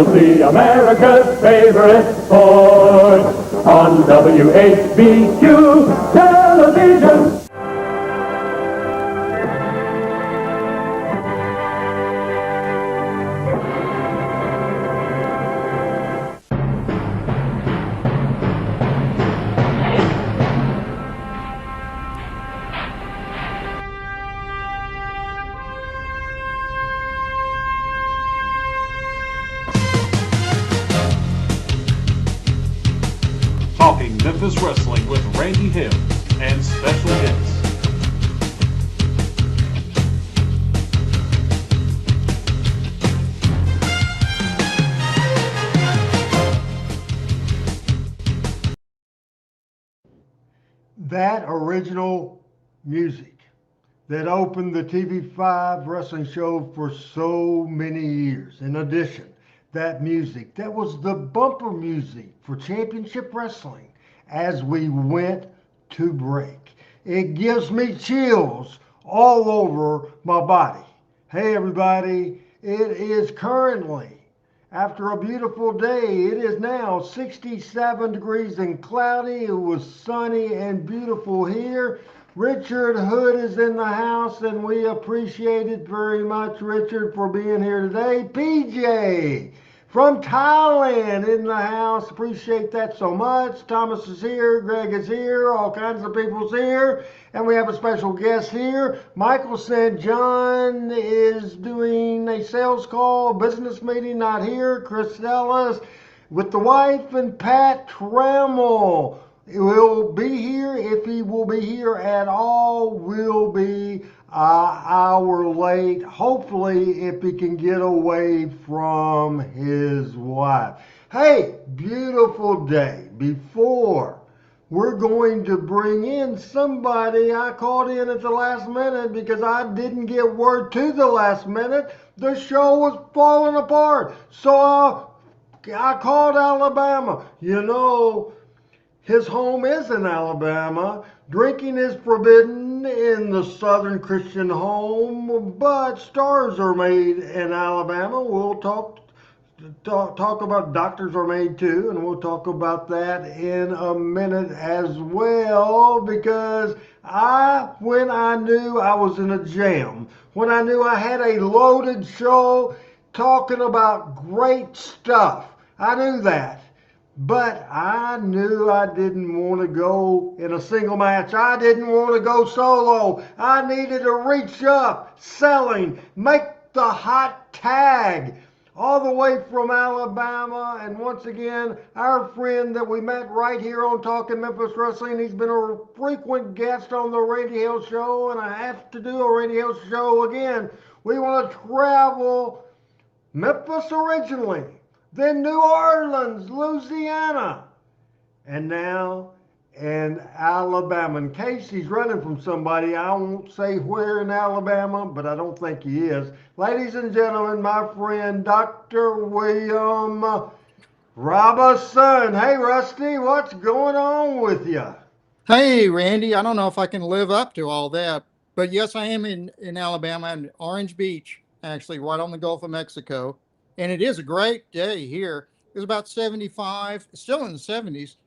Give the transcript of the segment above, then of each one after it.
you'll see America's favorite sport on WHBQ television. Talking Memphis Wrestling with Randy Hill and special guests. That original music that opened the TV5 wrestling show for so many years. In addition, that music, that was the bumper music for Championship Wrestling as we went to break. It gives me chills all over my body. Hey everybody, it is currently, after a beautiful day, it is now 67 degrees and cloudy. It was sunny and beautiful here. Richard Hood is in the house, and we appreciate it very much, Richard, for being here today. PJ from Thailand in the house. Appreciate that so much. Thomas is here. Greg is here. All kinds of people's here. And we have a special guest here. Michael St. John is doing a sales call, business meeting, not here. Chris Ellis with the wife and Pat Trammell will be here. If he will be here at all, will be hour late. Hopefully, if he can get away from his wife. Hey, beautiful day. Before we're going to bring in somebody I called in at the last minute because I didn't get word to the last minute. The show was falling apart. So I called Alabama. You know, his home is in Alabama. Drinking is forbidden in the Southern Christian home, but stars are made in Alabama. We'll talk about doctors are made too, and we'll talk about that in a minute as well, because when I knew I was in a jam, when I knew I had a loaded show talking about great stuff, I knew that. But I knew I didn't want to go in a single match. I didn't want to go solo. I needed to reach up, selling, make the hot tag all the way from Alabama. And once again, our friend that we met right here on Talking Memphis Wrestling, he's been a frequent guest on the Randy Hill Show, and I have to do a Randy Hill Show again. We want to travel Memphis originally, then New Orleans, Louisiana, and now in Alabama. In case he's running from somebody, I won't say where in Alabama, but I don't think he is. Ladies and gentlemen, my friend, Dr. William Robinson. Hey, Rusty, what's going on with you? Hey, Randy, I don't know if I can live up to all that, but yes, I am in Alabama, in Orange Beach, actually, right on the Gulf of Mexico. And it is a great day here. It's about 75, still in the 70s,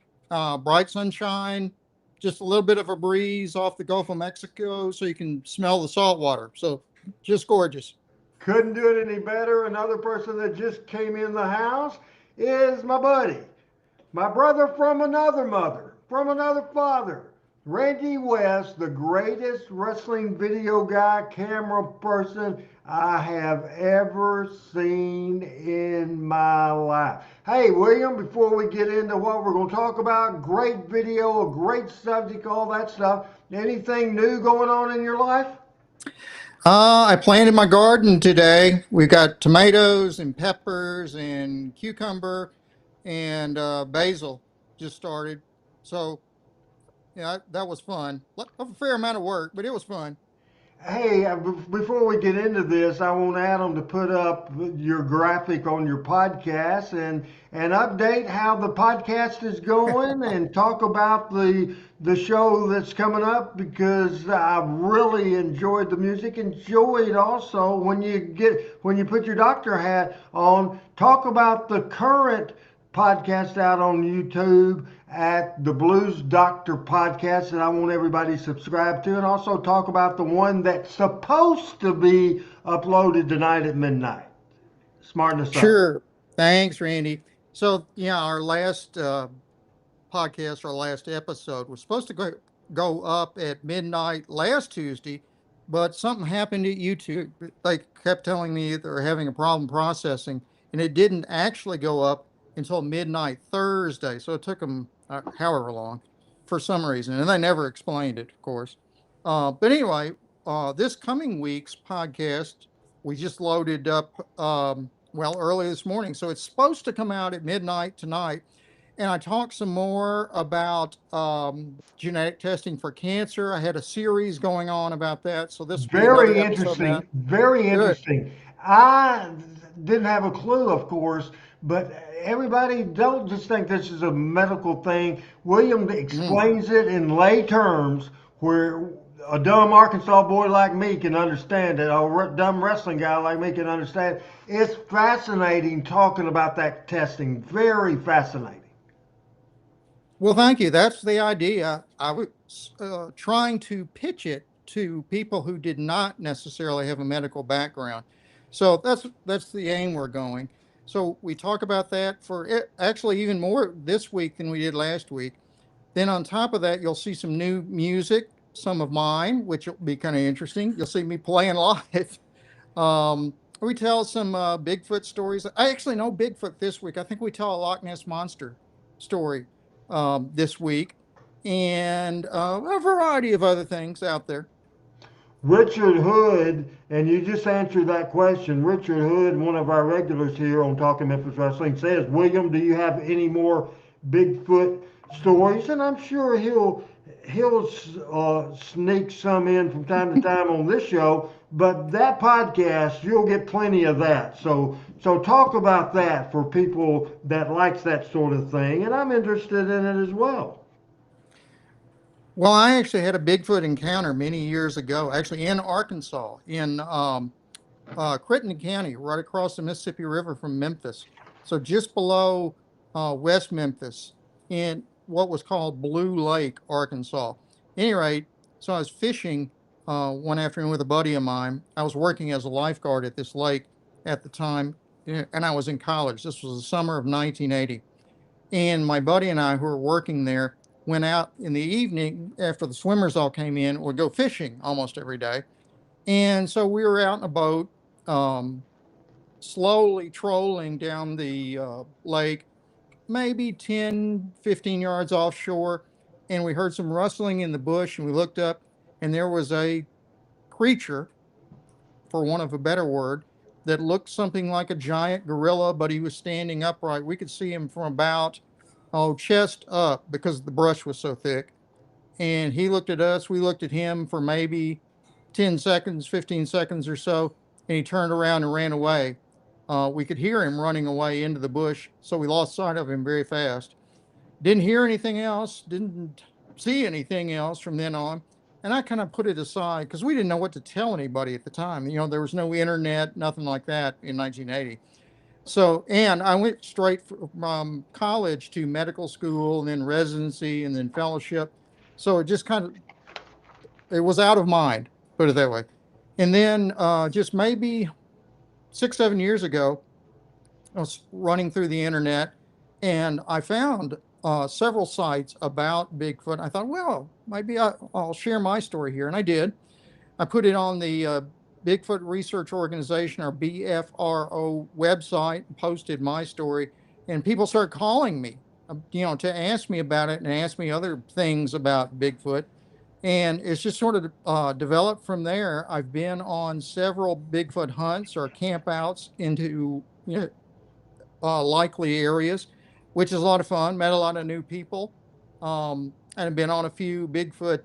bright sunshine, just a little bit of a breeze off the Gulf of Mexico, so you can smell the salt water. So just gorgeous. Couldn't do it any better. Another person that just came in the house is my buddy, my brother from another mother, from another father, Randy West, the greatest wrestling video guy, camera person I have ever seen in my life. Hey, William, before we get into what we're going to talk about, great video, a great subject, all that stuff. Anything new going on in your life? I planted my garden today. We've got tomatoes and peppers and cucumber and basil just started. So, yeah, that was fun. A fair amount of work, but it was fun. Hey, before we get into this, I want Adam to put up your graphic on your podcast and update how the podcast is going and talk about the show that's coming up because I really enjoyed the music. Enjoyed also when you put your doctor hat on, talk about the current podcast out on YouTube at the Blues Doctor podcast that I want everybody to subscribe to, and also talk about the one that's supposed to be uploaded tonight at midnight. Smarten us up. Sure. Thanks, Randy. So, yeah, our last podcast, our last episode was supposed to go up at midnight last Tuesday, but something happened at YouTube. They kept telling me they're having a problem processing, and it didn't actually go up until midnight Thursday. So it took them however long for some reason, and they never explained it, of course. But anyway, this coming week's podcast, we just loaded up, early this morning. So it's supposed to come out at midnight tonight, and I talked some more about genetic testing for cancer. I had a series going on about that, so this will be another Very episode of that. interesting. Very Good. interesting. I didn't have a clue, of course, but everybody don't just think this is a medical thing. William Mm. explains it in lay terms where a dumb Arkansas boy like me can understand it. A dumb wrestling guy like me can understand. It's fascinating talking about that testing. Very fascinating. Well, thank you. That's the idea. I was trying to pitch it to people who did not necessarily have a medical background. So that's the aim we're going. So we talk about that for actually even more this week than we did last week. Then on top of that, you'll see some new music, some of mine, which will be kind of interesting. You'll see me playing live. We tell some Bigfoot stories. I actually know Bigfoot this week. I think we tell a Loch Ness Monster story this week, and a variety of other things out there. Richard Hood, and you just answered that question. Richard Hood, one of our regulars here on Talking Memphis Wrestling, says, William, do you have any more Bigfoot stories? And I'm sure he'll sneak some in from time to time on this show. But that podcast, you'll get plenty of that. So talk about that for people that likes that sort of thing, and I'm interested in it as well. Well, I actually had a Bigfoot encounter many years ago, actually in Arkansas, in Crittenden County, right across the Mississippi River from Memphis. So just below West Memphis in what was called Blue Lake, Arkansas. Any rate, so I was fishing one afternoon with a buddy of mine. I was working as a lifeguard at this lake at the time, and I was in college. This was the summer of 1980. And my buddy and I, who were working there, went out in the evening after the swimmers all came in, would go fishing almost every day. And so we were out in a boat, um, slowly trolling down the lake, maybe 10, 15 yards offshore. And we heard some rustling in the bush, and we looked up, and there was a creature, for want of a better word, that looked something like a giant gorilla, but he was standing upright. We could see him from about, chest up because the brush was so thick. And he looked at us, we looked at him for maybe 10 seconds, 15 seconds or so, and he turned around and ran away. We could hear him running away into the bush, so we lost sight of him very fast. Didn't hear anything else, didn't see anything else from then on. And I kind of put it aside because we didn't know what to tell anybody at the time. There was no internet, nothing like that in 1980. So, and I went straight from college to medical school and then residency and then fellowship. So it just kind of, it was out of mind, put it that way. And then just maybe 6, 7 years ago, I was running through the internet and I found several sites about Bigfoot. I thought, well, maybe I'll share my story here. And I did. I put it on the Bigfoot Research Organization, or BFRO website, and posted my story. And people started calling me, to ask me about it and ask me other things about Bigfoot. And it's just sort of developed from there. I've been on several Bigfoot hunts or campouts into likely areas, which is a lot of fun. Met a lot of new people, and I've been on a few Bigfoot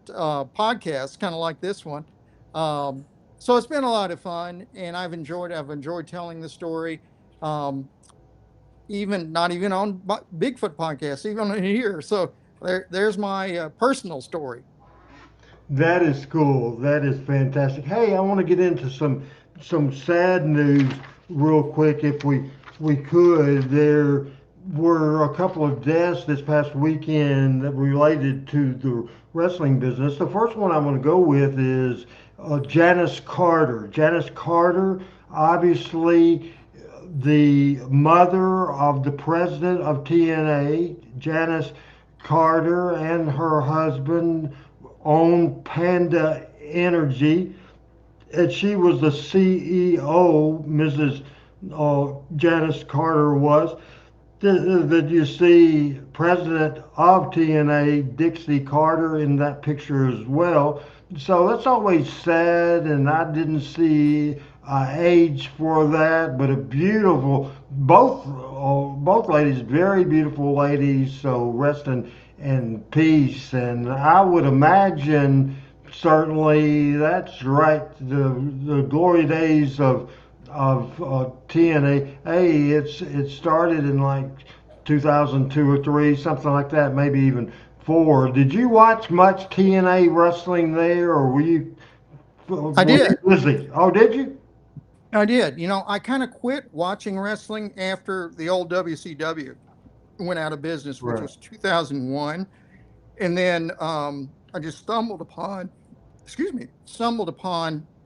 podcasts, kind of like this one. Um, so it's been a lot of fun, and I've enjoyed telling the story. Um, even not even on Bigfoot podcasts, even on here. So there's my personal story. That is cool. That is fantastic. Hey, I want to get into some sad news real quick, if we could. There were a couple of deaths this past weekend that related to the wrestling business. The first one I'm going to go with is Janice Carter. Janice Carter, obviously the mother of the president of TNA, Janice Carter, and her husband owned Panda Energy, and she was the CEO. Mrs. Janice Carter was. That you see president of TNA, Dixie Carter, in that picture as well. So that's always sad, and I didn't see age for that, but a beautiful, both ladies, very beautiful ladies. So rest in peace. And I would imagine certainly that's right. The glory days of TNA. Hey, it started in like 2002 or three, something like that, maybe even four. Did you watch much TNA wrestling there, or I were you did. busy? Oh, did you? I did. I kind of quit watching wrestling after the old WCW went out of business, which Right. was 2001. And then I just stumbled upon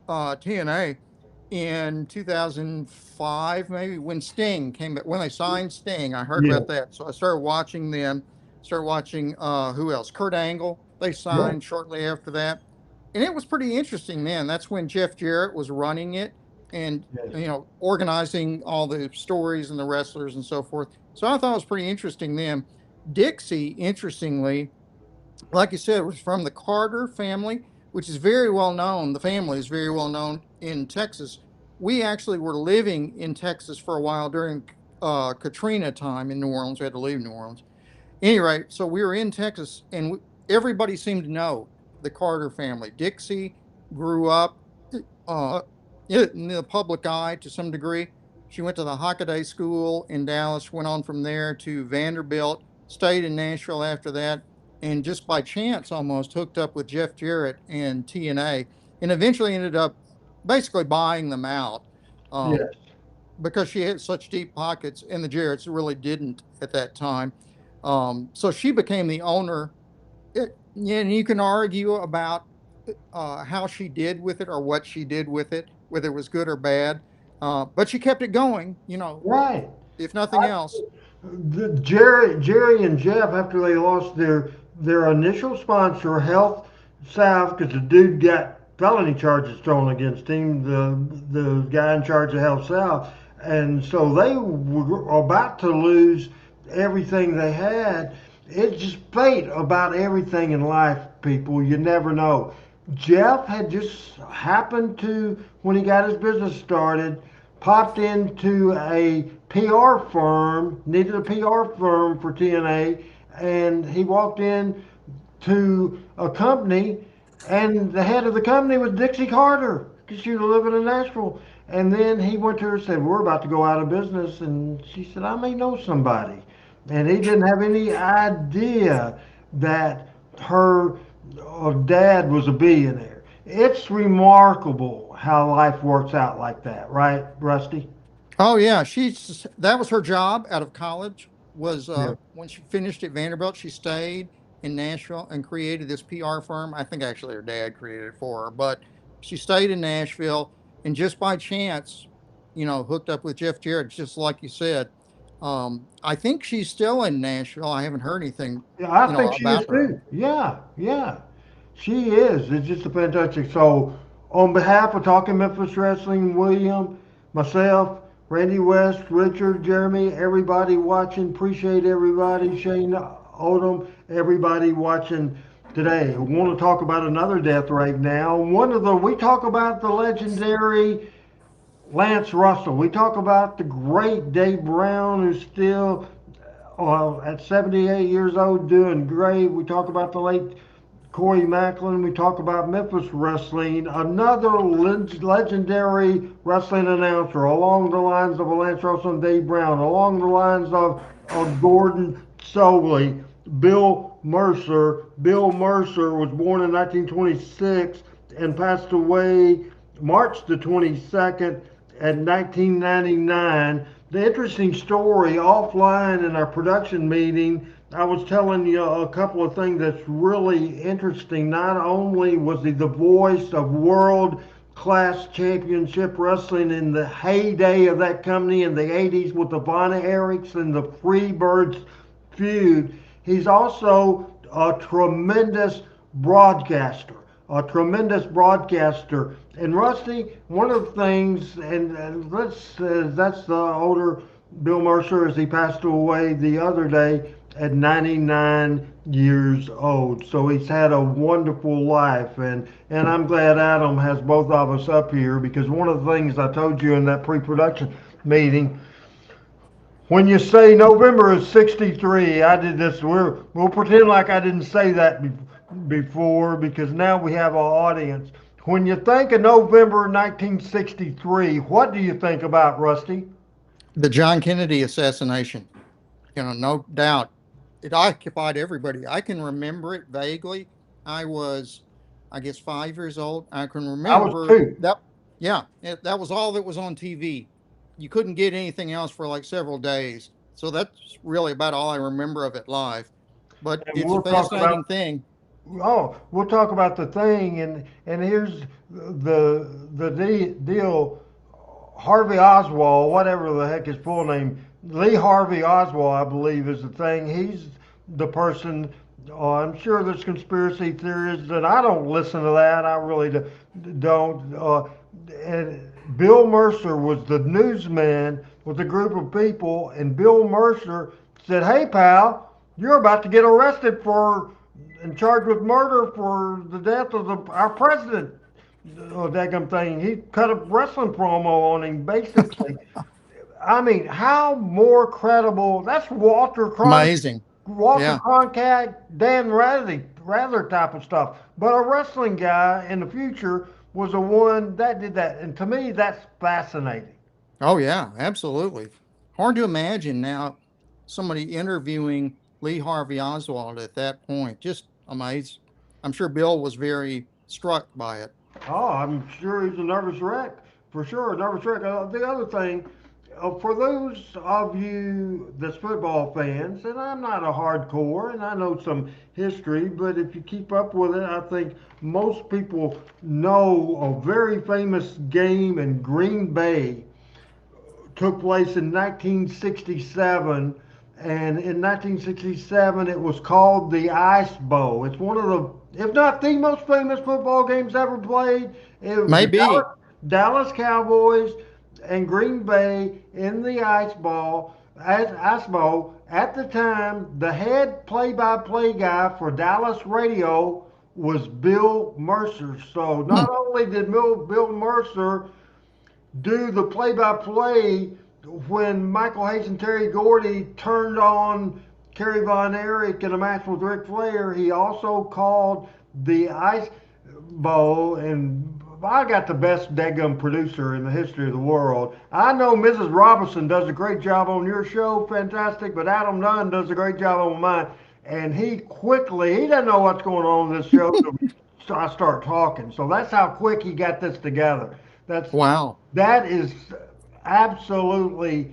TNA in 2005, maybe when Sting came back, when they signed Sting. I heard Yeah. about that. So I started watching them, started watching who else? Kurt Angle. They Yeah. signed shortly after that. And it was pretty interesting then. That's when Jeff Jarrett was running it and, Yes. organizing all the stories and the wrestlers and so forth. So I thought it was pretty interesting then. Dixie, interestingly, like you said, was from the Carter family, which is very well known. The family is very well known in Texas. We actually were living in Texas for a while during Katrina time in New Orleans. We had to leave New Orleans. Anyway, so we were in Texas, and everybody seemed to know the Carter family. Dixie grew up uh, in the public eye to some degree. She went to the Hockaday School in Dallas, went on from there to Vanderbilt, stayed in Nashville after that, and just by chance almost hooked up with Jeff Jarrett and TNA, and eventually ended up basically buying them out um, Yes. because she had such deep pockets, and the Jarretts really didn't at that time. So she became the owner. And you can argue about how she did with it or what she did with it, whether it was good or bad. But she kept it going, Right. if nothing else. Jerry and Jeff, after they lost their initial sponsor, Health South, because the dude got felony charges thrown against him, the guy in charge of Health South, and so they were about to lose everything they had. It's just fate about everything in life, people. You never know. Jeff had just happened to, when he got his business started, popped into a PR firm, needed a PR firm for TNA, and he walked in to a company, and the head of the company was Dixie Carter, because she was living in Nashville. And then he went to her and said, "We're about to go out of business." And she said, "I may know somebody." And he didn't have any idea that her dad was a billionaire. It's remarkable how life works out like that, right, Rusty? Oh yeah, that was her job out of college. Was Yeah. when she finished at Vanderbilt, she stayed in Nashville and created this PR firm. I think actually her dad created it for her, but she stayed in Nashville and just by chance, hooked up with Jeff Jarrett, just like you said. I think she's still in Nashville. I haven't heard anything, Yeah, I think she is about her. too. Yeah, yeah. She is. It's just a fantastic. So, on behalf of Talking Memphis Wrestling, William, myself, Randy West, Richard, Jeremy, everybody watching, appreciate everybody, Shane Odom, everybody watching today. I want to talk about another death right now. We talk about the legendary Lance Russell. We talk about the great Dave Brown, who's still at 78 years old doing great. We talk about the late Corey Macklin. We talk about Memphis wrestling, another legendary wrestling announcer along the lines of Lance Russell and Dave Brown, along the lines of Gordon Soley, Bill Mercer. Bill Mercer was born in 1926 and passed away March the 22nd at 1999. The interesting story offline in our production meeting, I was telling you a couple of things that's really interesting. Not only was he the voice of world class championship wrestling in the heyday of that company in the 80s with the Von Erichs and the Freebirds feud, he's also a tremendous broadcaster. A tremendous broadcaster. And Rusty, one of the things, and that's the older Bill Mercer as he passed away the other day at 99 years old. So he's had a wonderful life, and I'm glad Adam has both of us up here, because one of the things I told you in that pre-production meeting, when you say November is 63, I did this. We'll pretend like I didn't say that before, because now we have an audience. When you think of November 1963, what do you think about, Rusty? The John Kennedy assassination. No doubt. It occupied everybody. I can remember it vaguely. I was, I guess, 5 years old. I can I was remember 2. that. Yeah, that was all that was on TV. You couldn't get anything else for like several days. So that's really about all I remember of it live. But And it's a we'll talk fascinating about thing. we'll talk about the thing, and here's the deal. Harvey Oswald, whatever the heck his full name, Lee Harvey Oswald, I believe, is the thing. He's the person. I'm sure there's conspiracy theories, and I don't listen to that. I really don't. And Bill Mercer was the newsman with a group of people, and Bill Mercer said, "Hey, pal, you're about to get arrested for and charged with murder for the death of our president." Oh, daggum thing. He cut a wrestling promo on him, basically. I mean, how more credible? That's Amazing. Walter Yeah. Cronkite, Dan Rather type of stuff. But a wrestling guy in the future was the one that did that, and to me, that's fascinating. Oh, yeah, absolutely. Hard to imagine now somebody interviewing Lee Harvey Oswald at that point. Just amazing. I'm sure Bill was very struck by it. Oh, I'm sure he's a nervous wreck, for sure, a nervous wreck. The other thing, for those of you that's football fans, and I'm not a hardcore, and I know some history, but if you keep up with it, I think most people know a very famous game in Green Bay took place in 1967. And in 1967, it was called the Ice Bowl. It's one of the, if not the most famous football games ever played. It was the Maybe. Dallas Cowboys and Green Bay in the Ice Bowl. Ice Bowl. At the time, the head play-by-play guy for Dallas radio was Bill Mercer. So not only did Bill Mercer do the play-by-play when Michael Hayes and Terry Gordy turned on Kerry Von Erich in a match with Ric Flair, he also called the Ice Bowl, and I got the best daggum producer in the history of the world. I know Mrs. Robinson does a great job on your show, fantastic, but Adam Nunn does a great job on mine. And he doesn't know what's going on in this show till I start talking. So that's how quick he got this together. Wow. That is absolutely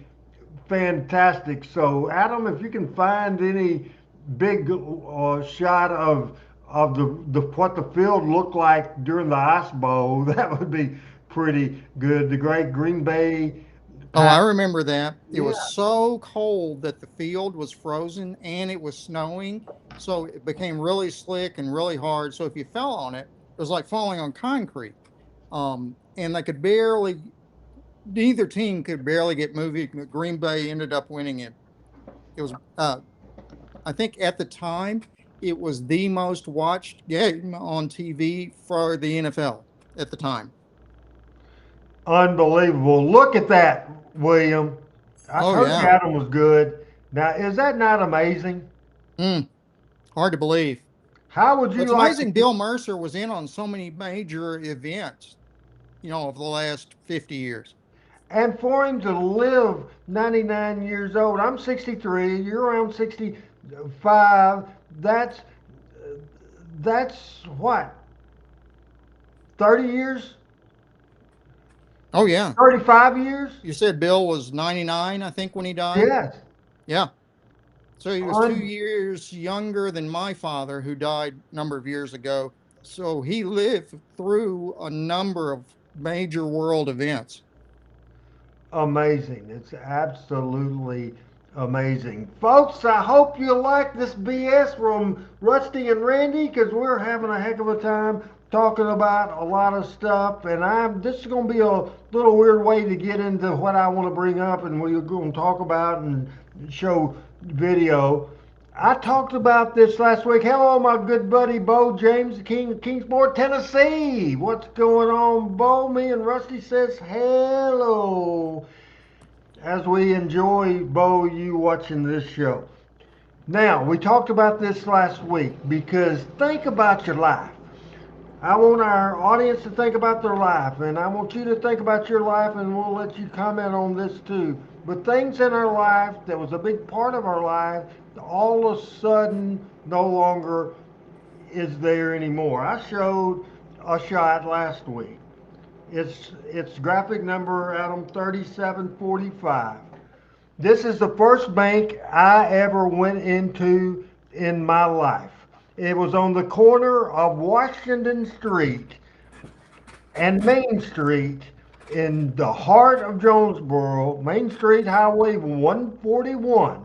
fantastic. So, Adam, if you can find any big shot of the what the field looked like during the Ice Bowl, that would be pretty good. The great Green Bay. Oh, I remember that. It Yeah. was so cold that the field was frozen and it was snowing. So it became really slick and really hard. So if you fell on it, it was like falling on concrete. And they could barely, neither team could barely get moving. Green Bay ended up winning it. It was, I think at the time, it was the most watched game on TV for the NFL at the time. Unbelievable. Look at that, William. I Oh, told you yeah. Adam was good. Now, is that not amazing? Hard to believe. How would you It's like amazing Bill Mercer was in on so many major events, of the last 50 years. and for him to live 99 years old, I'm 63, you're around 65. That's what, 30 years, Oh, yeah. 35 years? You said Bill was 99, I think, when he died. Yes. Yeah. So he was 2 Un- years younger than my father, who died a number of years ago. So he lived through a number of major world events. Amazing. It's absolutely amazing. Folks, I hope you like this BS from Rusty and Randy, because we're having a heck of a time talking about a lot of stuff. And this is going to be a little weird way to get into what I want to bring up and we're going to talk about and show video. I talked about this last week. Hello, my good buddy Bo James, the King of Kingsport, Tennessee. What's going on, Bo? Me and Rusty says hello as we enjoy, Bo, you watching this show. Now, we talked about this last week because think about your life. I want our audience to think about their life, and I want you to think about your life, and we'll let you comment on this too. But things in our life that was a big part of our life, all of a sudden no longer is there anymore. I showed a shot last week. It's graphic number Adam 3745. This is the first bank I ever went into in my life. It was on the corner of Washington Street and Main Street in the heart of Jonesboro, Main Street Highway 141.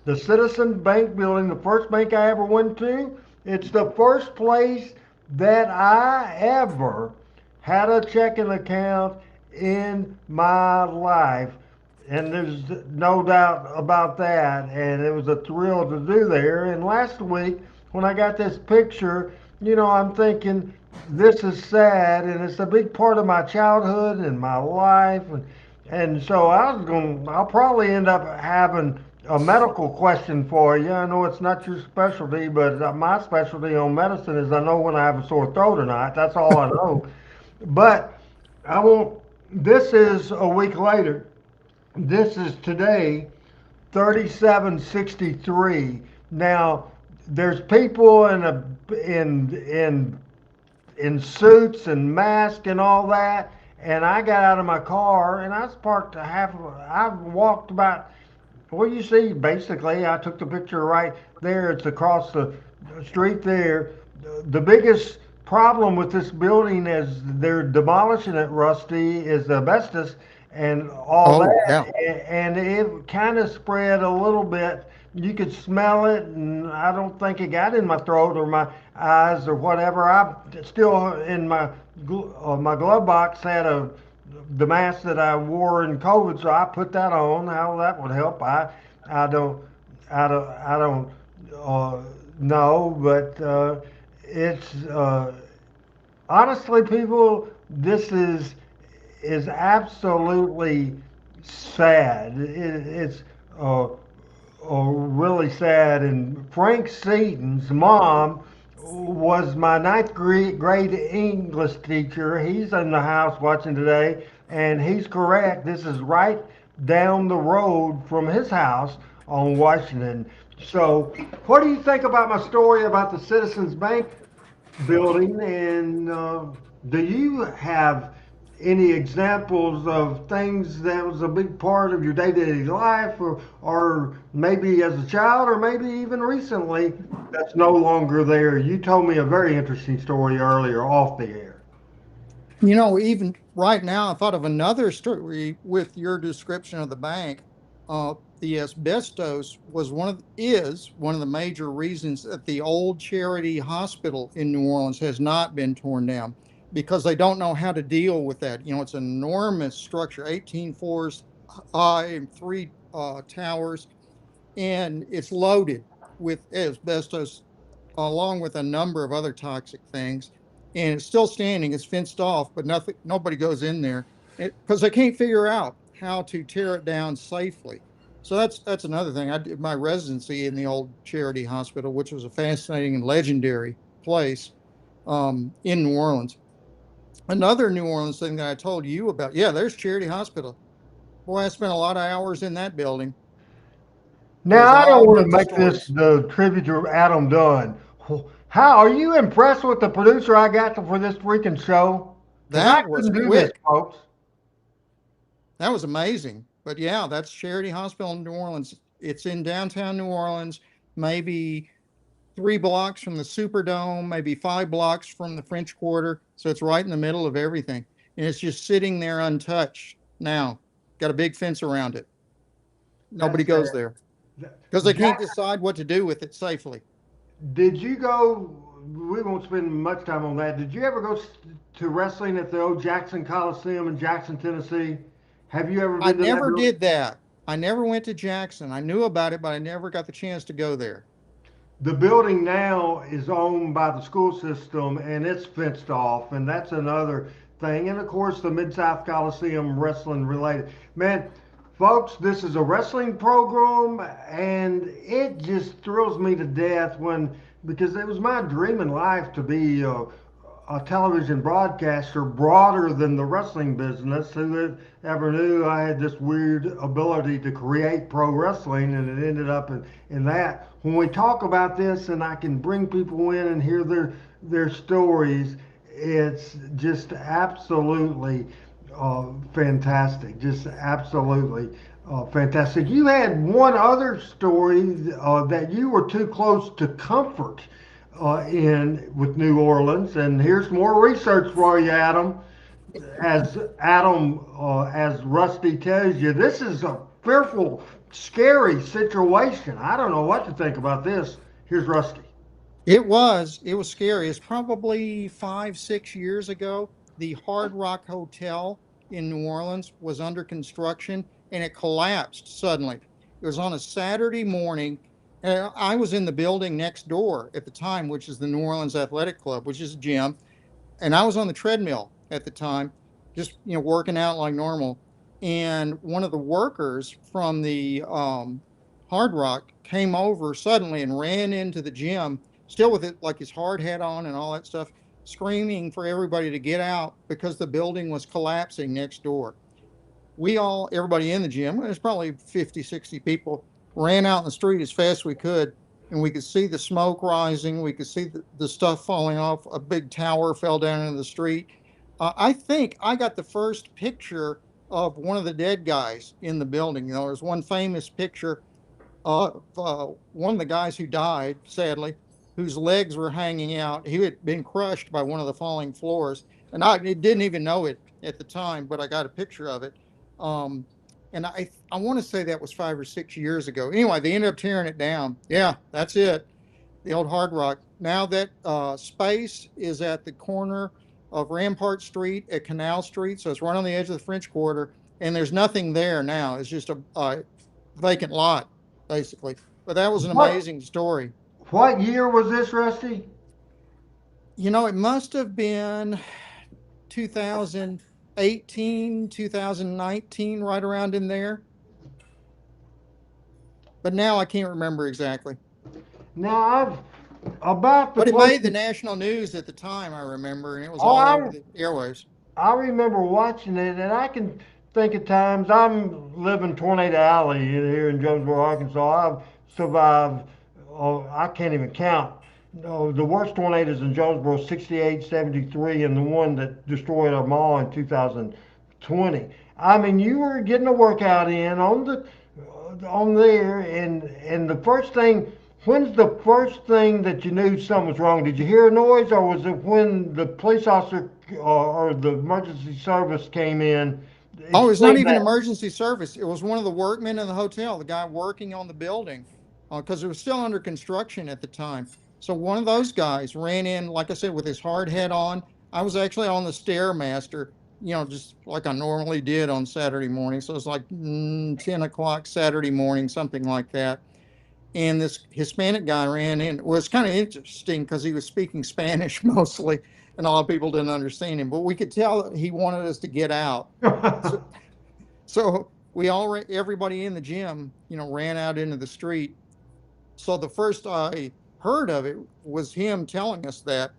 The Citizen Bank building, the first bank I ever went to. It's the first place that I ever had a checking account in my life. And there's no doubt about that. And it was a thrill to do there. And last week, when I got this picture, I'm thinking, this is sad. And it's a big part of my childhood and my life. And so I'll probably end up having a medical question for you. I know it's not your specialty, but my specialty on medicine is I know when I have a sore throat or not. That's all I know. But I won't. This is a week later. This is today, 3763. Now, there's people in suits and masks and all that. And I got out of my car and I was parked I walked about, well, you see, basically, I took the picture right there. It's across the street there. The biggest problem with this building as they're demolishing it, Rusty, is the asbestos and all Oh, that. yeah. And it kind of spread a little bit. You could smell it, and I don't think it got in my throat or my eyes or whatever. I still in my glove box had the mask that I wore in COVID, so I put that on. How that would help, I don't I don't know, but it's honestly, people, this is absolutely sad. It's really sad. And Frank Seaton's mom was my ninth grade English teacher. He's in the house watching today, and he's correct. This is right down the road from his house on Washington. So, what do you think about my story about the Citizens Bank building? And do you have any examples of things that was a big part of your day-to-day life, or maybe as a child, or maybe even recently, that's no longer there? You told me a very interesting story earlier off the air. Even right now, I thought of another story with your description of the bank. The asbestos is one of the major reasons that the old Charity Hospital in New Orleans has not been torn down, because they don't know how to deal with that. It's an enormous structure, 18 floors high and three towers, and it's loaded with asbestos along with a number of other toxic things. And it's still standing, it's fenced off, but nobody goes in there because they can't figure out how to tear it down safely. So that's another thing. I did my residency in the old Charity Hospital, which was a fascinating and legendary place in New Orleans. Another New Orleans thing that I told you about, yeah, there's Charity Hospital. Boy, I spent a lot of hours in that building. Now, There's I don't all want to kinds of make this stories. the tribute to Adam Dunn. How are you impressed with the producer I got for this freaking show? Because I That was couldn't do this, quick. folks. That was amazing. But yeah, that's Charity Hospital in New Orleans. It's in downtown New Orleans, maybe 3 blocks from the Superdome, maybe 5 blocks from the French Quarter. So it's right in the middle of everything. And it's just sitting there untouched now. Got a big fence around it. That's Nobody goes there because they can't Jack. decide what to do with it safely. Did you go? We won't spend much time on that. Did you ever go to wrestling at the old Jackson Coliseum in Jackson, Tennessee? Have you ever I been to that never building? did that. I never went to Jackson. I knew about it, but I never got the chance to go there. The building now is owned by the school system and it's fenced off, and that's another thing. And of course, the Mid South Coliseum wrestling related. Man, folks, this is a wrestling program, and it just thrills me to death because it was my dream in life to be a television broadcaster broader than the wrestling business. Who ever knew I had this weird ability to create pro wrestling, and it ended up in that. When we talk about this and I can bring people in and hear their stories, it's just absolutely fantastic. Just absolutely fantastic. You had one other story that you were too close to comfort in with New Orleans, and here's more research for you, Adam. As Rusty tells you, this is a fearful, scary situation. I don't know what to think about this. Here's Rusty. It was scary. It's probably 5, 6 years ago. The Hard Rock Hotel in New Orleans was under construction and it collapsed suddenly. It was on a Saturday morning. And I was in the building next door at the time, which is the New Orleans Athletic Club, which is a gym. And I was on the treadmill at the time, just working out like normal. And one of the workers from the Hard Rock came over suddenly and ran into the gym, still with it like his hard hat on and all that stuff, screaming for everybody to get out because the building was collapsing next door. Everybody in the gym, there's probably 50, 60 people, ran out in the street as fast as we could. And we could see the smoke rising. We could see the stuff falling off. A big tower fell down into the street. I think I got the first picture of one of the dead guys in the building. There's one famous picture of one of the guys who died, sadly, whose legs were hanging out. He had been crushed by one of the falling floors. And I didn't even know it at the time, but I got a picture of it. Um, and I want to say that was 5 or 6 years ago. Anyway, they ended up tearing it down. Yeah, that's it. The old Hard Rock. Now that space is at the corner of Rampart Street at Canal Street, so it's right on the edge of the French Quarter, and there's nothing there now. It's just a vacant lot, basically. But that was an What amazing story. what year was this, Rusty? It must have been 2018, 2019, right around in there. But now I can't remember exactly. Now I've about the But it made the closest. national news at the time, I remember, and it was Oh, all over the airwaves. I remember watching it, and I can think of times. I'm living Tornado Alley here in Jonesboro, Arkansas. I've survived. Oh, I can't even count. No, the worst tornadoes in Jonesboro, 68, 73, and the one that destroyed our mall in 2020. I mean, you were getting a workout in on there, and the first thing. When's the first thing that you knew something was wrong? Did you hear a noise, or was it when the police officer or the emergency service came in? Oh, it's not Explain even that. emergency service. It was one of the workmen in the hotel, the guy working on the building, because it was still under construction at the time. So one of those guys ran in, like I said, with his hard hat on. I was actually on the Stairmaster, just like I normally did on Saturday morning. So it was like 10 o'clock Saturday morning, something like that. And this Hispanic guy ran in. It was kind of interesting because he was speaking Spanish mostly, and a lot of people didn't understand him. But we could tell that he wanted us to get out. So, so everybody in the gym, ran out into the street. So the first I heard of it was him telling us that.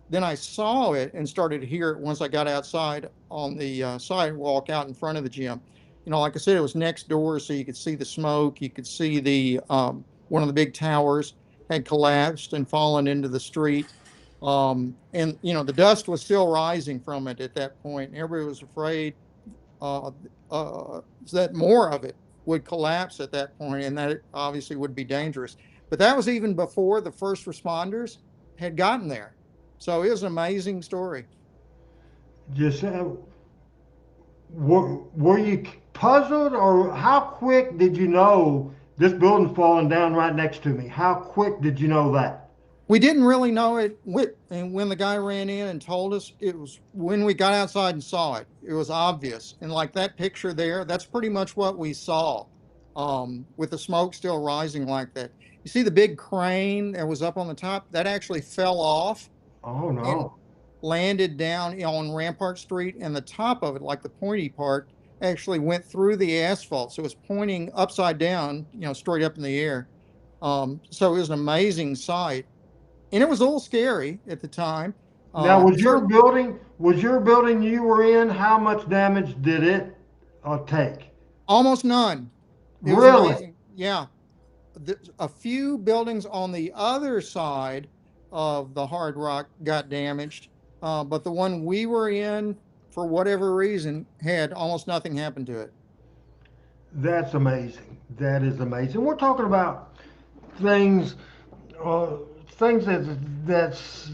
Then I saw it and started to hear it once I got outside on the sidewalk out in front of the gym. Like I said, it was next door, so you could see the smoke. You could see the one of the big towers had collapsed and fallen into the street. And the dust was still rising from it at that point. Everybody was afraid uh, that more of it would collapse at that point, and that it obviously would be dangerous. But that was even before the first responders had gotten there. So it was an amazing story. Just were you puzzled, or how quick did you know this building's falling down right next to me? How quick did you know that? We didn't really know it, and when the guy ran in and told us, it was when we got outside and saw it. It was obvious, and like that picture there, that's pretty much what we saw, with the smoke still rising like that. You see the big crane that was up on the top, that actually fell off Oh and no. landed down on Rampart Street, and the top of it, like the pointy part, actually went through the asphalt. So it was pointing upside down, straight up in the air. So it was an amazing sight, and it was a little scary at the time. Now, Certain was your building you were in? How much damage did it take? almost none. It was Really? amazing. Yeah, a few buildings on the other side of the Hard Rock got damaged, but the one we were in, for whatever reason, had almost nothing happen to it. That's amazing. That is amazing. We're talking about things, uh, things that's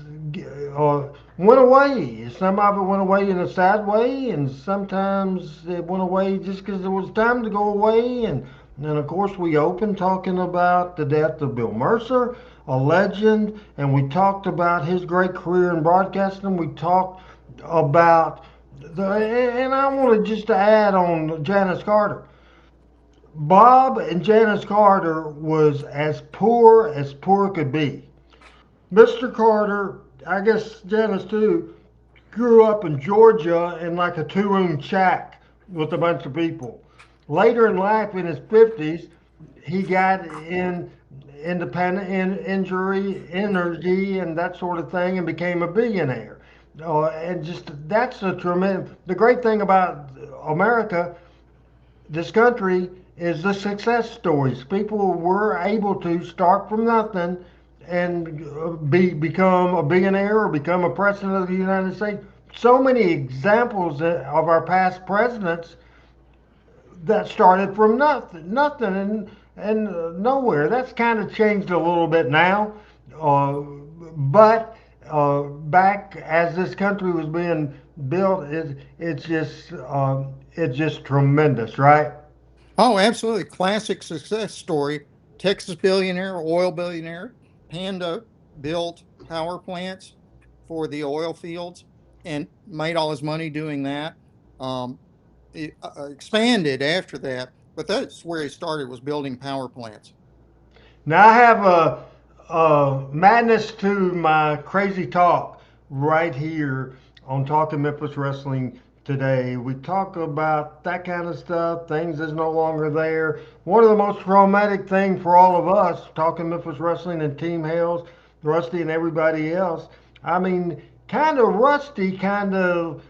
went away. Some of it went away in a sad way, and sometimes it went away just because it was time to go away. And of course, we opened talking about the death of Bill Mercer, a legend, and we talked about his great career in broadcasting. We talked about and I wanted just to add on Janice Carter. Bob and Janice Carter was as poor could be. Mr. Carter, I guess Janice too, grew up in Georgia in like a two-room shack with a bunch of people. Later in life, in his 50s, he got in independent energy and that sort of thing and became a billionaire. And just that's a tremendous. The great thing about America, this country, is the success stories. People were able to start from nothing and become a billionaire or become a president of the United States. So many examples of our past presidents that started from nothing and nowhere. That's kind of changed a little bit now, but back as this country was being built, it's just tremendous, right? Oh, absolutely. Classic success story. Texas billionaire, oil billionaire, Panda built power plants for the oil fields and made all his money doing that. Um, it expanded after that, but that's where he started, was building power plants. Now I have a madness to my crazy talk right here on Talking Memphis Wrestling today. We talk about that kind of stuff, things that's no longer there. One of the most traumatic things for all of us, Talking Memphis Wrestling and Team Hales, Rusty and everybody else. I mean, kind of Rusty, kind of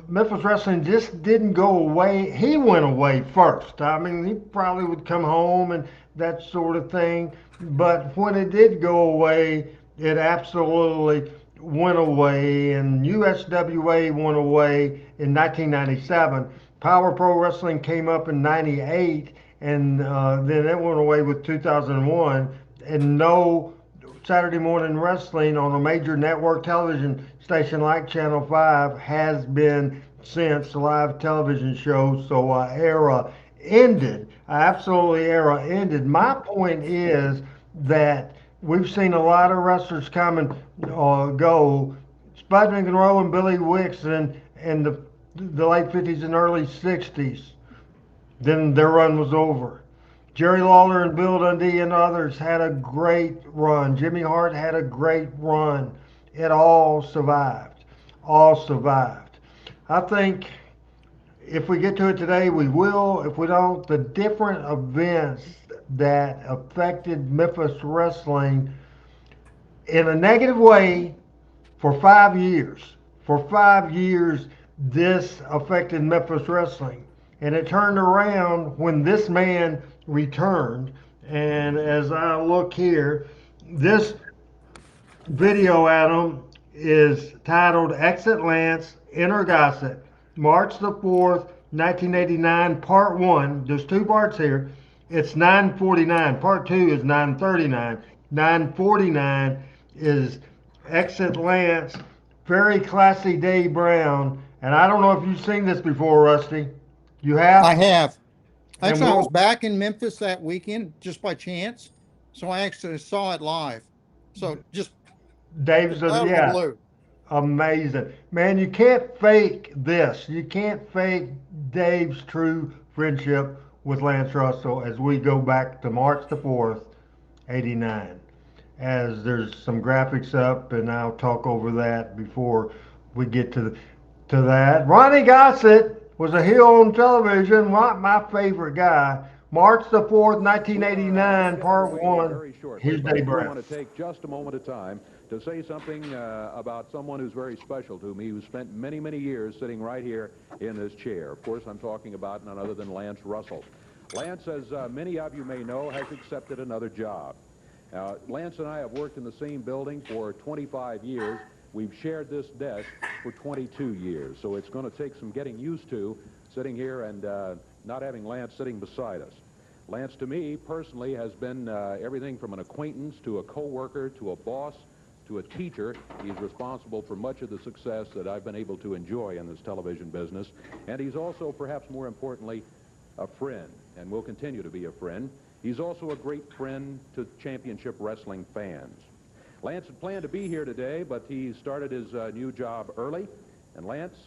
Memphis Wrestling just didn't go away. He went away first. I mean, he probably would come home and that sort of thing. But when it did go away, it absolutely went away. And USWA went away in 1997. Power Pro Wrestling came up in 98, and then it went away with 2001. And no Saturday morning wrestling on a major network television station like Channel 5 has been since live television shows. So era ended. Absolutely era ended. My point is that we've seen a lot of wrestlers come and go. Spud McEnroe and Billy Wicks in the late 50s and early 60s. Then their run was over. Jerry Lawler and Bill Dundee and others had a great run. Jimmy Hart had a great run. It all survived. All survived. I think if we get to it today, we will. If we don't, the different events that affected Memphis wrestling in a negative way for 5 years. For 5 years, this affected Memphis wrestling. And it turned around when this man returned. And as I look here, this video, Adam, is titled Exit Lance, Enter Gossett, March the 4th, 1989, Part 1. There's two parts here. It's 9:49. Part 2 is 9:39. 9:49 is Exit Lance, very classy Dave Brown. And I don't know if you've seen this before, Rusty. You have? I have. And Actually, I was what- back in Memphis that weekend just by chance, so I actually saw it live. So just Dave's, out of the yeah. blue. Amazing. Man, you can't fake this. You can't fake Dave's true friendship with Lance Russell as we go back to March the 4th, 89. As there's some graphics up, and I'll talk over that before we get to that. Ronnie Gossett was a heel on television, not my favorite guy. March the 4th, 1989, Part 1. Here's Dave I Brown. want to take just a moment of time to say something about someone who's very special to me, who spent many, many years sitting right here in this chair. Of course, I'm talking about none other than Lance Russell. Lance, as many of you may know, has accepted another job. Lance and I have worked in the same building for 25 years. We've shared this desk for 22 years, so it's going to take some getting used to sitting here and not having Lance sitting beside us. Lance, to me, personally, has been everything from an acquaintance to a co-worker to a boss to a teacher. He's responsible for much of the success that I've been able to enjoy in this television business. And he's also, perhaps more importantly, a friend, and will continue to be a friend. He's also a great friend to championship wrestling fans. Lance had planned to be here today, but he started his new job early. And Lance,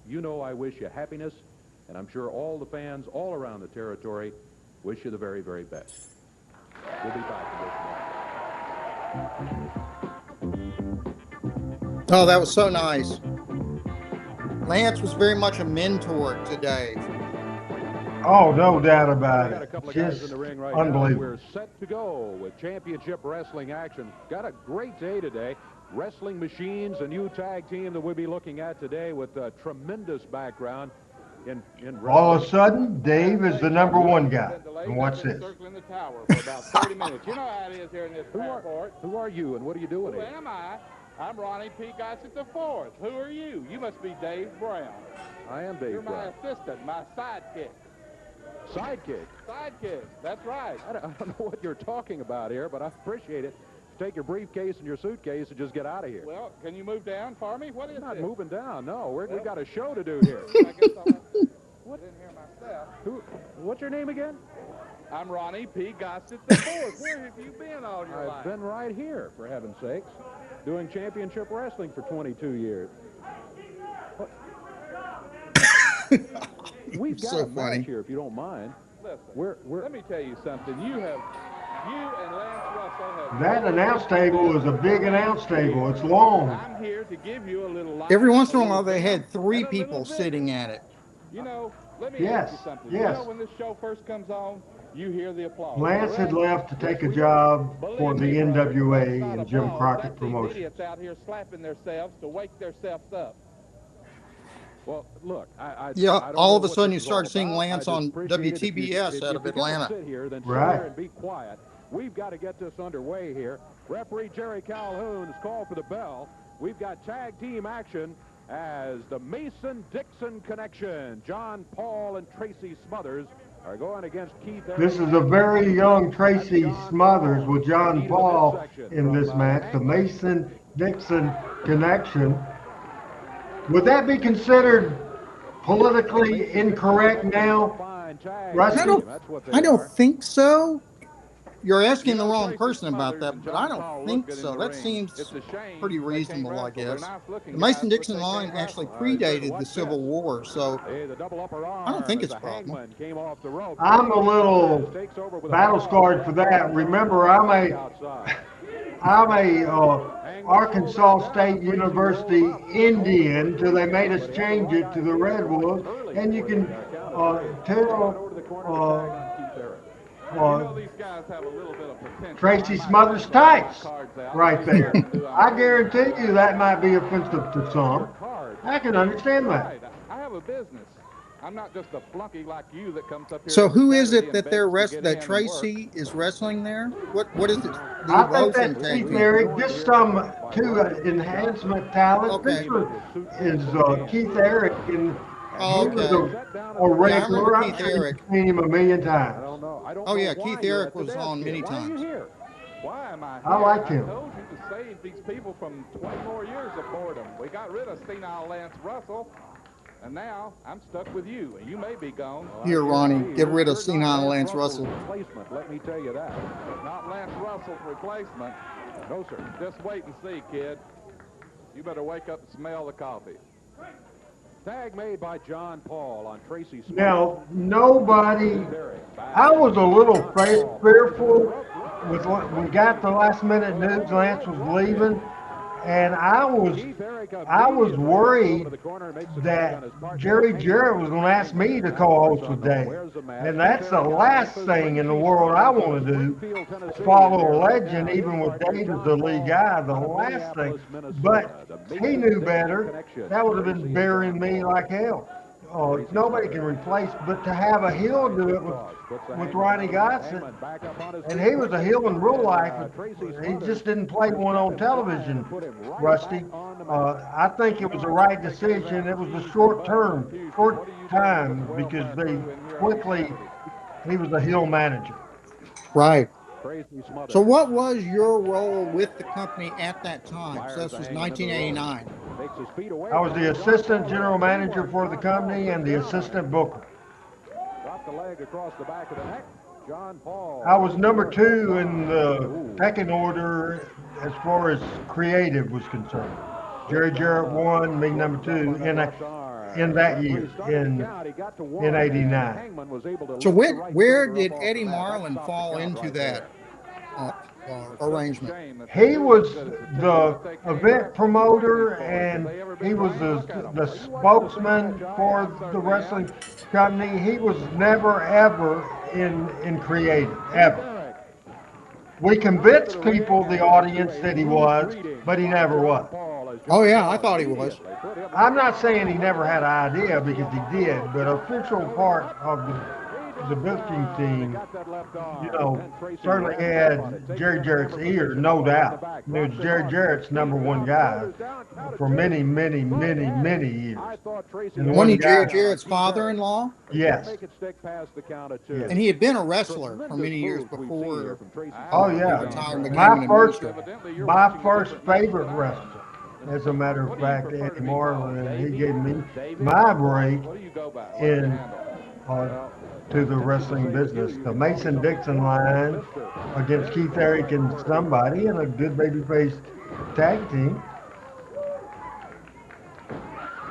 you know I wish you happiness, and I'm sure all the fans all around the territory wish you the very, very best. We'll be back in just a moment. Oh, that was so nice. Lance was very much a mentor to Dave. Oh, no doubt about We got a it. couple of guys Just in the ring right unbelievable. now. We're set to go with championship wrestling action. Got a great day today. Wrestling Machines, a new tag team that we'll be looking at today with a tremendous background in wrestling. All of a sudden, Dave is the #1 guy. And watch this. Circling the tower for about 30 minutes. You know how it is here in this airport. Who are you and what are you doing Who here? am I? I'm Ronnie P. Gossett the Fourth. Who are you? You must be Dave Brown. I am Dave You're my Brown. assistant, my sidekick. Sidekick. Sidekick, that's right. I don't know what you're talking about here, but I appreciate it. Take your briefcase and your suitcase and just get out of here. Well, can you move down for me? What is I'm not this? moving down. No, we Well- got a show to do here. I guess I'll have to put in here myself. What's your name again? I'm Ronnie P. Gossett the Fourth. Where have you been all your I've life? been right here, for heaven's sakes, doing championship wrestling for 22 years. We've got So a match funny. here, if you don't mind. Listen, We're let me tell you something. You and Lance Russell have... That announce table is a big announce table. It's long. I'm here to give you a little light. Every once in a little while, they had vim, 3 and a little people vigor. sitting at it. You know, let me Yes, ask you something. yes. You know, when this show first comes on, you hear the applause. Lance had correct? left to take a job Believe for the me, brother, NWA that's not and Jim applause. Crockett That's these Promotions. idiots out here slapping themselves to wake themselves up. Well, look, I Yeah, don't all know of a what sudden this you is all start seeing about. Lance I on just appreciate it if you- WTBS if out you of don't Atlanta. Sit here, then Right. sit here and be quiet. We've got to get this underway here. Referee Jerry Calhoun has called for the bell. We've got tag team action as the Mason-Dixon Connection. John Paul and Tracy Smothers are going against Keith. This is a very young Tracy Smothers with John Paul in this match. The Mason-Dixon Connection. Would that be considered politically incorrect now? Rusty? I don't think so. You're asking the wrong person about that, but I don't think so. That seems pretty reasonable, I guess. The Mason-Dixon line actually predated the Civil War, so I don't think it's a problem. I'm a little battle scarred for that. Remember, I'm a Arkansas State University Indian till they made us change it to the Redwoods, and you can tell These guys have a little bit of potential. Tracy Smothers tights right there. I guarantee you that might be offensive to some. I can understand that. Right. I have a business. I'm not just a flunky like you that comes up here. So every who is Saturday it that and they're begs to get that in and Tracy is wrestling there? What is it? The I think Evolution that's tag Keith team. Eric, just some two enhancement talent. Okay. This one is Keith Eric, and Oh, he was okay. a Yeah, I remember regular. I'm Keith sure Eric. you've seen him a million times. Oh yeah, Keith Eric was on many Why are you times. here? Why am I here? I like him. I told you to save these people from 20 more years of boredom. We got rid of senile Lance Russell, and now I'm stuck with you, and you may be gone. Here, Ronnie, get rid of You're not senile Lance Russell. Replacement, let me tell you that. Not Lance Russell's replacement. No, sir. Just wait and see, kid. You better wake up and smell the coffee. Tag made by John Paul on Tracy Smith. Now, nobody, I was a little fearful with what we got the last minute news Lance was leaving, and I was worried that Jerry Jarrett was going to ask me to co-host with Dave. And that's the last thing in the world I want to do, follow a legend, even with Dave as the lead guy, the last thing. But he knew better. That would have been burying me like hell. Nobody can replace, but to have a heel do it with Ronnie Gossett, and he was a heel in real life, he just didn't play one on television, Rusty. I think it was the right decision. It was a short time, because he was a heel manager. Right. So what was your role with the company at that time? So this was 1989. I was the assistant general manager for the company and the assistant booker. Drop the leg across the back of the neck. John Paul. I was number 2 in the pecking order as far as creative was concerned. Jerry Jarrett won, me number 2 in that year, in '89. So where did Eddie Marlin fall into that arrangement? He was the event promoter, and he was the spokesman for the wrestling company. He was never ever in creative, ever. We convinced people, the audience, that he was, but he never was. Oh yeah, I thought he was. I'm not saying he never had an idea, because he did, but official part of the booking team, certainly had Jerry Jarrett's ear, no doubt. It was Jerry Jarrett's number 1 guy for many, many, many, many years. Wasn't he Jerry Jarrett's father-in-law? Yes. And he had been a wrestler for many years before. Oh yeah. My first favorite wrestler, as a matter of fact, Eddie Marlin, and he gave me my break to the wrestling business. The Mason-Dixon line against Keith Eric and somebody, and a good babyface tag team.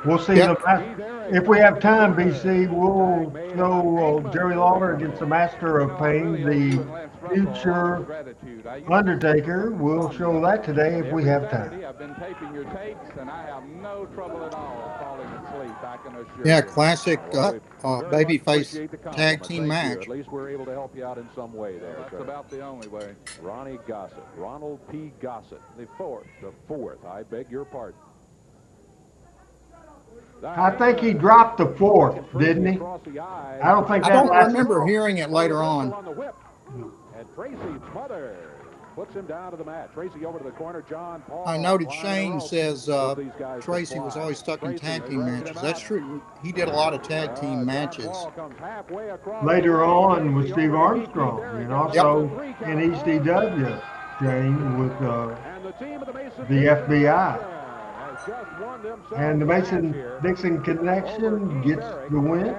We'll see. If we have time, BC, we'll show Jerry Lawler against the Master of Pain, the future Undertaker. We'll show that today if we have time. I've been taping your tapes, and I have no trouble at all falling asleep, I can assure you. Yeah, classic babyface tag team match. At least we're able to help you out in some way there. That's about the only way. Ronnie Gossett, Ronald P. Gossett, the fourth. I beg your pardon. I think he dropped the 4th, didn't he? I don't think I don't remember hearing it later on. And Tracy's mother puts him down to the mat. Tracy over to the corner. John Paul. I noted Shane says Tracy was always stuck in tag team matches. That's true. He did a lot of tag team matches. Later on with Steve Armstrong, and also in ECW, Shane, with the FBI. And the Mason-Dixon connection gets the win.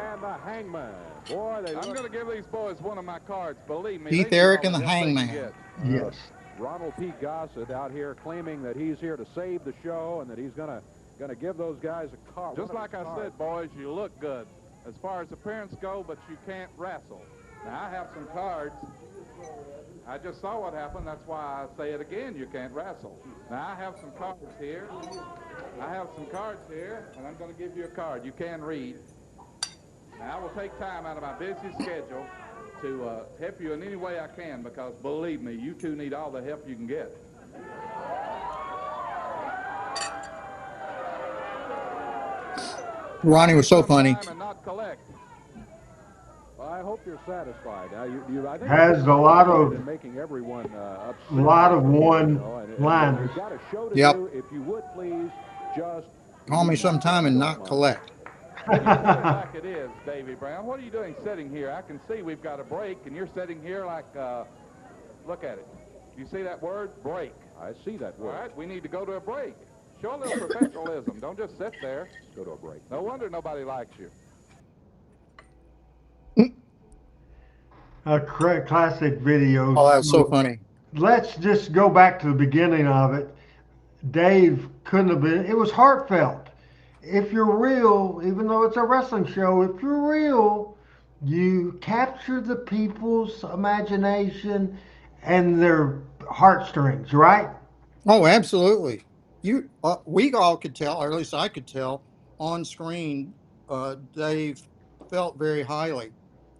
I'm going to give these boys one of my cards, believe me. Keith Eric and the Hangman. Yes. Ronald P. Gossett out here claiming that he's here to save the show and that he's going to give those guys a card. Just like I said, boys, you look good as far as appearance go, but you can't wrestle. Now, I have some cards I just saw what happened. That's why I say it again. You can't wrestle. Now, I have some cards here. And I'm going to give you a card. You can read. Now, I will take time out of my busy schedule to help you in any way I can, because believe me, you two need all the help you can get. Ronnie was so funny. And not collect. Well, I hope you're satisfied. I think Has a lot of making everyone upset. one-liners. You've got a show to Yep. do. If you would please just Call me sometime and not collect. Like it is, Davy Brown. What are you doing sitting here? I can see we've got a break, and you're sitting here like, look at it. You see that word? Break. I see that word. All right, we need to go to a break. Show a little professionalism. Don't just sit there. Let's go to a break. No wonder nobody likes you. A classic video. Oh, that's so funny. Let's just go back to the beginning of it. Dave couldn't have been, it was heartfelt. If you're real, even though it's a wrestling show, if you're real, you capture the people's imagination and their heartstrings, right? Oh, absolutely. We all could tell, or at least I could tell on screen, Dave felt very highly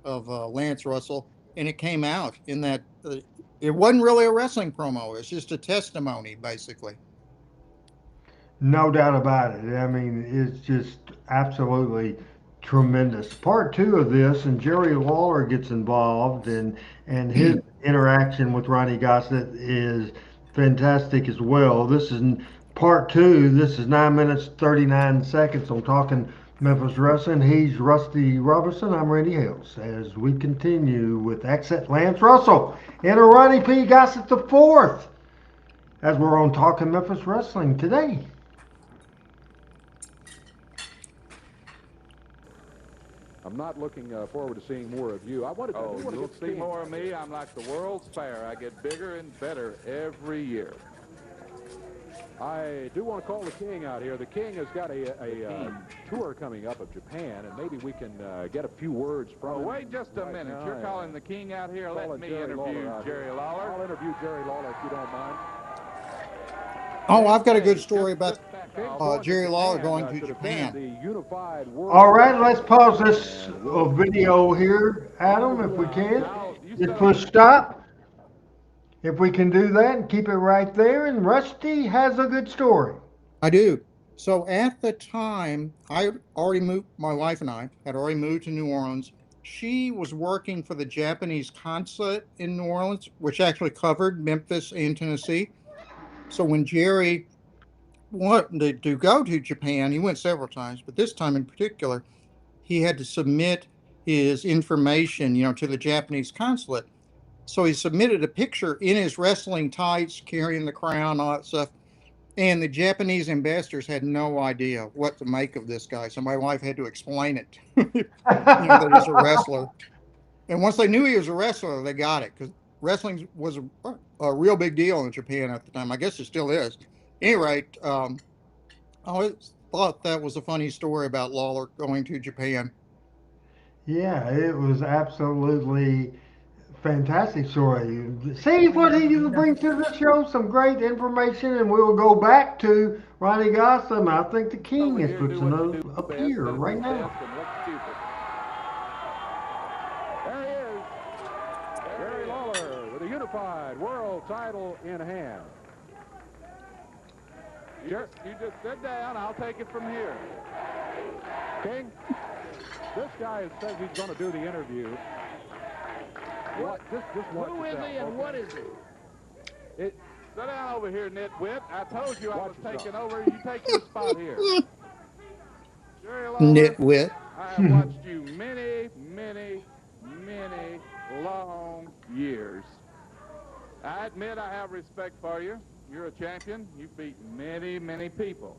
of Lance Russell, and it came out in that it wasn't really a wrestling promo. It's just a testimony, basically. No doubt about it. I mean, it's just absolutely tremendous. Part two of this, and Jerry Lawler gets involved, and his interaction with Ronnie Gossett is fantastic as well. This is part two. This is 9 minutes 39 seconds. I'm talking Memphis Wrestling. He's Rusty Robertson. I'm Randy Hales. As we continue with Exit Lance Russell and Ronnie P. Gossett the fourth, as we're on Talking Memphis Wrestling today. I'm not looking forward to seeing more of you. I wanted to. Oh, you'll see more of me. I'm like the World's Fair. I get bigger and better every year. I do want to call the King out here. The King has got a tour coming up of Japan, and maybe we can get a few words from him. Wait just a minute. You're calling the King out here. Let me interview Jerry Lawler. I'll interview Jerry Lawler if you don't mind. Oh, I've got a good story about Jerry Lawler going to Japan. The unified world. All right, let's pause this video here, Adam, if we can. Just push stop. If we can do that and keep it right there. And Rusty has a good story. I do. So at the time, I already moved, my wife and I had already moved to New Orleans. She was working for the Japanese consulate in New Orleans, which actually covered Memphis and Tennessee. So when Jerry wanted to go to Japan, he went several times, but this time in particular, he had to submit his information, to the Japanese consulate. So he submitted a picture in his wrestling tights, carrying the crown, all that stuff. And the Japanese ambassadors had no idea what to make of this guy. So my wife had to explain it, that he's a wrestler. And once they knew he was a wrestler, they got it, because wrestling was a real big deal in Japan at the time. I guess it still is. At any rate, I always thought that was a funny story about Lawler going to Japan. Yeah, it was absolutely fantastic story. See what he brings to the show, some great information, and we'll go back to Ronnie Gossett. I think the King is fixing up here right now. There he is, Jerry Lawler with a unified world title in hand. You just sit down. I'll take it from here. King, this guy says he's going to do the interview. Just watch Who is he and what is he? Sit down over here, nitwit. I told you I was taking over. You take your spot here. Jerry Lawler, Nitwit. I have watched you many, many, many long years. I admit I have respect for you. You're a champion. You beat many, many people.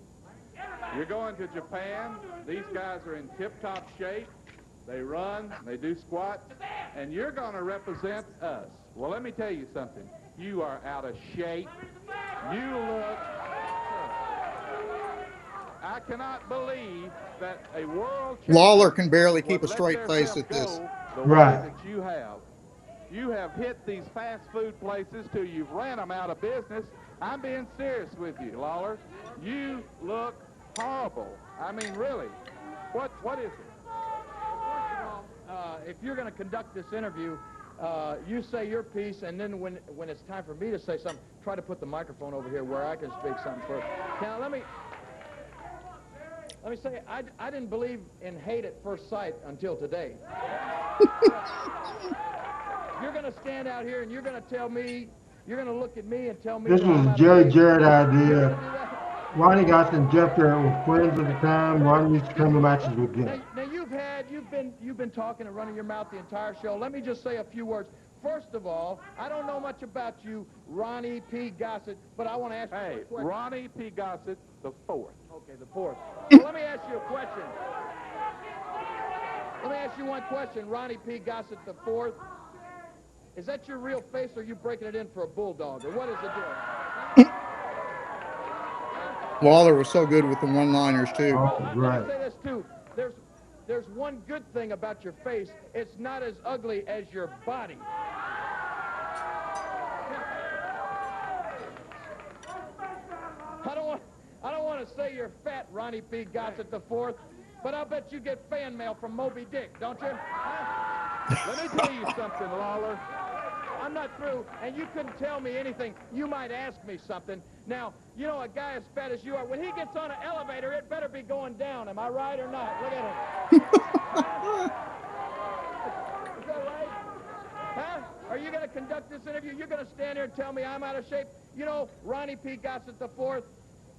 You're going to Japan. These guys are in tip-top shape. They run, they do squats, and you're going to represent us. Well, let me tell you something. You are out of shape. You look... I cannot believe that a world champion Lawler can barely keep a straight face at this. The right. way that you have. You have hit these fast food places till you've ran them out of business. I'm being serious with you, Lawler. You look horrible. I mean, really. What is it? First of all, if you're going to conduct this interview, you say your piece, and then when it's time for me to say something, try to put the microphone over here where I can speak something first. Now, let me say, I didn't believe in hate at first sight until today. You're going to stand out here and you're going to tell me, you're going to look at me and tell me. This that I'm was out of Jerry shape. Jarrett You're gonna idea. do that? Ronnie Goss and Jeff Jarrett were friends at the time. Ronnie used to come to matches with Jeff. Now you've been talking and running your mouth the entire show. Let me just say a few words. First of all, I don't know much about you, Ronnie P. Gossett, but I want to ask you a question. Ronnie P. Gossett the fourth. Okay, the fourth. Well, let me ask you a question. Let me ask you one question, Ronnie P. Gossett the fourth. Is that your real face, or are you breaking it in for a bulldog, or what is the deal? Lawler was so good with the one-liners too. Oh, Let right. me say this too. There's one good thing about your face. It's not as ugly as your body. I don't want to say you're fat, Ronnie P. Gossett the fourth, but I'll bet you get fan mail from Moby Dick, don't you? Let me tell you something, Lawler. I'm not through, and you couldn't tell me anything. You might ask me something. Now, you know, a guy as fat as you are, when he gets on an elevator, it better be going down. Am I right or not? Look at him. Is that right? Huh? Are you going to conduct this interview? You're going to stand here and tell me I'm out of shape? You know, Ronnie P. Gossett the fourth,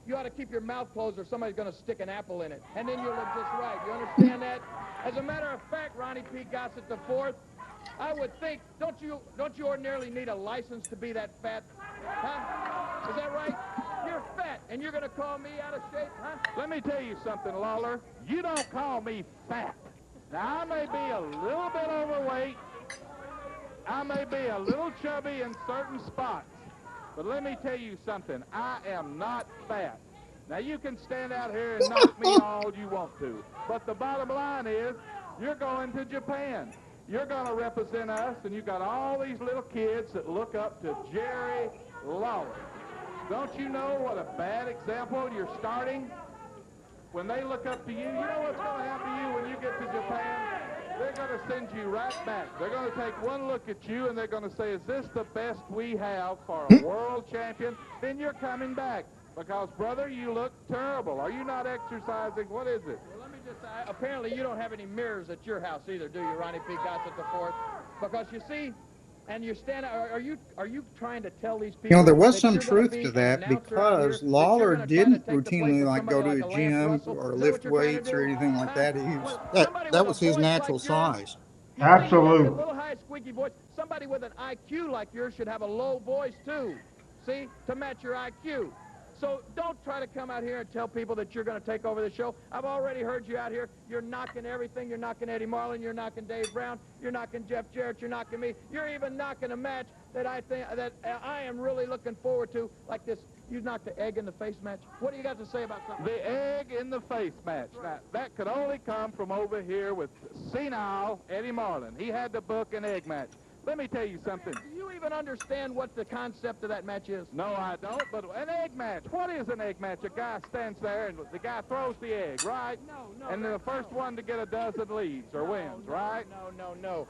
you ought to keep your mouth closed or somebody's going to stick an apple in it. And then you'll look just right. You understand that? As a matter of fact, Ronnie P. Gossett the fourth, I would think, don't you ordinarily need a license to be that fat? Huh? Is that right? You're fat, and you're going to call me out of shape, huh? Let me tell you something, Lawler. You don't call me fat. Now, I may be a little bit overweight. I may be a little chubby in certain spots. But let me tell you something. I am not fat. Now, you can stand out here and knock me all you want to. But the bottom line is, you're going to Japan. You're going to represent us, and you've got all these little kids that look up to Jerry Lawler. Don't you know what a bad example you're starting? When they look up to you, you know what's going to happen to you when you get to Japan? They're going to send you right back. They're going to take one look at you, and they're going to say, is this the best we have for a world champion? Then you're coming back. Because, brother, you look terrible. Are you not exercising? What is it? Well, let me just say, apparently you don't have any mirrors at your house either, do you, Ronnie P. Gossett the fourth? Because you see, and you stand. Are you trying to tell these people? You know, there was that some you're gonna truth be to an that announcer out here, because that Lawler you're gonna try to didn't take the place routinely of like go somebody to a like a Lance gym Russell? or Is that what lift you're trying to weights or do? anything like that. Somebody That with was a his voice natural like yours, size. you see, you got Absolutely. that little high squeaky voice. Somebody with an IQ like yours should have a low voice too. See, to match your IQ. So don't try to come out here and tell people that you're going to take over the show. I've already heard you out here. You're knocking everything. You're knocking Eddie Marlin. You're knocking Dave Brown. You're knocking Jeff Jarrett. You're knocking me. You're even knocking a match that I am really looking forward to, like this. You knocked the egg in the face match. What do you got to say about something? The egg in the face match. Now, that could only come from over here with senile Eddie Marlin. He had to book an egg match. Let me tell you something. Do you even understand what the concept of that match is? No, I don't, but an egg match. What is an egg match? A guy stands there and the guy throws the egg, right? No. And then the first one to get a dozen leaves or wins, right? No.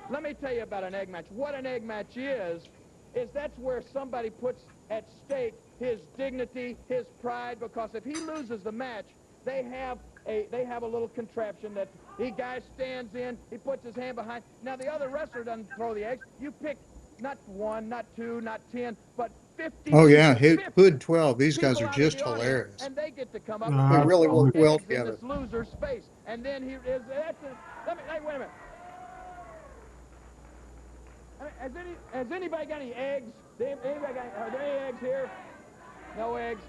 Let me tell you about an egg match. What an egg match is that's where somebody puts at stake his dignity, his pride, because if he loses the match, they have a little contraption that the guy stands in, he puts his hand behind. Now, the other wrestler doesn't throw the eggs. You pick not one, not two, not 10, but 50 Oh yeah, people, 50 Hood 12. These guys people are out of just the audience, hilarious. and they get to come up They and really throw work well eggs in together. this loser's face. And then he is, wait a minute. I mean, has anybody got any eggs? Are there any eggs here? No eggs.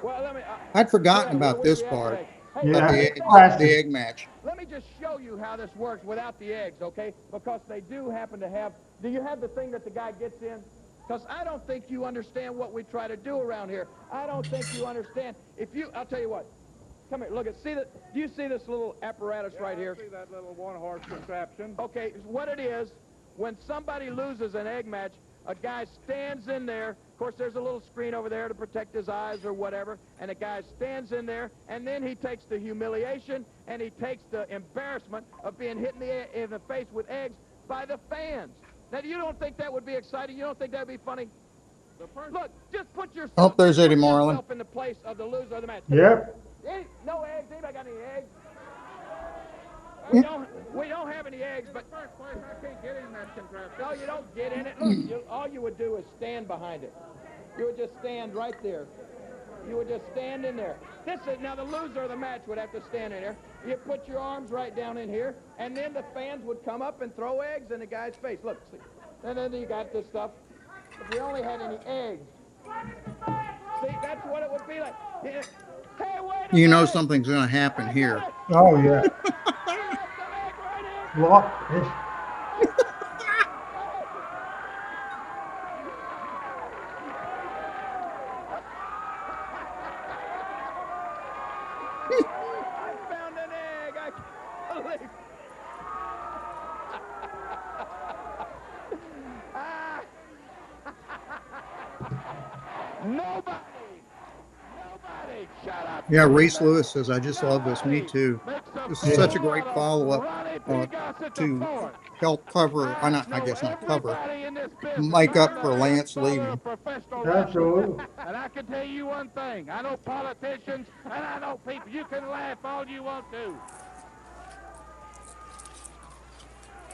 Well, I'd forgotten about this part. Hey, About Yeah, the egg match. let me just show you how this works without the eggs, okay? Because they do happen to have. Do you have the thing that the guy gets in? Because I don't think you understand what we try to do around here. I don't think you understand. I'll tell you what. Come here, look at. Do you see this little apparatus right here? I see that little one-horse contraption. Okay, what it is, when somebody loses an egg match, a guy stands in there. Of course, there's a little screen over there to protect his eyes or whatever, and a guy stands in there, and then he takes the humiliation and he takes the embarrassment of being hit in the face with eggs by the fans. Now, you don't think that would be exciting? You don't think that would be funny? Look, just put yourself, Oh, there's Eddie put Marlin. yourself in the place of the loser of the match. Yep. Hey, no eggs. Anybody got any eggs? We don't have any eggs, but first place, I can't get in that contraption. No, you don't get in it. Look, all you would do is stand behind it. You would just stand right there. You would just stand in there. Now the loser of the match would have to stand in there. You put your arms right down in here, and then the fans would come up and throw eggs in the guy's face. Look, see. And then you got this stuff. If we only had any eggs. See, that's what it would be like. Yeah. Hey, wait a You know minute. something's going to happen here. Oh, yeah. Well, I found an egg. I can't believe. Nobody. Shut up. Yeah, Reese Lewis says, I just love this. Me too. This is such a great follow-up to help cover, I guess not cover, make up for Lance leaving. absolutely. And I can tell you one thing. I know politicians, and I know people. You can laugh all you want to.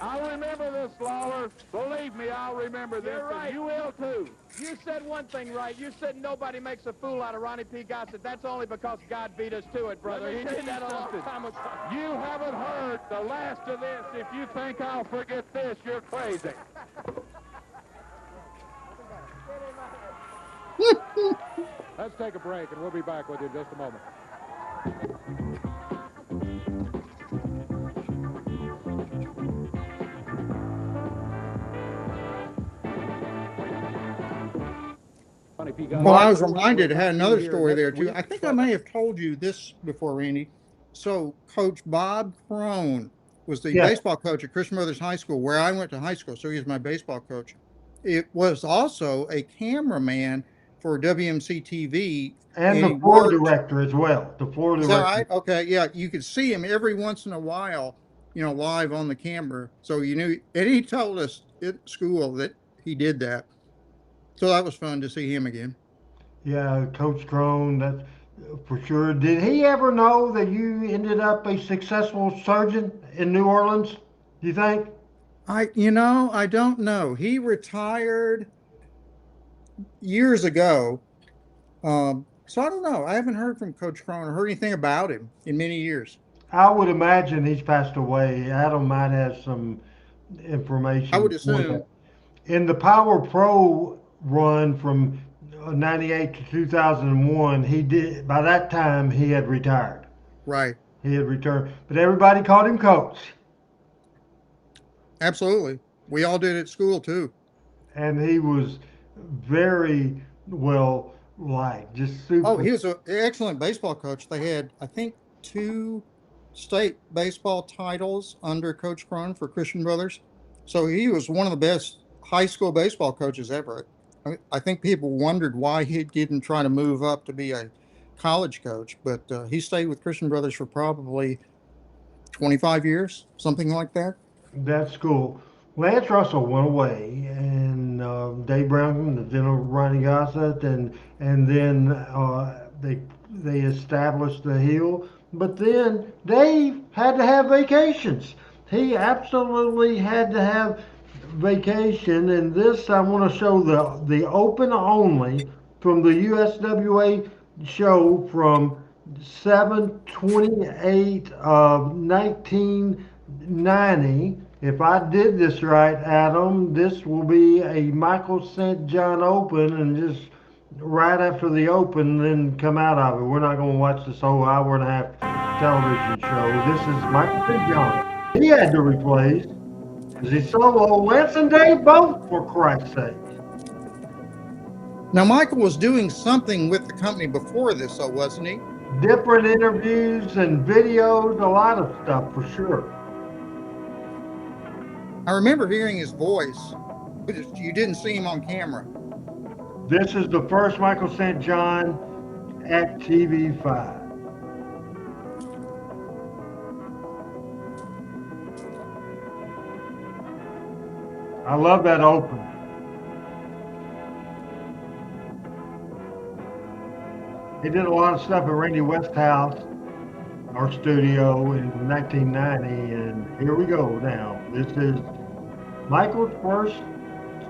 I'll remember this, Lawler. Believe me, I'll remember this. You're right. And you will, too. You said one thing right. You said nobody makes a fool out of Ronnie P. Gossett. That's only because God beat us to it, brother. He did that a long time ago. You haven't heard the last of this. If you think I'll forget this, you're crazy. Let's take a break, and we'll be back with you in just a moment. Well, I was reminded, I had another story there too. I think I may have told you this before, Randy. So Coach Bob Crone was the baseball coach at Christian Brothers High School, where I went to high school. So he was my baseball coach. It was also a cameraman for WMC TV. And the floor director as well. The floor director. Is that right? Okay, yeah. You could see him every once in a while, live on the camera. So you knew, and he told us at school that he did that. So that was fun to see him again. Yeah, Coach Crone, that's for sure. Did he ever know that you ended up a successful surgeon in New Orleans, do you think? I don't know. He retired years ago. So I don't know. I haven't heard from Coach Crone or heard anything about him in many years. I would imagine he's passed away. Adam might have some information. I would assume. In the Power Pro run from 98 to 2001, he did. By that time, he had retired. Right. He had returned, but everybody called him Coach. Absolutely. We all did at school too. And he was very well liked, just super. Oh, he was an excellent baseball coach. They had, I think, 2 state baseball titles under Coach Crone for Christian Brothers. So he was one of the best high school baseball coaches ever. I think people wondered why he didn't try to move up to be a college coach, but he stayed with Christian Brothers for probably 25 years, something like that. That's cool. Lance Russell went away, and Dave Brown, the general Ronnie Gossett, and then they established the Hill. But then Dave had to have vacations. He absolutely had to have vacation, and this I want to show the open only from the USWA show from 7/28 of 1990. If I did this right, Adam, this will be a Michael St. John Open, and just right after the Open, then come out of it. We're not going to watch this whole hour and a half television show. This is Michael St. John. He had to replace. He's solo. Lance and Dave both, for Christ's sake. Now, Michael was doing something with the company before this, though, wasn't he? Different interviews and videos, a lot of stuff for sure. I I remember hearing his voice, but you didn't see him on camera. This is the first Michael St. John at TV5. I love that open. He did a lot of stuff at Randy West's house, our studio, in 1990, and here we go now. This is Michael's first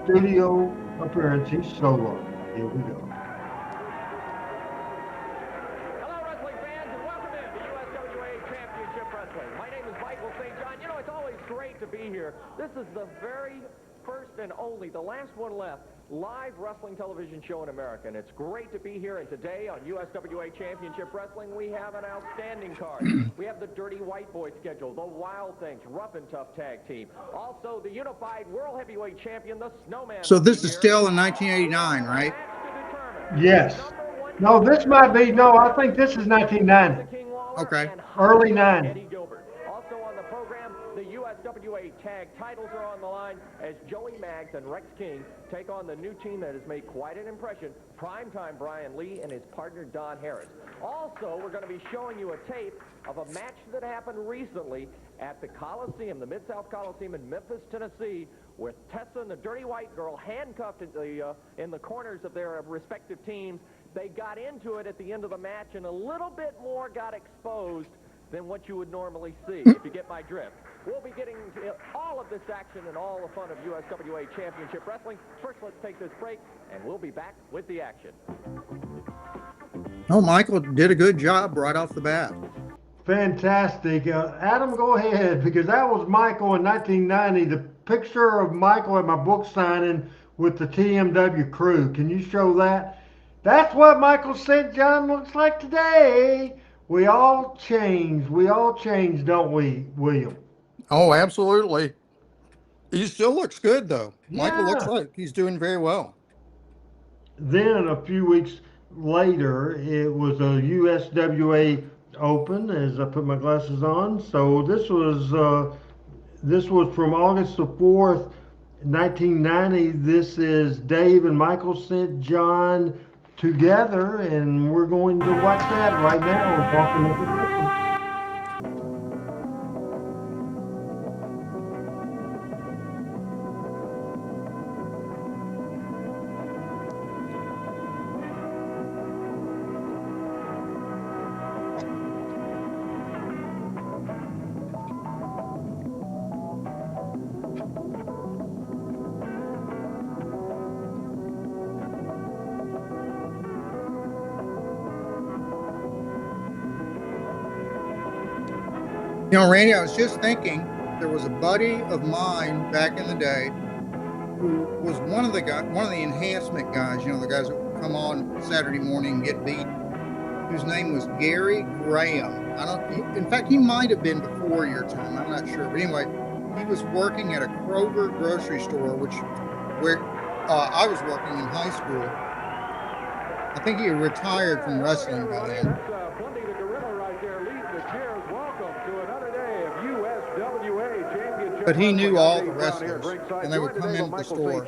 studio appearance. He's solo. Here we go. Hello, wrestling fans, and welcome in to USWA Championship Wrestling. My name is Michael St. John. You know, it's always great to be here. This is the very first and only, the last one left, live wrestling television show in America, and it's great to be here. And today on USWA Championship Wrestling, we have an outstanding card. We have the Dirty White Boy schedule, the Wild Things, Rough and Tough Tag Team, also the Unified World Heavyweight Champion, the Snowman. So this is still in 1989, right? Yes. No, this might be, no, I think this is 1990. Okay. Early 90s. Also on the program, the USWA tag titles are on the line as Joey Maggs and Rex King take on the new team that has made quite an impression, Primetime Brian Lee and his partner Don Harris. Also, we're going to be showing you a tape of a match that happened recently at the Coliseum, the Mid-South Coliseum in Memphis, Tennessee, with Tessa and the Dirty White Girl handcuffed in the corners of their respective teams. They got into it at the end of the match, and a little bit more got exposed than what you would normally see, if you get my drift. We'll be getting to all of this action and all the fun of USWA Championship Wrestling. First, let's take this break, and we'll be back with the action. Oh, Michael did a good job right off the bat. Fantastic. Adam, go ahead, because that was Michael in 1990, the picture of Michael at my book signing with the TMW crew. Can you show that? That's what Michael St. John looks like today. We all change. We all change, don't we, William? Oh, absolutely. He still looks good, though. Yeah. Michael looks like he's doing very well. Then a few weeks later, it was a USWA Open, as I put my glasses on. So this was from August the 4th, 1990. This is Dave and Michael St. John together, and we're going to watch that right now. We're walking up the wrestling. You know, Randy, I was just thinking, there was a buddy of mine back in the day who was one of the enhancement guys, you know, the guys that would come on Saturday morning and get beat, whose name was Gary Graham. In fact, he might have been before your time, I'm not sure. But anyway, he was working at a Kroger grocery store, where I was working in high school. I think he had retired from wrestling by then. But he knew all the wrestlers, and they would come into the store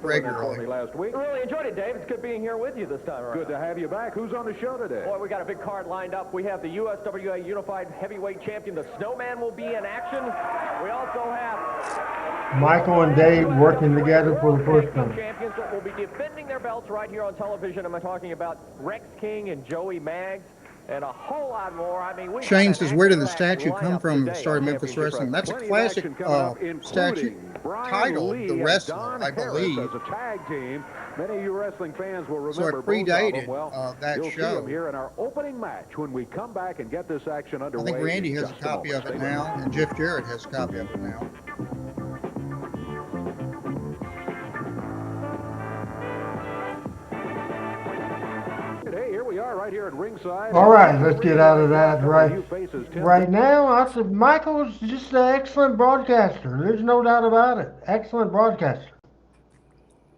regularly. Really enjoyed it, Dave. It's good being here with you this time around. Good to have you back. Who's on the show today? Boy, we got a big card lined up. We have the USWA Unified Heavyweight Champion, the Snowman, will be in action. We also have Michael and Dave working together for the first time. Champions that will be defending their belts right here on television. I'm talking about Rex King and Joey Maggs, and a whole lot more. I mean, Shane says, where did the statue come from that started Memphis Wrestling? That's a classic statue titled The Wrestler, I believe. As a tag team, many of you wrestling fans will remember. So it predated that you'll show. See them here in our opening match when we come back and get this action underway. I think Randy has a copy of it now, and Jeff Jarrett has a copy of it now. Right here at ringside. All right, let's get out of that right now. I said Michael's just an excellent broadcaster. There's no doubt about it. Excellent broadcaster.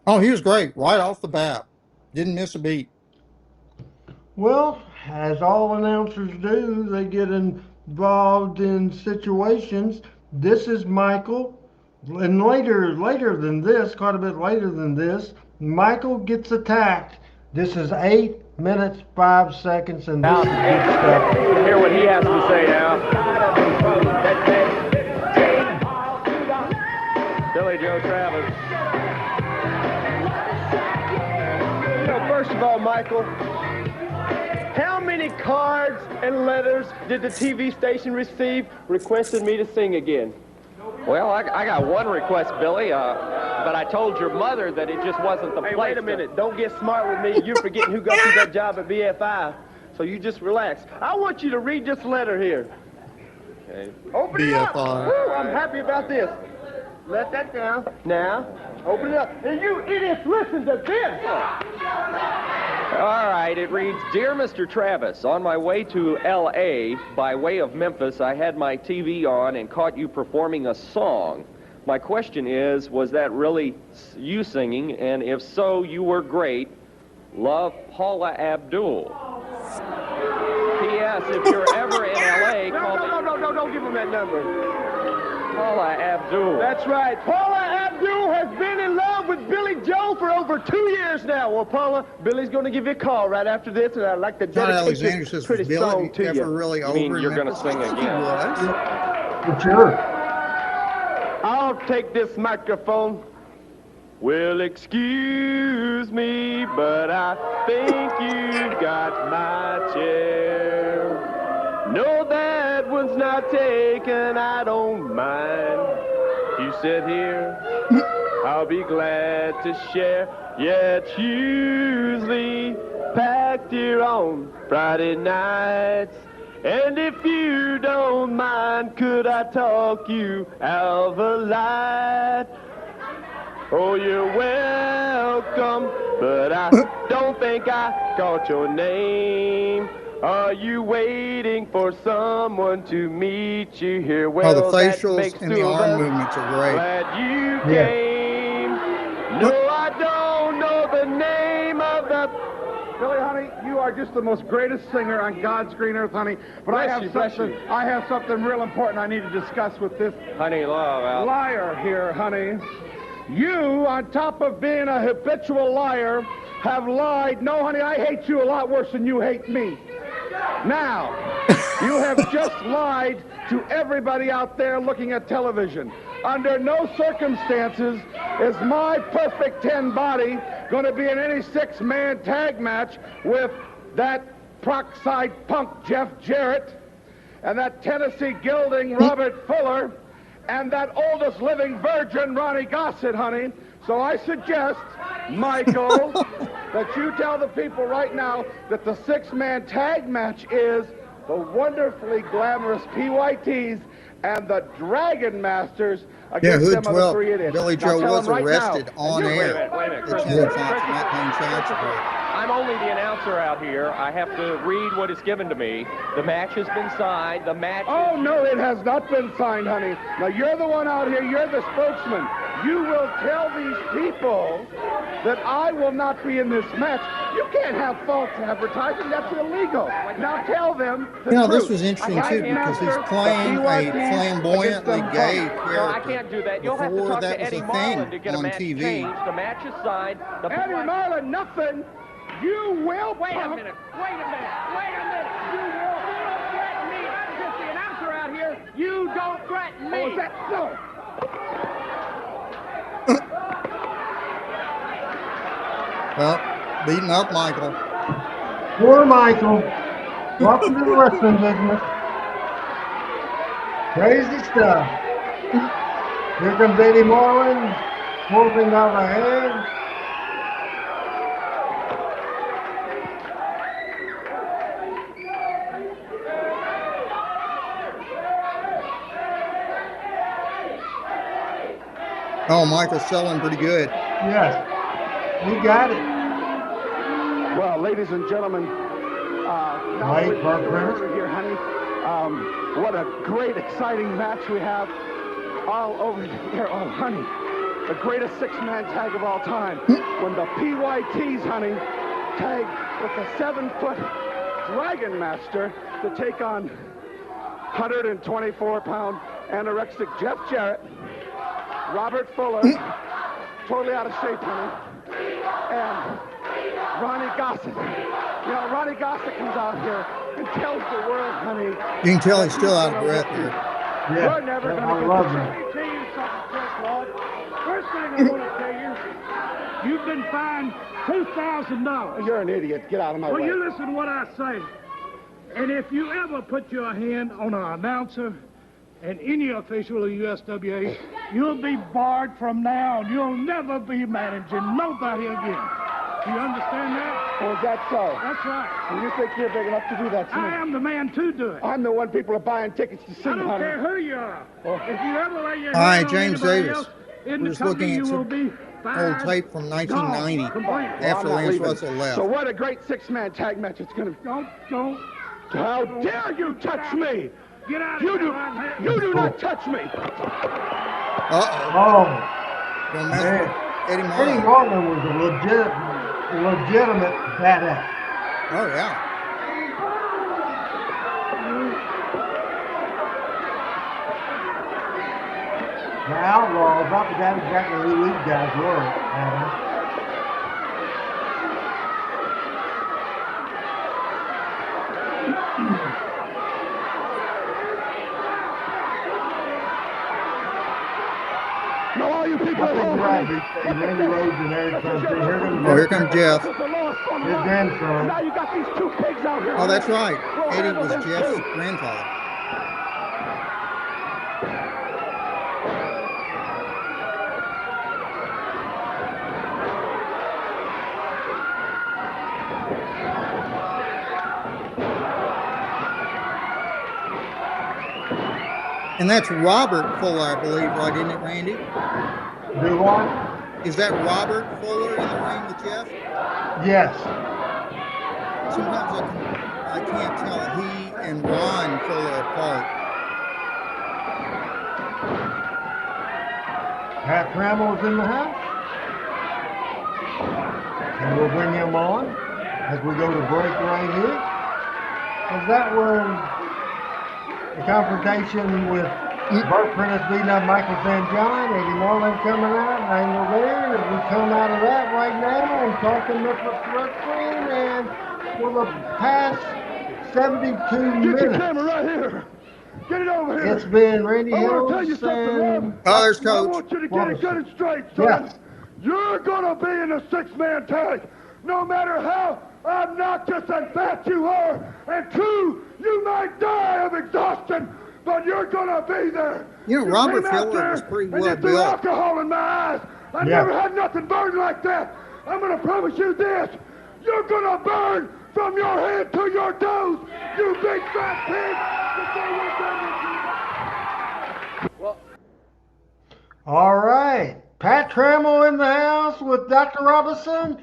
Oh, he was great right off the bat. Didn't miss a beat. Well, as all announcers do, they get involved in situations. This is Michael And later than this, quite a bit later than this, Michael gets attacked. This is 8 minutes, 5 seconds, and this is good stuff. Hear what he has to say now. Billy Joe Travis. First of all, Michael, how many cards and letters did the TV station receive requesting me to sing again? Well, I got one request, Billy, but I told your mother that it just wasn't the Hey, place. wait a minute. Don't get smart with me. You're forgetting who got you that job at BFI. So you just relax. I want you to read this letter here. Okay. Open it up. Woo, I'm happy about this. Let that down. Now, open it up. And you idiots, listen to this. All right, it reads, Dear Mr. Travis, on my way to L.A. by way of Memphis, I had my TV on and caught you performing a song. My question is, was that really you singing? And if so, you were great. Love, Paula Abdul. P.S. If you're ever in L.A., call me. No, don't give him that number. Paula Abdul. That's right. Paula Abdul has been in love with Billy Joe for over 2 years now. Well, Paula, Billy's going to give you a call right after this, and I'd like to John dedicate Alexander this says, pretty was song Billy to ever you. really You over? mean you're going to sing again? He was. For sure. I'll take this microphone. Well, excuse me, but I think you got my chair. No, that one's not taken, I don't mind. You sit here, I'll be glad to share. Yeah, it's usually packed here on Friday nights. And if you don't mind, could I talk you out of a light? Oh, you're welcome, but I don't think I caught your name. Are you waiting for someone to meet you here? Well, Oh, the that facials makes and the two of arm us. movements are great. Glad you Yeah. came. No, I don't know the name of the... Billy, honey, you are just the most greatest singer on God's green earth, honey. But Bless I have you, bless something. you. I have something real important I need to discuss with this Honey, love, Al. liar here, honey. You, on top of being a habitual liar, have lied. No, honey, I hate you a lot worse than you hate me. Now, you have just lied to everybody out there looking at television. Under no circumstances is my perfect 10 body going to be in any 6-man tag match with that Proxide punk Jeff Jarrett and that Tennessee gelding Robert Fuller and that oldest living virgin Ronnie Gossett, honey. So I suggest, Michael, that you tell the people right now that the 6-man tag match is the wonderfully glamorous PYTs and the Dragon Masters Yeah, against Hood them other 12. 3 idiots. Billy Now Joe tell was them right arrested now. on Wait a air. minute, wait a minute. It's Christopher, Hood Fox not paying child support. I'm only the announcer out here. I have to read what is given to me. The match has been signed. The match Oh, is... no, it has not been signed, honey. Now, you're the one out here. You're the spokesman. You will tell these people that I will not be in this match. You can't have false advertising. That's illegal. Now, tell them the You know, truth. this was interesting, I too, can't because he's master playing the a PYTs flamboyantly against them gay punks. No, I character. can't do that. You'll have to Before talk that to was Eddie a Marlin thing to get a on match TV. changed. The match is signed. The Eddie Marlin, nothing. You will Wait a punk. minute. Wait a minute. Wait a minute. You don't threaten me. I'm just the announcer out here. You don't threaten me. Oh, is that so? Well, beating up Michael. Poor Michael. Welcome to the wrestling business. Crazy stuff. Here comes Eddie Marlin, holding out a hand. Oh, Michael's selling pretty good. Yes, he got it. Well, ladies and gentlemen, now Mike we're Barker. here, honey. What a great, exciting match we have all over here. Oh, honey, the greatest 6-man tag of all time. When the PYTs, honey, tag with the 7-foot Dragon Master to take on 124-pound anorexic Jeff Jarrett. Robert Fuller, totally out of shape, honey. And Ronnie Gossett. You know, Ronnie Gossett comes out here and tells the world, honey. You can tell he's still out of breath here. Yeah, We're never going to I get love the that. Let me tell you something, Chris Lord. First thing I want to tell you, you've been fined $2,000. You're an idiot. Get out of my Well, way. you listen to what I say. And if you ever put your hand on an announcer and any official of USWA, you'll be barred from now on. You'll never be managing nobody again. Do you understand that? Oh, is that so? That's right. And you think you're big enough to do that to me? I am the man to do it. I'm the one people are buying tickets to see, I don't honey. care who you are. If you ever lay your All right, hand on James anybody Davis. else in We're the just company, looking at you will some be fired. old tape from 1990 Gone. Completely. after I'm not Lance leaving. Russell left. So what a great six-man tag match it's going to be. Don't. How dare you touch me? Get out of You here. do, right you do not touch me. Uh-oh. Oh, Don't mess man. with Eddie Eddie Martin. Martin was a legitimate badass. Oh, yeah. The Outlaws, I forgot exactly who these guys were, Adam. Now all you people I at think home, you're right, honey, Big Steve. Randy Rhodes and Eric Thurston. Oh, here comes Jeff. this is the lowest form of His life. grandson. Now you got these two pigs out here. Oh, that's right. We'll Eddie handle was them Jeff's too. grandfather. And that's Robert Fuller, I believe, right, isn't it, Randy? Do what? Is that Robert Fuller in the ring with Jeff? Yes. Sometimes I can't tell he and Ron Fuller apart. Pat Trammell's in the house. And we'll bring him on as we go to break right here. Because that was the confrontation with Burt Prentice beating up Michael St. John, Eddie Marlin coming out, Angle there. As we come out of that right now and talking Memphis wrestling, and for the past 72 Get your camera minutes, right here. Get it over here. it's been Randy I want to tell you Hills something, Rob. and Oh, there's I Coach. want you to get it good and straight, son. Yes. You're gonna be in a six-man tag, no matter how obnoxious and fat you are. And two, you might die of exhaustion, but you're gonna be there. You know, Robert came out Fuller there was pretty and well you threw built. alcohol in my eyes. I Yeah. never had nothing burn like that. I'm gonna promise you this: you're gonna burn from your head to your toes, you big fat pig. Before we're done with you. all right. Pat Trammell in the house with Dr. Robinson.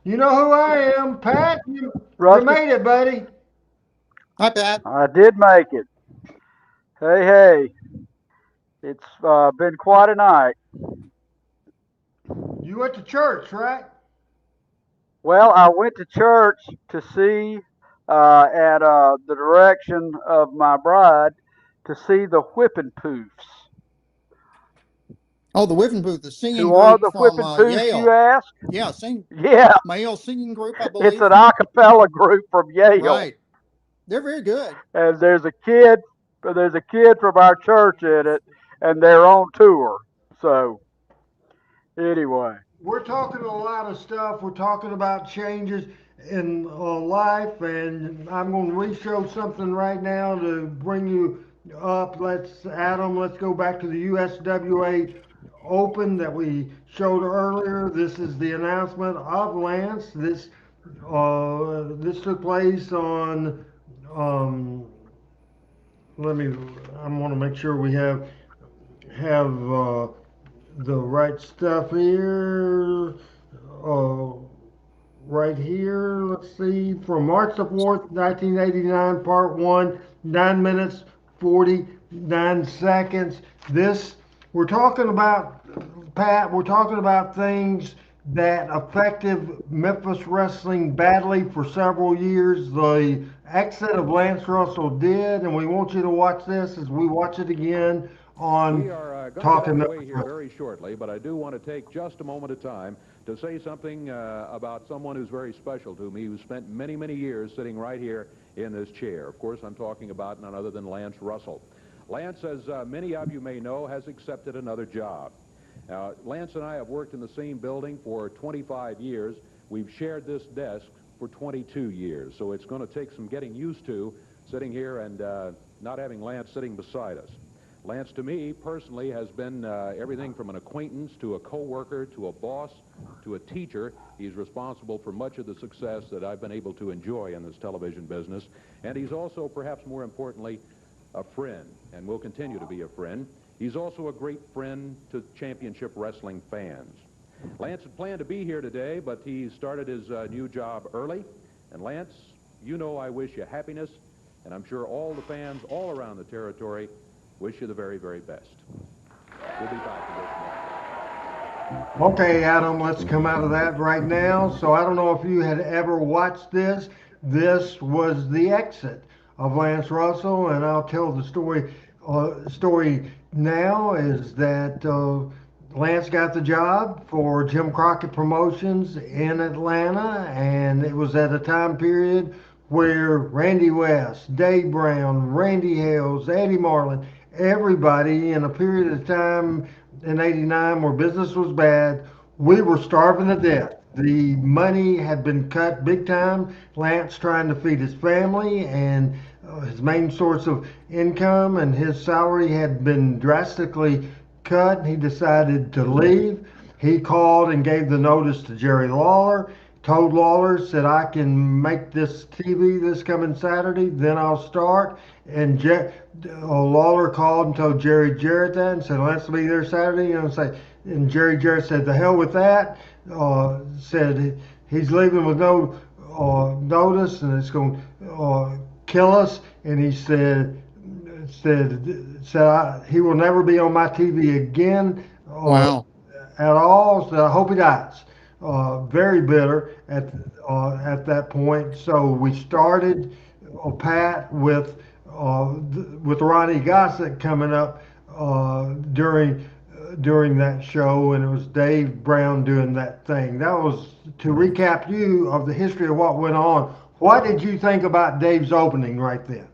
You know who I am, Pat. You made it, buddy. Hi, Pat. I did make it. Hey. It's been quite a night. You went to church, right? Well, I went to church to see, at the direction of my bride, to see the Whippin' Poofs. Oh, the Whipping Booth, the singing Who are group the from Whippin' Poofs, Yale. you ask? Yeah, Yeah, male singing group, I believe. it's an a cappella group from Yale. Right. They're very good. And there's a kid from our church in it, and they're on tour. So, anyway. We're talking a lot of stuff. We're talking about changes in life, and I'm going to re-show something right now to bring you up. Adam, let's go back to the USWA Open that we showed earlier. This is the announcement of Lance. This took place on. I want to make sure we have the right stuff here. Right here, let's see, from March the 4th, 1989, part 1, 9 minutes, 49 seconds. We're talking about, Pat, we're talking about things that affected Memphis wrestling badly for several years. The exit of Lance Russell did, and we want you to watch this as we watch it again on We are going to Talking get Memphis underway here Wrestling. very shortly, but I do want to take just a moment of time to say something about someone who's very special to me, who spent many, many years sitting right here in this chair. Of course, I'm talking about none other than Lance Russell. Lance, as many of you may know, has accepted another job. Now, Lance and I have worked in the same building for 25 years. We've shared this desk for 22 years, so it's going to take some getting used to sitting here and not having Lance sitting beside us. Lance, to me, personally, has been everything from an acquaintance to a co-worker to a boss to a teacher. He's responsible for much of the success that I've been able to enjoy in this television business. And he's also, perhaps more importantly, a friend, and will continue to be a friend. He's also a great friend to championship wrestling fans. Lance had planned to be here today, but he started his new job early. And Lance, you know I wish you happiness, and I'm sure all the fans all around the territory wish you the very, very best. We'll be back in just a moment. Okay, Adam, let's come out of that right now. So I don't know if you had ever watched this. This was the exit of Lance Russell, and I'll tell the story. Story now is that Lance got the job for Jim Crockett Promotions in Atlanta, and it was at a time period where Randy West, Dave Brown, Randy Hales, Eddie Marlin, everybody in a period of time in '89 where business was bad, we were starving to death. The money had been cut big time. Lance trying to feed his family, and his main source of income and his salary had been drastically cut. He decided to leave. He called and gave the notice to Jerry Lawler. Told Lawler, said, I can make this TV this coming Saturday, then I'll start. And Lawler called and told Jerry Jarrett that and said, let's be there Saturday. And Jerry Jarrett said, the hell with that. Said he's leaving with no notice and it's going to kill us. And he said he will never be on my TV again. Wow. At all. So I hope he dies. Very bitter at that point. So we started Pat with Ronnie Gossett coming up during that show, and it was Dave Brown doing that thing. That was to recap you of the history of what went on. What did you think about Dave's opening right then?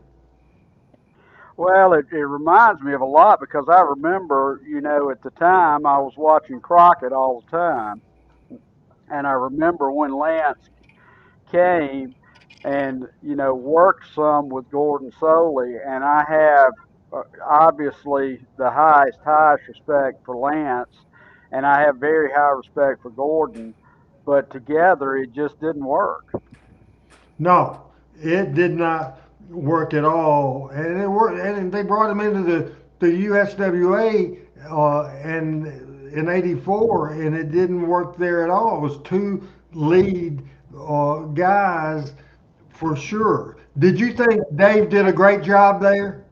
Well, it reminds me of a lot because I remember, at the time I was watching Crockett all the time. And I remember when Lance came and, worked some with Gordon Soley. And I have obviously the highest respect for Lance. And I have very high respect for Gordon. But together, it just didn't work. No, it did not work at all, and it worked. And they brought him into the USWA and in '84, and it didn't work there at all. It was two lead guys for sure. Did you think Dave did a great job there?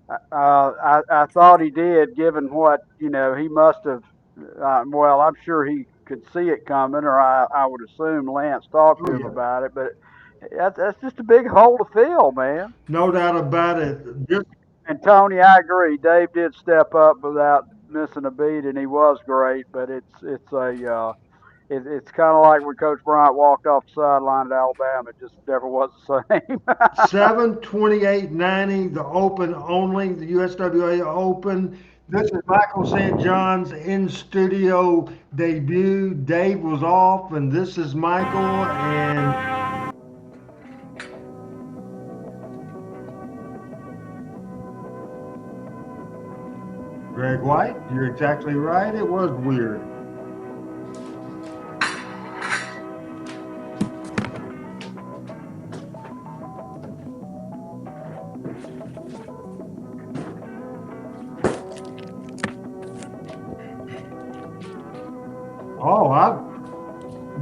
I thought he did, given what he must have. Well, I'm sure he could see it coming, or I would assume Lance talked to him about it. But that's just a big hole to fill, man. No doubt about it. And Tony, I agree. Dave did step up without missing a beat, and he was great. But it's kind of like when Coach Bryant walked off the sideline at Alabama. It just never was the same. 7/28/90, the Open only, the USWA Open. This is Michael St. John's in studio debut. Dave was off, and this is Michael. And Greg White, you're exactly right. It was weird.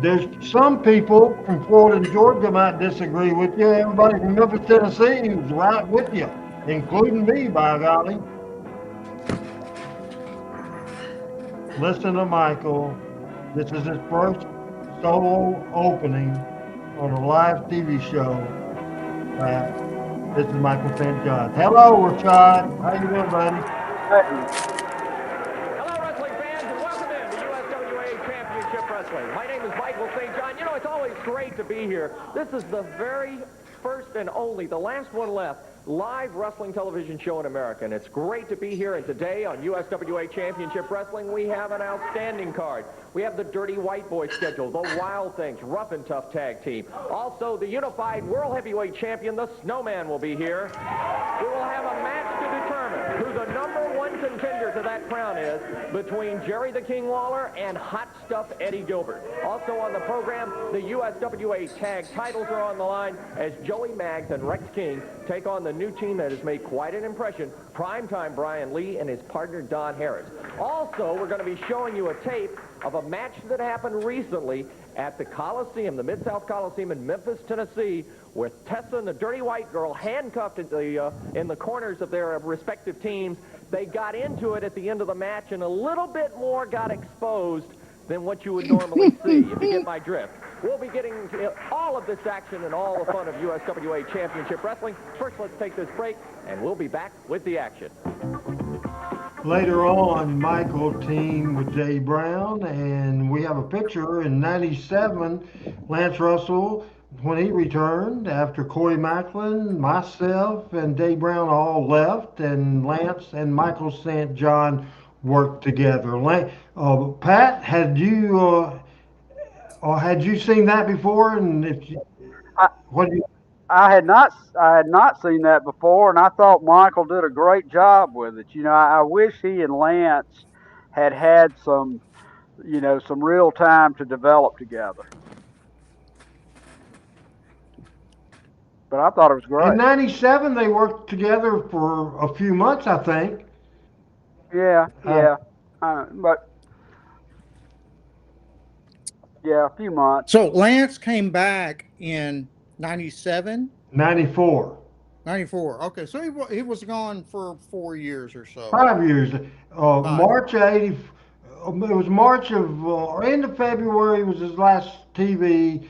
There's some people from Florida and Georgia might disagree with you. Everybody from Memphis, Tennessee is right with you, including me, by golly. Listen to Michael. This is his first solo opening on a live TV show. This is Michael St. John. Hello, Rashad. How you doing, buddy? Hello, wrestling fans, and welcome in to USWA Championship Wrestling. My name is Michael St. John. You know, it's always great to be here. This is the very first and only, the last one left, live wrestling television show in America. And it's great to be here. And today on USWA Championship Wrestling, we have an outstanding card. We have the Dirty White Boys schedule, the Wild Things, Rough and Tough Tag Team. Also, the Unified World Heavyweight Champion, the Snowman, will be here. We will have a match to determine who the #1 contender to that crown is between Jerry the King Lawler and Hot Stuff Eddie Gilbert. Also on the program, the USWA tag titles are on the line as Joey Maggs and Rex King take on the new team that has made quite an impression, Primetime Brian Lee and his partner Don Harris. Also, we're going to be showing you a tape of a match that happened recently at the Coliseum, the Mid-South Coliseum in Memphis, Tennessee, with Tessa and the Dirty White Girl handcuffed in the corners of their respective teams. They got into it at the end of the match, and a little bit more got exposed than what you would normally see, if you get my drift. We'll be getting all of this action and all the fun of USWA Championship Wrestling. First, let's take this break, and we'll be back with the action. Later on, Michael teamed with Jay Brown, and we have a picture in '97, Lance Russell, when he returned after Corey Macklin, myself, and Jay Brown all left, and Lance and Michael St. John worked together. Pat, had you seen that before? And if you, what do you? I had not seen that before, and I thought Michael did a great job with it. You know, I wish he and Lance had some, some real time to develop together. But I thought it was great. In '97, they worked together for a few months, I think. Yeah. But yeah, a few months. So Lance came back in '97? 94. 94. Okay, so he was gone for 4 years or so. 5 years. March of '80. It was March of, or end of February was his last TV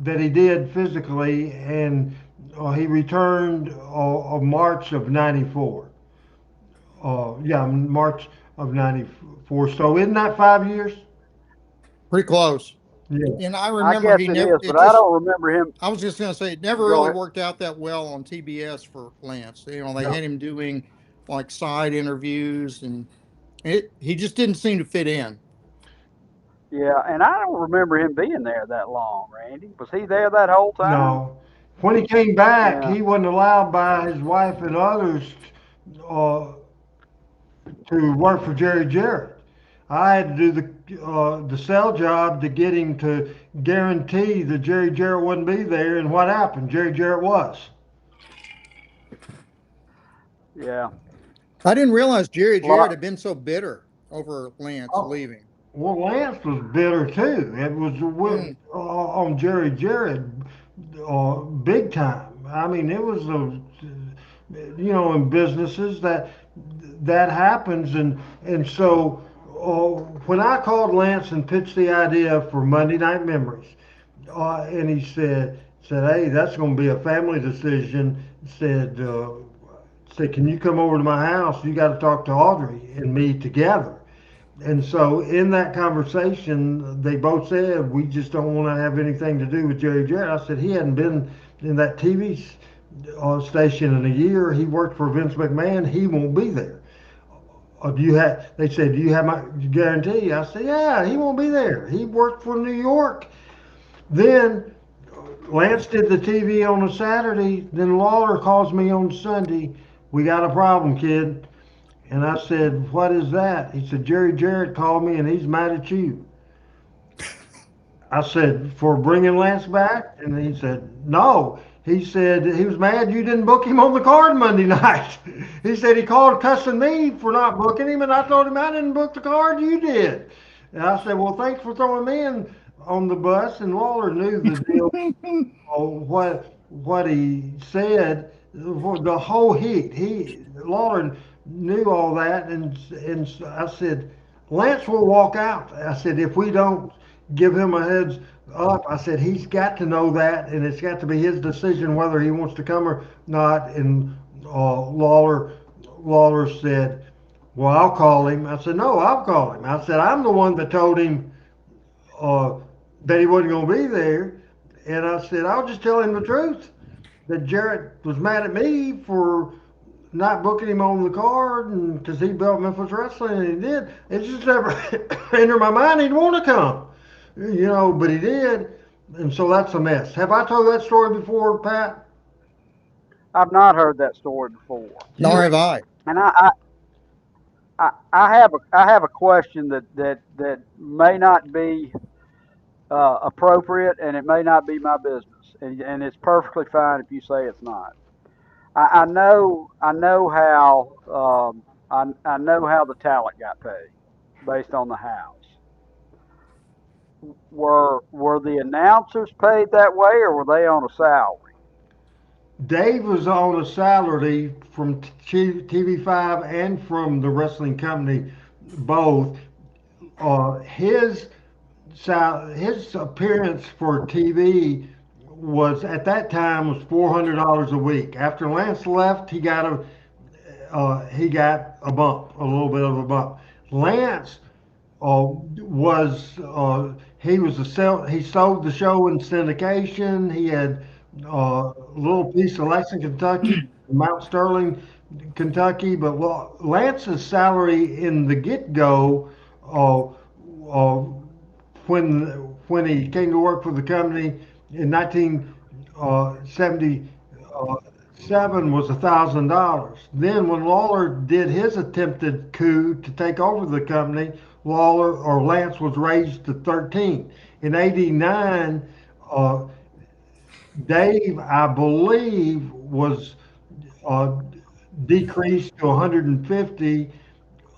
that he did physically, and he returned March of '94. March of '94. So isn't that 5 years? Pretty close. Yeah. And I remember I guess I don't remember him. I was just going to say, it never really worked out that well on TBS for Lance. They had him doing like side interviews, and he just didn't seem to fit in. Yeah, and I don't remember him being there that long, Randy. Was he there that whole time? No. When he came back, he wasn't allowed by his wife and others to work for Jerry Jarrett. I had to do the sell job to get him to guarantee that Jerry Jarrett wouldn't be there. And what happened? Jerry Jarrett was. Yeah. I didn't realize Jerry Jarrett had been so bitter over Lance leaving. Well, Lance was bitter too. It was on Jerry Jarrett big time. I mean, it was in businesses that happens, and so. When I called Lance and pitched the idea for Monday Night Memories, and he said, hey, that's going to be a family decision. Said, can you come over to my house? You got to talk to Audrey and me together. And so in that conversation, they both said, we just don't want to have anything to do with Jerry Jarrett. I said, he hadn't been in that TV station in a year. He worked for Vince McMahon. He won't be there. They said, do you have my guarantee? I said, yeah, he won't be there. He worked for New York. Then Lance did the TV on a Saturday. Then Lawler calls me on Sunday. We got a problem, kid. And I said, what is that? He said, Jerry Jarrett called me and he's mad at you. I said, for bringing Lance back? And he said, no. He said he was mad you didn't book him on the card Monday night. He said he called cussing me for not booking him, and I told him I didn't book the card, you did. And I said, well, thanks for throwing me in on the bus. And Lawler knew the deal, what he said, the whole heat. Lawler knew all that, and I said, Lance will walk out. I said, if we don't give him a heads up. I said, he's got to know that, and it's got to be his decision whether he wants to come or not. And Lawler said, well, I'll call him. I said, no, I'll call him. I said, I'm the one that told him uh, that he wasn't going to be there. And I said, I'll just tell him the truth, that Jarrett was mad at me for not booking him on the card, and because he built Memphis Wrestling, and he did. It just never entered my mind he'd want to come, but he did. And so that's a mess. Have I told that story before, Pat? I've not heard that story before. Nor have I. And I have a question that may not be appropriate, and it may not be my business, and it's perfectly fine if you say it's not. I know how I know how the talent got paid based on the house. Were the announcers paid that way, or were they on a salary? Dave was on a salary from TV5 and from the wrestling company, both. His appearance for TV was at that time was $400 a week. After Lance left, he got a bump, a little bit of a bump. Lance he sold the show in syndication. He had a little piece of Lexington, Kentucky, Mount Sterling, Kentucky. But Lance's salary in the get-go, when he came to work for the company in 1977, was $1,000. Then when Lawler did his attempted coup to take over the company, Lance was raised to 13. In '89, Dave, I believe, was decreased to 150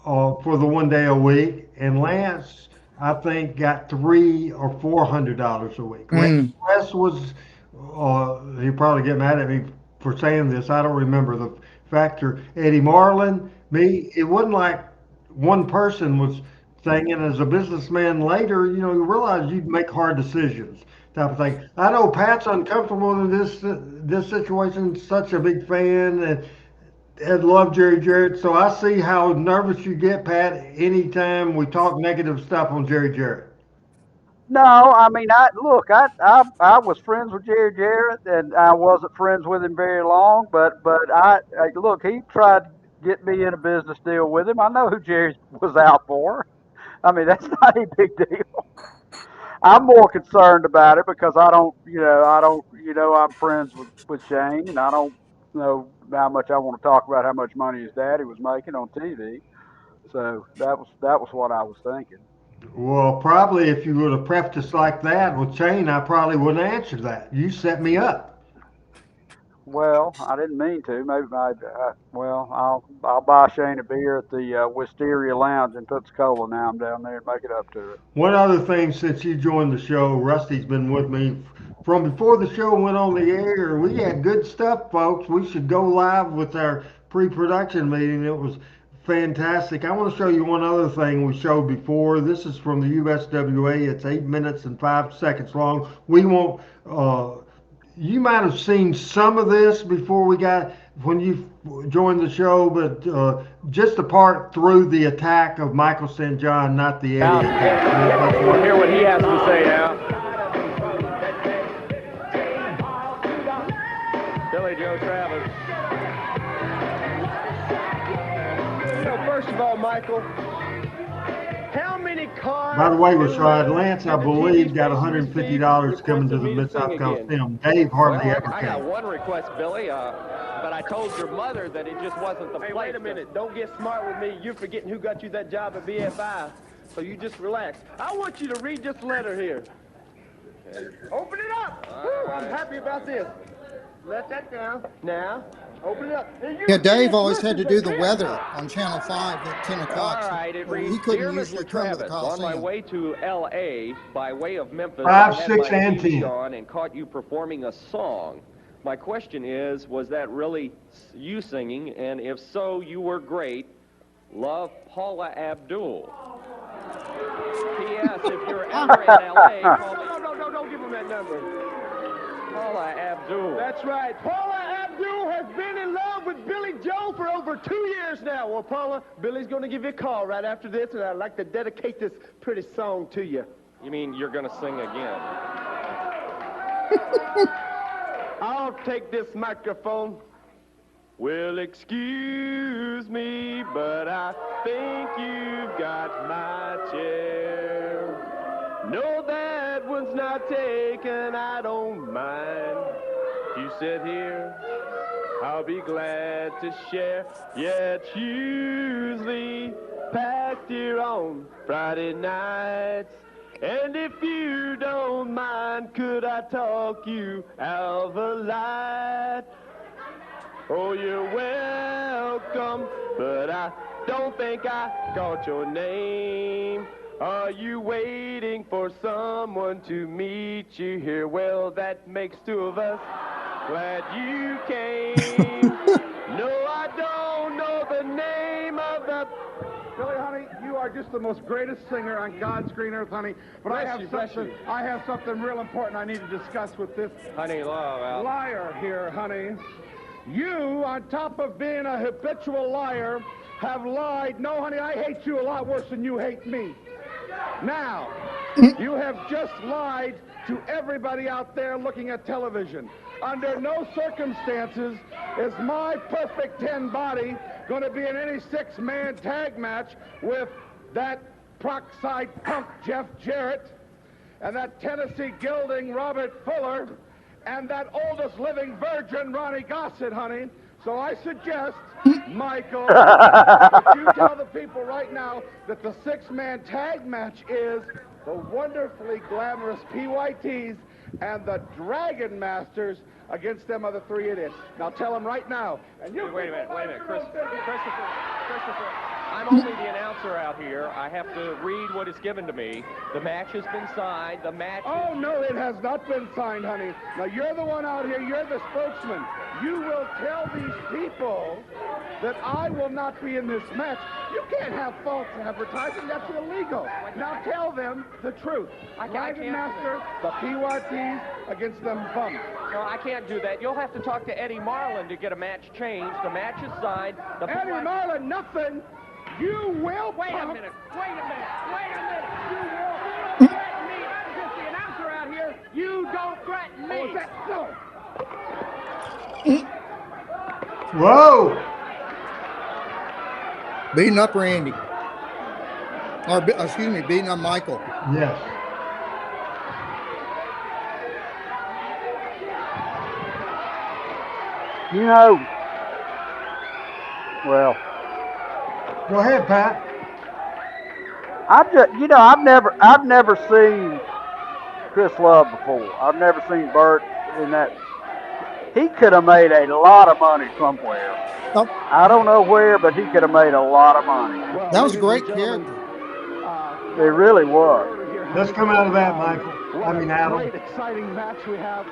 for the 1 day a week, and Lance, I think, got $300 or $400 a week. Wes was, he'll probably get mad at me for saying this. I don't remember the factor. Eddie Marlin, me, it wasn't like one person was saying, and as a businessman later, you realize you'd make hard decisions type of thing. I know Pat's uncomfortable in this situation, such a big fan, and had loved Jerry Jarrett, so I see how nervous you get, Pat, anytime we talk negative stuff on Jerry Jarrett. No, I mean, I was friends with Jerry Jarrett, and I wasn't friends with him very long. But look, he tried to get me in a business deal with him. I know who Jerry was out for. I mean, that's not a big deal. I'm more concerned about it because I'm friends with Shane, and I don't know how much I want to talk about how much money his daddy was making on TV. So that was what I was thinking. Well, probably if you would have prefaced like that with Shane, I probably wouldn't answer that. You set me up. Well, I didn't mean to. I'll buy Shane a beer at the Wisteria Lounge in Pensacola now. I'm down there and make it up to it. One other thing, since you joined the show, Rusty's been with me from before the show went on the air. We had good stuff, folks. We should go live with our pre-production meeting. It was fantastic. I want to show you one other thing we showed before. This is from the USWA. It's 8 minutes and 5 seconds long. We won't. You might have seen some of this before when you joined the show, but just the part through the attack of Michael St. John, not the Eddie attack. We'll hear what he has to say now. Billy Joe Travis. First of all, Michael, how many cars? By the way, Rashad, Lance, I believe, got $150 coming to the Mid-South Coliseum. Dave hardly ever came. I got one request, Billy, but I told your mother that it just wasn't the place. Hey, wait a minute. Don't get smart with me. You're forgetting who got you that job at BFI, so you just relax. I want you to read this letter here. Okay. Open it up. Woo, I'm happy about this. Let that down. Now, open it up. Yeah, Dave always had to do the weather on Channel 5 at 10 o'clock. All right, it reads, he couldn't Dear usually Mr. come to the Travis, on my Coliseum. way to L.A. by way of Memphis, 5, I had 6, my and TV 10. on and caught you performing a song. My question is, was that really you singing? And if so, you were great. Love, Paula Abdul. P.S. If you're ever in L.A., call me No, don't give him that number. Paula Abdul. That's right. Paula Abdul has been in love with Billy Joe for over 2 years now. Well, Paula, Billy's going to give you a call right after this, and I'd like to dedicate this pretty song to you. You mean you're going to sing again? I'll take this microphone. Well, excuse me, but I think you've got my chair. No, that one's not taken, I don't mind. You sit here, I'll be glad to share. Yeah, it's usually packed here on Friday nights. And if you don't mind, could I talk you out of a light? Oh, you're welcome, but I don't think I caught your name. Are you waiting for someone to meet you here? Well, that makes two of us. Glad you came. No, I don't know the name of the... Billy, honey, you are just the most greatest singer on God's green earth, honey. But I have something real important I need to discuss with this Honey, love, liar here, honey. You, on top of being a habitual liar, have lied. No, honey, I hate you a lot worse than you hate me. Now, you have just lied to everybody out there looking at television. Under no circumstances is my perfect 10 body going to be in any 6-man tag match with that Proxide punk Jeff Jarrett and that Tennessee gelding Robert Fuller and that oldest living virgin Ronnie Gossett, honey. So I suggest, Michael, that you tell the people right now that the 6-man tag match is the wonderfully glamorous PYTs and the Dragon Masters against them other 3 idiots. Now tell them right now. And you wait a minute. Christopher, I'm only the announcer out here. I have to read what is given to me. The match has been signed. The match... Oh, no, it has not been signed, honey. Now, you're the one out here. You're the spokesman. You will tell these people that I will not be in this match. You can't have false advertising. That's illegal. Now tell them the truth. Dragon Master, the PYTs against them bums. No, I can't do that. You'll have to talk to Eddie Marlin to get a match changed. The match is signed. Eddie Marlin, nothing. You will... Wait a minute. You will threaten me. I'm just the announcer out here. You don't threaten me. Oh, is that so? Whoa! Beating up Randy. Or, excuse me, beating up Michael. Yes. You know, well, go ahead, Pat. I've never seen Chris Love before. I've never seen Bert in that. He could have made a lot of money somewhere. Oh. I don't know where, but he could have made a lot of money. That was a great character. It really was. Let's come out of that, Michael. Adam. Great, exciting match we have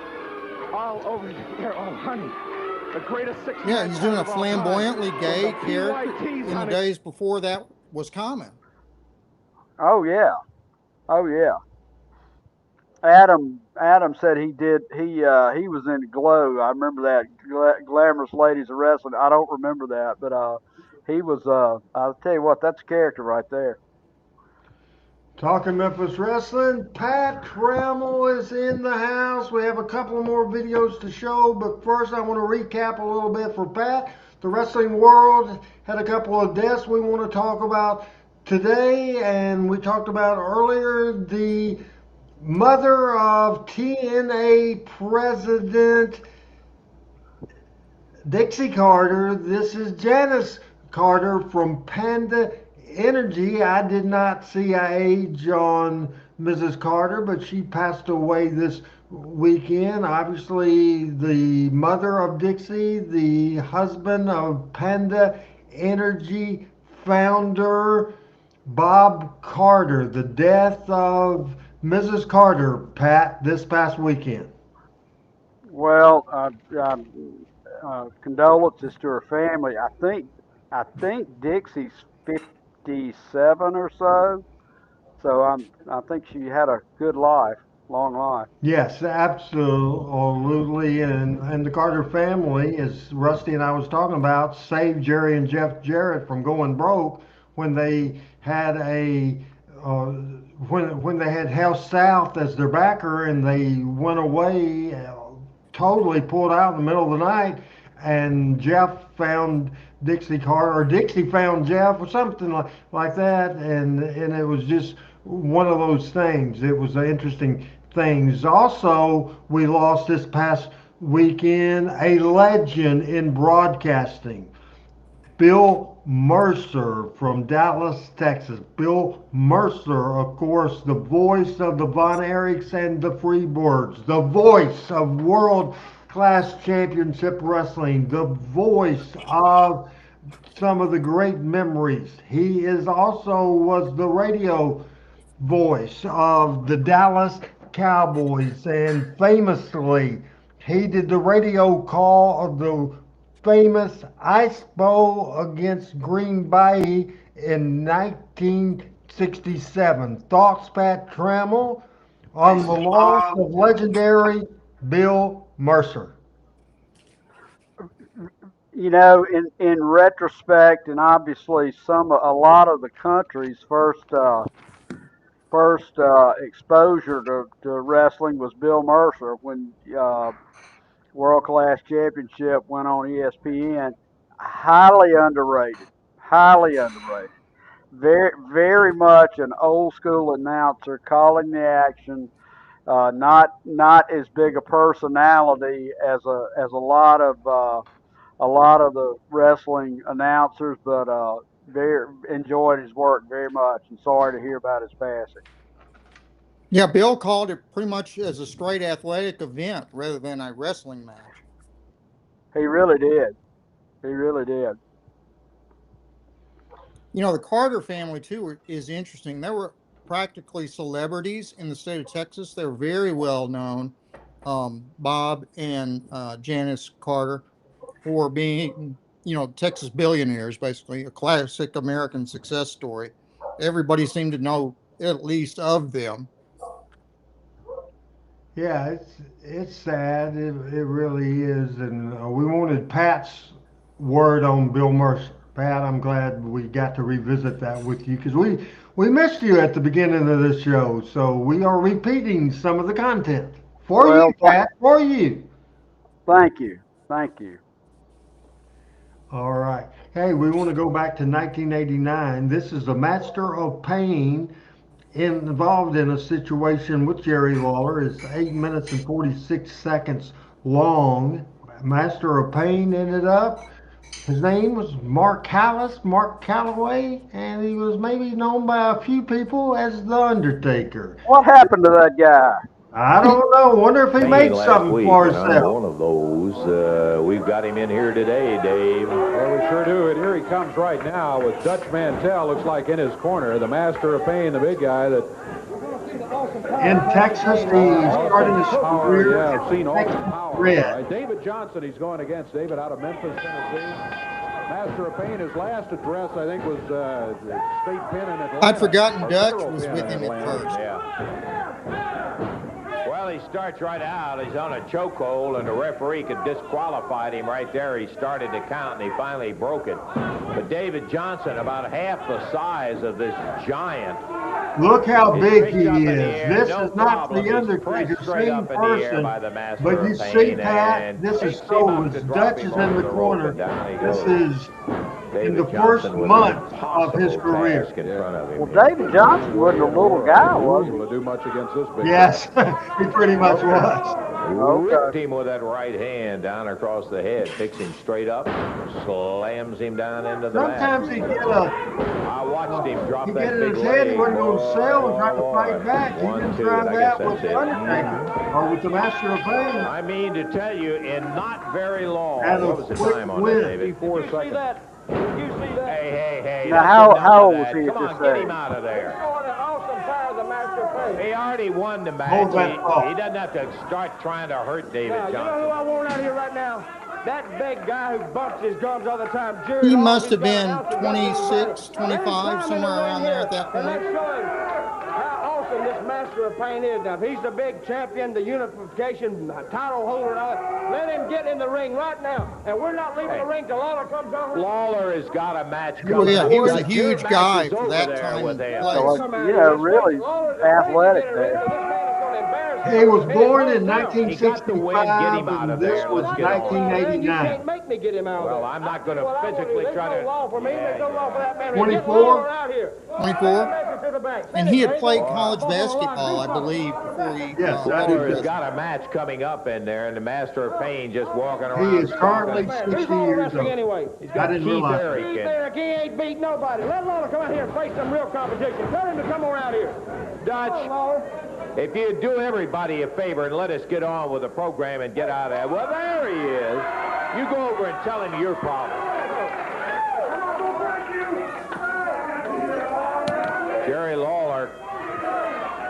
all over here. Oh, honey. The greatest 6-man. Yeah, he's doing a flamboyantly gay character in the days before that was common. Oh yeah. Adam said he was in Glow. I remember that Glamorous Ladies of Wrestling. I don't remember that, but he was. I'll tell you what, that's a character right there. Talking Memphis Wrestling, Pat Trammell is in the house. We have a couple more videos to show, but first I want to recap a little bit for Pat. The wrestling world had a couple of deaths we want to talk about today, and we talked about earlier the mother of TNA President Dixie Carter. This is Janice Carter from Panda Energy. I did not see an age on Mrs. Carter, but she passed away this weekend. Obviously, the mother of Dixie, the husband of Panda Energy founder Bob Carter. The death of Mrs. Carter, Pat, this past weekend. Well, condolences to her family. I think Dixie's 57 or so. So I think she had a good life, long life. Yes, absolutely. And the Carter family, as Rusty and I was talking about, saved Jerry and Jeff Jarrett from going broke when they had uh, when they had Hell South as their backer and they went away, totally pulled out in the middle of the night, and Jeff found Dixie Carter, or Dixie found Jeff, or something like that, and it was just one of those things. It was an interesting things. Also, we lost this past weekend a legend in broadcasting, Bill Mercer from Dallas, Texas. Bill Mercer, of course, the voice of the Von Erichs and the Freebirds, the voice of world class championship wrestling, the voice of some of the great memories. He is also was the radio voice of the Dallas Cowboys, and famously, he did the radio call of the famous Ice Bowl against Green Bay in 1967. Thoughts, Pat Trammell, on the loss of legendary Bill Mercer? You know, in retrospect, and obviously a lot of the country's first exposure to wrestling was Bill Mercer when World Class Championship went on ESPN. Highly underrated. Highly underrated. Very much an old school announcer calling the action. Not as big a personality as a lot of the wrestling announcers, but very enjoyed his work very much. And sorry to hear about his passing. Yeah, Bill called it pretty much as a straight athletic event rather than a wrestling match. He really did. He really did. You know, the Carter family too is interesting. They were practically celebrities in the state of Texas. They're very well known. Bob and Janice Carter for being, Texas billionaires, basically a classic American success story. Everybody seemed to know at least of them. Yeah, it's sad. It really is, and we wanted Pat's word on Bill Mercer. Pat, I'm glad we got to revisit that with you because we missed you at the beginning of this show, so we are repeating some of the content for you, Pat, for you. Thank you. Thank you. All right. Hey, we want to go back to 1989. This is the Master of Pain involved in a situation with Jerry Lawler. It's 8 minutes and 46 seconds long. Master of Pain ended up, his name was Mark Calloway, and he was maybe known by a few people as The Undertaker. What happened to that guy? I don't know. Wonder if he made something for himself. One of those. We've got him in here today, Dave. Well, we sure do. And here he comes right now with Dutch Mantell, looks like in his corner. The Master of Pain, the big guy that... In Texas, he started his career. Yeah, I've seen all the power. Right. David Johnson, he's going against David out of Memphis, Tennessee. Master of Pain, his last address, I think, was State Pen in Atlanta. I'd forgotten Dutch was with him at first. Yeah. Well, he starts right out. He's on a chokehold, and the referee could disqualify him right there. He started to count, and he finally broke it. But David Johnson, about half the size of this giant. Look how big he is. This is not the Undertaker, same person. But you see, Pat, this is so, Dutch is in the corner. This is in the first month of his career. Well, David Johnson wasn't a little guy, was he? Able to do much against this big Yes, he pretty much was. Ripped him with that right hand down across the head, picks him straight up, slams him down into the mat. Sometimes he'd get a... I watched him drop He that get in big his head, he leg. wasn't going to sell and try to fight back. He didn't try I that guess with that's the Undertaker or with the Master of Pain. I mean to tell you, in not very long. And What was the time on that, David? 54 seconds. Hey, hey, hey. Now, how old was he at Come this on, get age? him out of there. Awesome power of the Master of Pain. He already won the match. Hold that thought. He doesn't have to start trying to hurt David Now, you know who Johnson. I want out here right now? That big guy who bumps his gums all the time. Jerry He Lawler, must he's have got been an outfit, 26, 25, somewhere around there at that point. Master of Pain is. Now, if he's the big champion, the unification title holder, and all that, let him get in the ring right now. And we're not leaving the ring till Lawler comes over. Lawler has got a match Oh, coming. yeah, he was a Two huge matches guy for over that there time with and him. place. So, really athletic there. He was born in He got the win, get him 1965, out of and this there. was Let's get on. 1989. You can't make me get him out of there. Well, I'm not going to Well, I physically won't do. try There's to. no law for me. There's no law for that man. 24? Get Lawler out here. 24. To the back. And he had played college basketball, I believe, before he Yes, left Lawler's us. got a match coming up in there, and the Master of Pain just walking around. He is currently stalking. 60 years old. Anyway. He's I got didn't Keith realize Eric Keith in. Eric, he ain't beat nobody. Let Lawler come out here and face some real competition. Tell him to come around here. Dutch, Come on, Lawler. if you do everybody a favor and let us get on with the program and get out of there. Well, there he is. You go over and tell him your problem. Jerry Lawler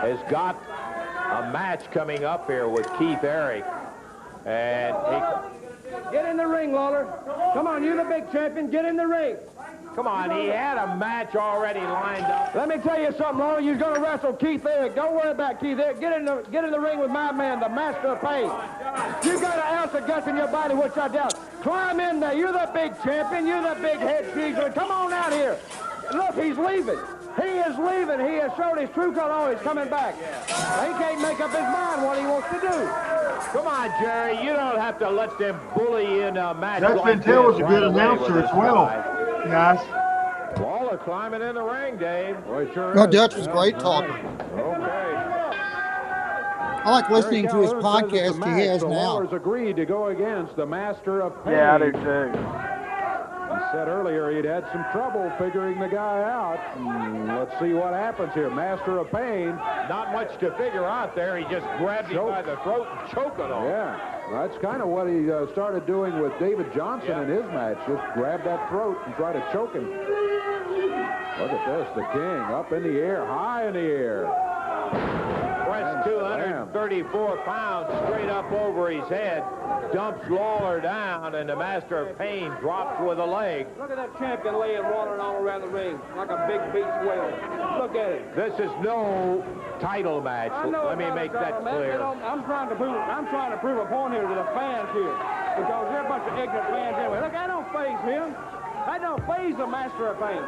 has got a match coming up here with Keith Eric. And Get in the ring, Lawler. Come on, you're the big champion. Get in the ring. come on, he had a match already lined up. Let me tell you something, Lawler. You're going to wrestle Keith Eric. Don't worry about Keith Eric. Get in the ring with my man, the Master of Pain. You got an ounce of guts in your body, which I doubt. Climb in there. You're the big champion. You're the big head cheeser. Come on out here. Look, he's leaving. He is leaving. He has showed his true color. Oh, he's coming back. He can't make up his mind what he wants to do. Come on, Jerry. You don't have to let them bully in a match Dutch like Ventil this was a right good away announcer with as this well, guy. guys. Lawler climbing in the ring, Dave. Boy, sure No, is. Dutch was a great talker. Okay. I like listening to his Jerry Calhoun says it's a podcast he match, has so now. Lawler's agreed to go against the Master of Pain. Yeah, I do too. He said earlier he'd had some trouble figuring the guy out. Let's see what happens here. Master of Pain. Not much to figure out there. He just grabbed him by the throat and choked on him. Yeah, that's kind of what he started doing with David Johnson in his match. Just grab that throat and try to choke him. Look at this, the King up in the air, high in the air. Press 234 pounds straight up over his head. Dumps Lawler down, and the Master of Pain drops with a leg. Look at that champion laying water all around the ring like a big beach whale. Look at it. This is no title match. Let me make that clear. I'm trying to prove a point here to the fans here because they're a bunch of ignorant fans anyway. Look, that don't faze him. That don't faze the Master of Pain.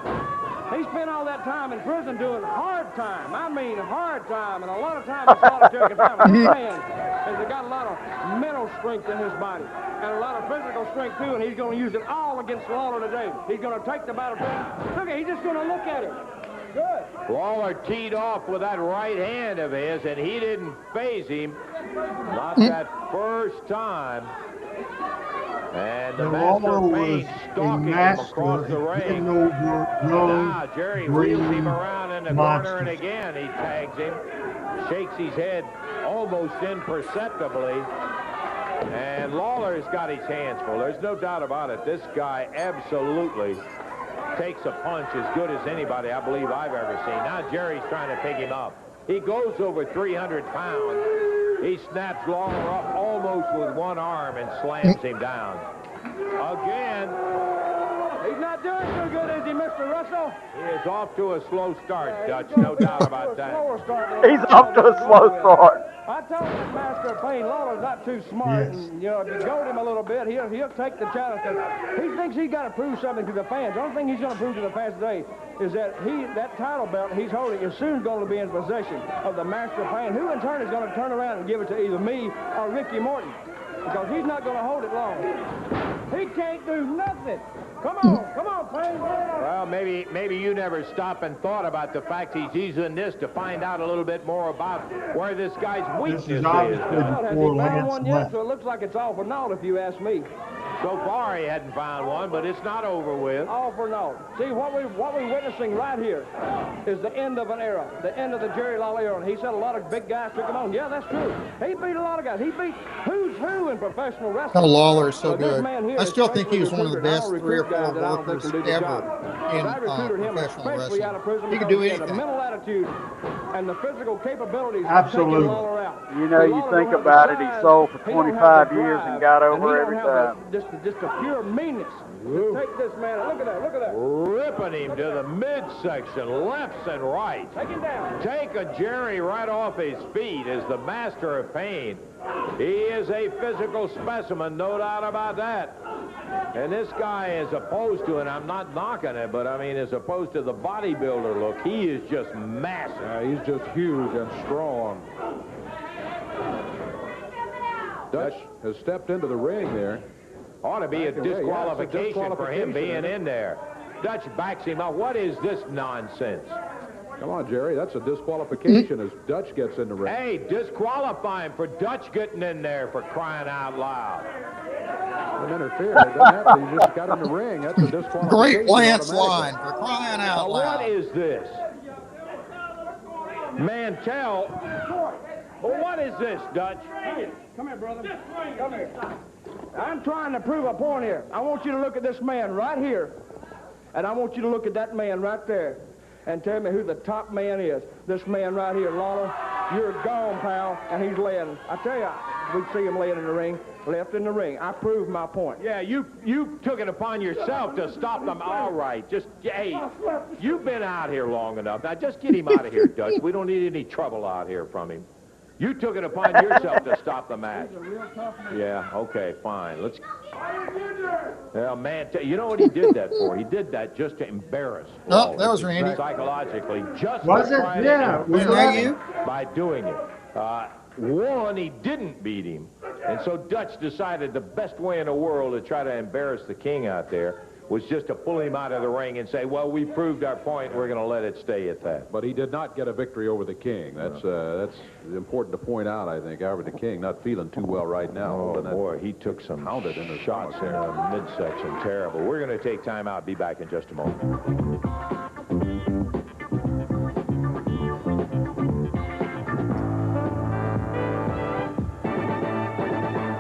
He spent all that time in prison doing hard time. I mean hard time, and a lot of time in solitary confinement. This man has got a lot of mental strength in his body and a lot of physical strength too, and he's going to use it all against Lawler today. He's going to take the battle. Look, he's just going to look at him. Good. Lawler teed off with that right hand of his, and he didn't phase him. Not that first time. And the Master of Pain stalking him across the ring. Now Jerry wheels him around in the corner, and again he tags him, shakes his head almost imperceptibly. And Lawler's got his hands full. There's no doubt about it. This guy absolutely takes a punch as good as anybody I believe I've ever seen. Now Jerry's trying to pick him up. He goes over 300 pounds. He snaps Lawler up almost with one arm and slams him down. Again. He's not doing too good, is he, Mr. Russell? He is off to a slow start, Dutch. No doubt about that. He's off to a slow start. I told that Master of Pain, Lawler's not too smart, and you know, if you goad him a little bit, he'll take the challenge. He thinks he's got to prove something to the fans. The only thing he's going to prove to the fans today is that that title belt he's holding is soon going to be in possession of the Master of Pain, who in turn is going to turn around and give it to either me or Ricky Morton, because he's not going to hold it long. He can't do nothing. Come on, Pain. Well, maybe you never stopped and thought about the fact he's using this to find out a little bit more about where this guy's weakness is. Before Has he found Lance one yet? left. So it looks like it's all for naught, if you ask me. So far, he hadn't found one, but it's not over with. All for naught. See, what we're witnessing right here is the end of an era, the end of the Jerry Lawler era. And he said a lot of big guys took him on. Yeah, that's true. He beat a lot of guys. He beat who's who in professional wrestling. Oh, Lawler is so But this good. man here I still think he was especially one of the recruited, best and I 3 or recruit 4 guys that I don't think workers can do the ever job. in I recruited him professional especially out of prison wrestling. He could because do he had the anything. mental attitude and the physical capabilities Absolutely. of taking Lawler out. You know, you think about it, he sold for 25 years and got over every time. Just just a pure meanness. To take this man, look at that, look at that. Ripping him to the midsection, lefts and rights. Take him down. Take a Jerry right off his feet as the master of pain. He is a physical specimen, no doubt about that. And this guy, as opposed to, and I'm not knocking it, but I mean, as opposed to the bodybuilder look, he is just massive. He's just huge and strong. Dutch has stepped into the ring there. Ought to be a disqualification for him being in there. Dutch backs him up. What is this nonsense? Come on, Jerry. That's a disqualification as Dutch gets in the ring. Hey, disqualify him for Dutch getting in there, for crying out loud. Don't interfere. It doesn't have to. You just got in the ring. That's a disqualification. Great Lance line, for crying out loud. What is this? Mantell. Well, what is this, Dutch? Come here, brother. Come here. I'm trying to prove a point here. I want you to look at this man right here, and I want you to look at that man right there, and tell me who the top man is. This man right here, Lawler. You're gone, pal, and he's laying. I tell you, we see him laying in the ring, left in the ring. I proved my point. Yeah, you took it upon yourself to stop them. All right, just, hey, you've been out here long enough. Now, just get him out of here, Dutch. We don't need any trouble out here from him. You took it upon yourself to stop the match. Yeah, okay, fine. Let's. Well, man, you know what he did that for? He did that just to embarrass. No, that was Randy. Psychologically, just Was to it? try Yeah. to Was that you? by doing it. One, he didn't beat him, and so Dutch decided the best way in the world to try to embarrass the king out there was just to pull him out of the ring and say, well, we proved our point, we're going to let it stay at that. But he did not get a victory over the king. That's important to point out, I think. However, the king not feeling too well right now. Oh, boy, he took some shots in the midsection. Terrible. We're going to take time out. Be back in just a moment.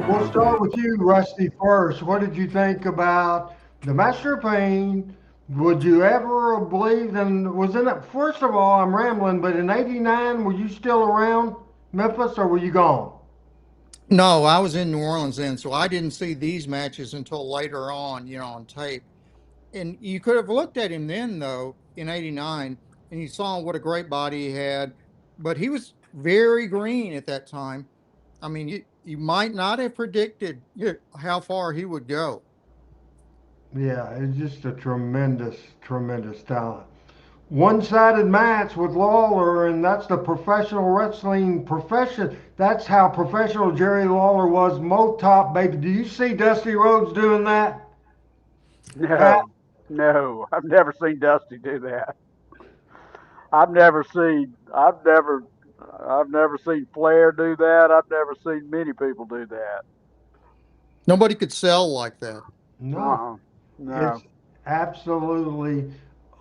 We'll start with you, Rusty, first. What did you think about the Master of Pain? Would you ever have believed, and was in it, first of all, I'm rambling, but in 89, were you still around Memphis or were you gone? No, I was in New Orleans then, so I didn't see these matches until later on, on tape. And you could have looked at him then, though, in 89, and you saw what a great body he had, but he was very green at that time. I mean, you might not have predicted how far he would go. Yeah, it's just a tremendous, tremendous talent. One-sided match with Lawler, and that's the professional wrestling profession. That's how professional Jerry Lawler was. Mo top, baby. Do you see Dusty Rhodes doing that? No, I've never seen Dusty do that. I've never seen Flair do that. I've never seen many people do that. Nobody could sell like that. No. No. It's absolutely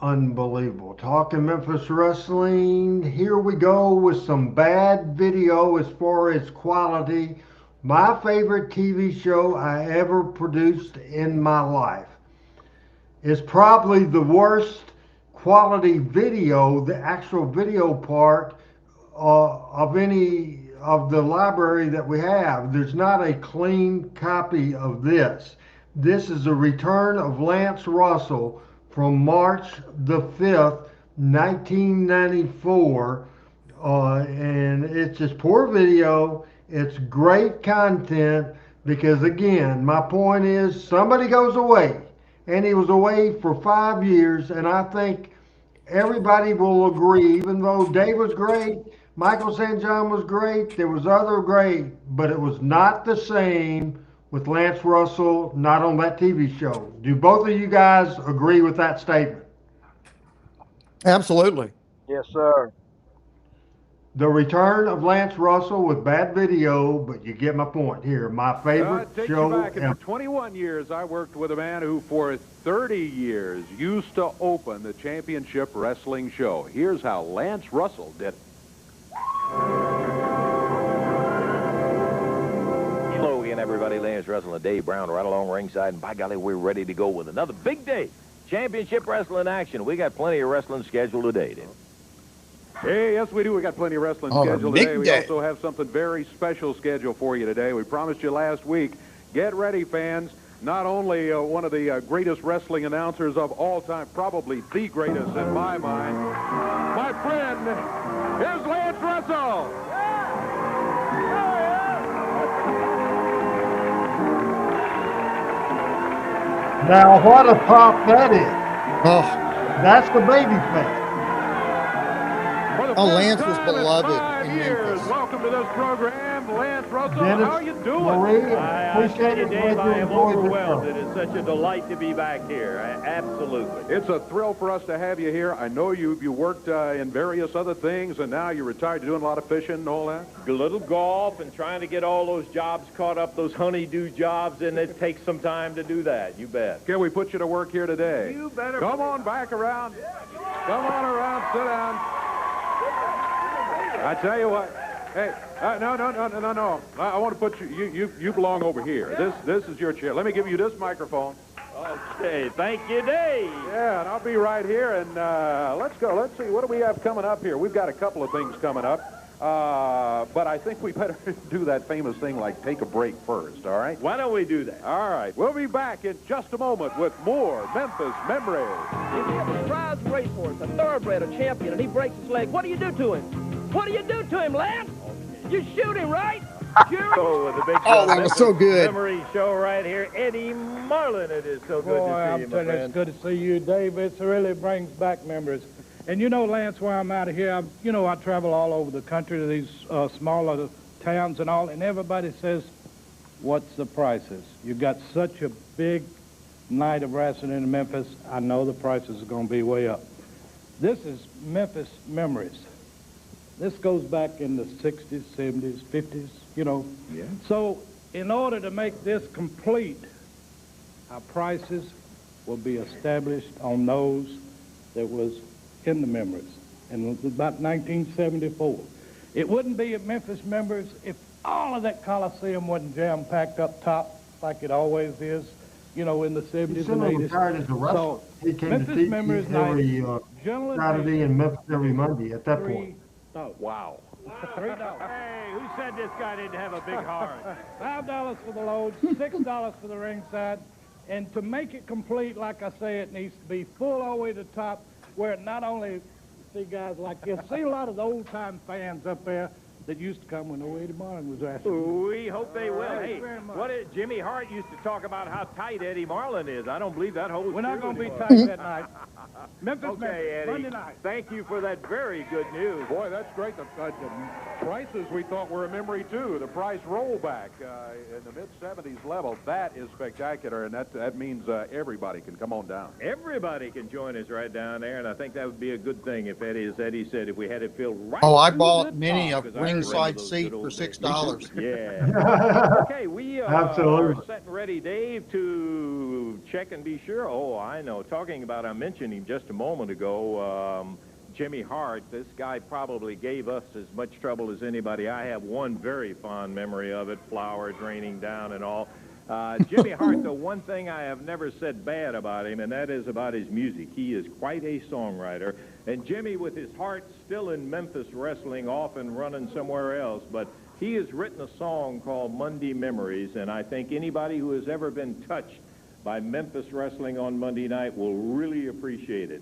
unbelievable. Talking Memphis wrestling, here we go with some bad video as far as quality. My favorite TV show I ever produced in my life is probably the worst quality video, the actual video part of any of the library that we have. There's not a clean copy of this. This is a return of Lance Russell from March the 5th, 1994. And it's just poor video. It's great content because, again, my point is somebody goes away. And he was away for 5 years. And I think everybody will agree, even though Dave was great, Michael St. John was great, there was other great, but it was not the same with Lance Russell, not on that TV show. Do both of you guys agree with that statement? Absolutely. Yes, sir. The return of Lance Russell with bad video, but you get my point here. My favorite It takes show. you back. And for 21 years, I worked with a man who, for 30 years, used to open the championship wrestling show. Here's how Lance Russell did it. Hello again, everybody. Lance Russell and Dave Brown right along ringside, and by golly, we're ready to go with another big day. Championship wrestling action. We got plenty of wrestling scheduled today, Dave. Hey, yes, we do. We got plenty of wrestling scheduled today. We also have something very special scheduled for you today. We promised you last week. Get ready, fans. not only one of the greatest wrestling announcers of all time, probably the greatest in my mind. My friend, here's Lance Russell. Now, what a pop that is. Oh, That's the baby face. oh, Lance was beloved in Memphis. Welcome to this program, Lance Russell. Dennis, How you doing? Marie, I appreciate tell you, it. Dave, Glad you I am enjoyed this overwhelmed. show. It is such a delight to be back here. Absolutely. It's a thrill for us to have you here. I know you worked in various other things, and now you're retired. You're doing a lot of fishing and all that? A little golf and trying to get all those jobs caught up, those honeydew jobs, and it takes some time to do that. You bet. Can we put you to work here today? You better. Come on back around. Come on around. Sit down. I tell you what. Hey, no. I want to put you belong over here. This is your chair. Let me give you this microphone. Okay, thank you, Dave. Yeah, and I'll be right here. And let's go. Let's see. What do we have coming up here? We've got a couple of things coming up. But I think we better do that famous thing like take a break first, all right? Why don't we do that? All right. We'll be back in just a moment with more Memphis Memories. If you have a prize racehorse, a thoroughbred, a champion, and he breaks his leg, what do you do to him? What do you do to him, Lance? You shoot him, right? Oh, with the big Oh, that was so good. Memory show right here. Eddie Marlin, it is so good Boy, to see I'm you, my telling you, friend. it's good to see you, Dave. It really brings back memories. And you know, Lance, where I'm out of here, I travel all over the country to these smaller towns and all, and everybody says, what's the prices? You've got such a big night of wrestling in Memphis. I know the prices are going to be way up. This is Memphis Memories. This goes back in the 60s, 70s, 50s, Yeah. So in order to make this complete, our prices will be established on those that was in the Memories in about 1974. It wouldn't be at Memphis Memories if all of that Coliseum wasn't jam-packed up top like it always is, in the 70s and 80s. Retired as a wrestler. So He came Memphis to Memories see every Gentlemen, Saturday and Memphis every Monday at that point. Wow. $3. Hey, who said this guy didn't have a big heart? $5 for the load, $6 for the ringside, and to make it complete, like I say, it needs to be full all the way to the top, where not only see guys like this, see a lot of the old-time fans up there that used to come when Eddie Marlin was wrestling. We hope they will. Thank you Hey, very much. Jimmy Hart used to talk about how tight Eddie Marlin is. I don't believe that holds We're not true going to be anymore. tight that night. Memphis, Okay, Memphis, Eddie. Monday night. Thank you for that very good news. Boy, that's great. The prices we thought were a memory, too. The price rollback in the mid-70s level, that is spectacular, and that means everybody can come on down. Everybody can join us right down there, and I think that would be a good thing if Eddie, as Eddie said, if we had it filled right Oh, I to bought the many top, a 'cause I remember ringside those seat good for old days. $6. Yeah. Okay, we are Absolutely. set and ready, Dave, to check and be sure. Oh, I know. Talking about, I mentioned him just a moment ago, Jimmy Hart. This guy probably gave us as much trouble as anybody. I have one very fond memory of it, flowers raining down and all. Jimmy Hart, the one thing I have never said bad about him, and that is about his music. He is quite a songwriter. And Jimmy, with his heart still in Memphis wrestling, off and running somewhere else, but he has written a song called Monday Memories, and I think anybody who has ever been touched by Memphis wrestling on Monday night will really appreciate it.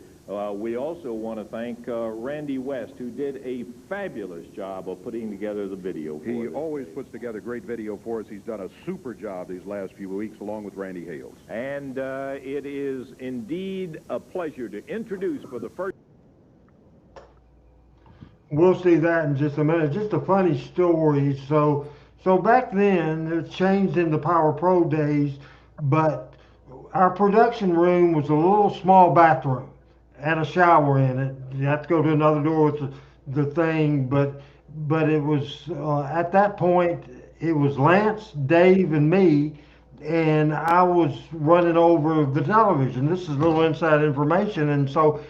We also want to thank Randy West, who did a fabulous job of putting together the video for He us. always puts together great video for us. He's done a super job these last few weeks, along with Randy Hales. And it is indeed a pleasure to introduce for the first... We'll see that in just a minute. Just a funny story. So back then, it changed in the Power Pro days, but our production room was a little small bathroom and a shower in it. You have to go to another door with the thing, but it was at that point it was Lance, Dave, and me, and I was running over the television. This is a little inside information, and so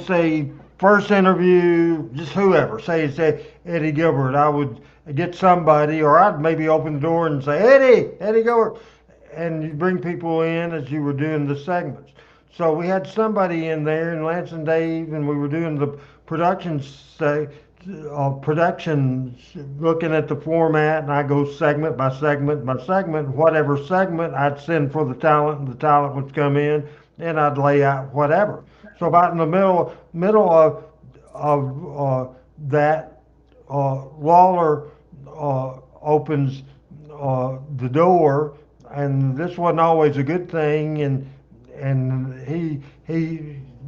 say first interview, just whoever, say Eddie Gilbert, I would get somebody, or I'd maybe open the door and say Eddie Gilbert, and you bring people in as you were doing the segments. So we had somebody in there, and Lance and Dave, and we were doing the production production, looking at the format, and I go segment by segment by segment. Whatever segment I'd send for the talent, and the talent would come in, and I'd lay out whatever. So about in the middle of that, Lawler opens the door, and this wasn't always a good thing, and he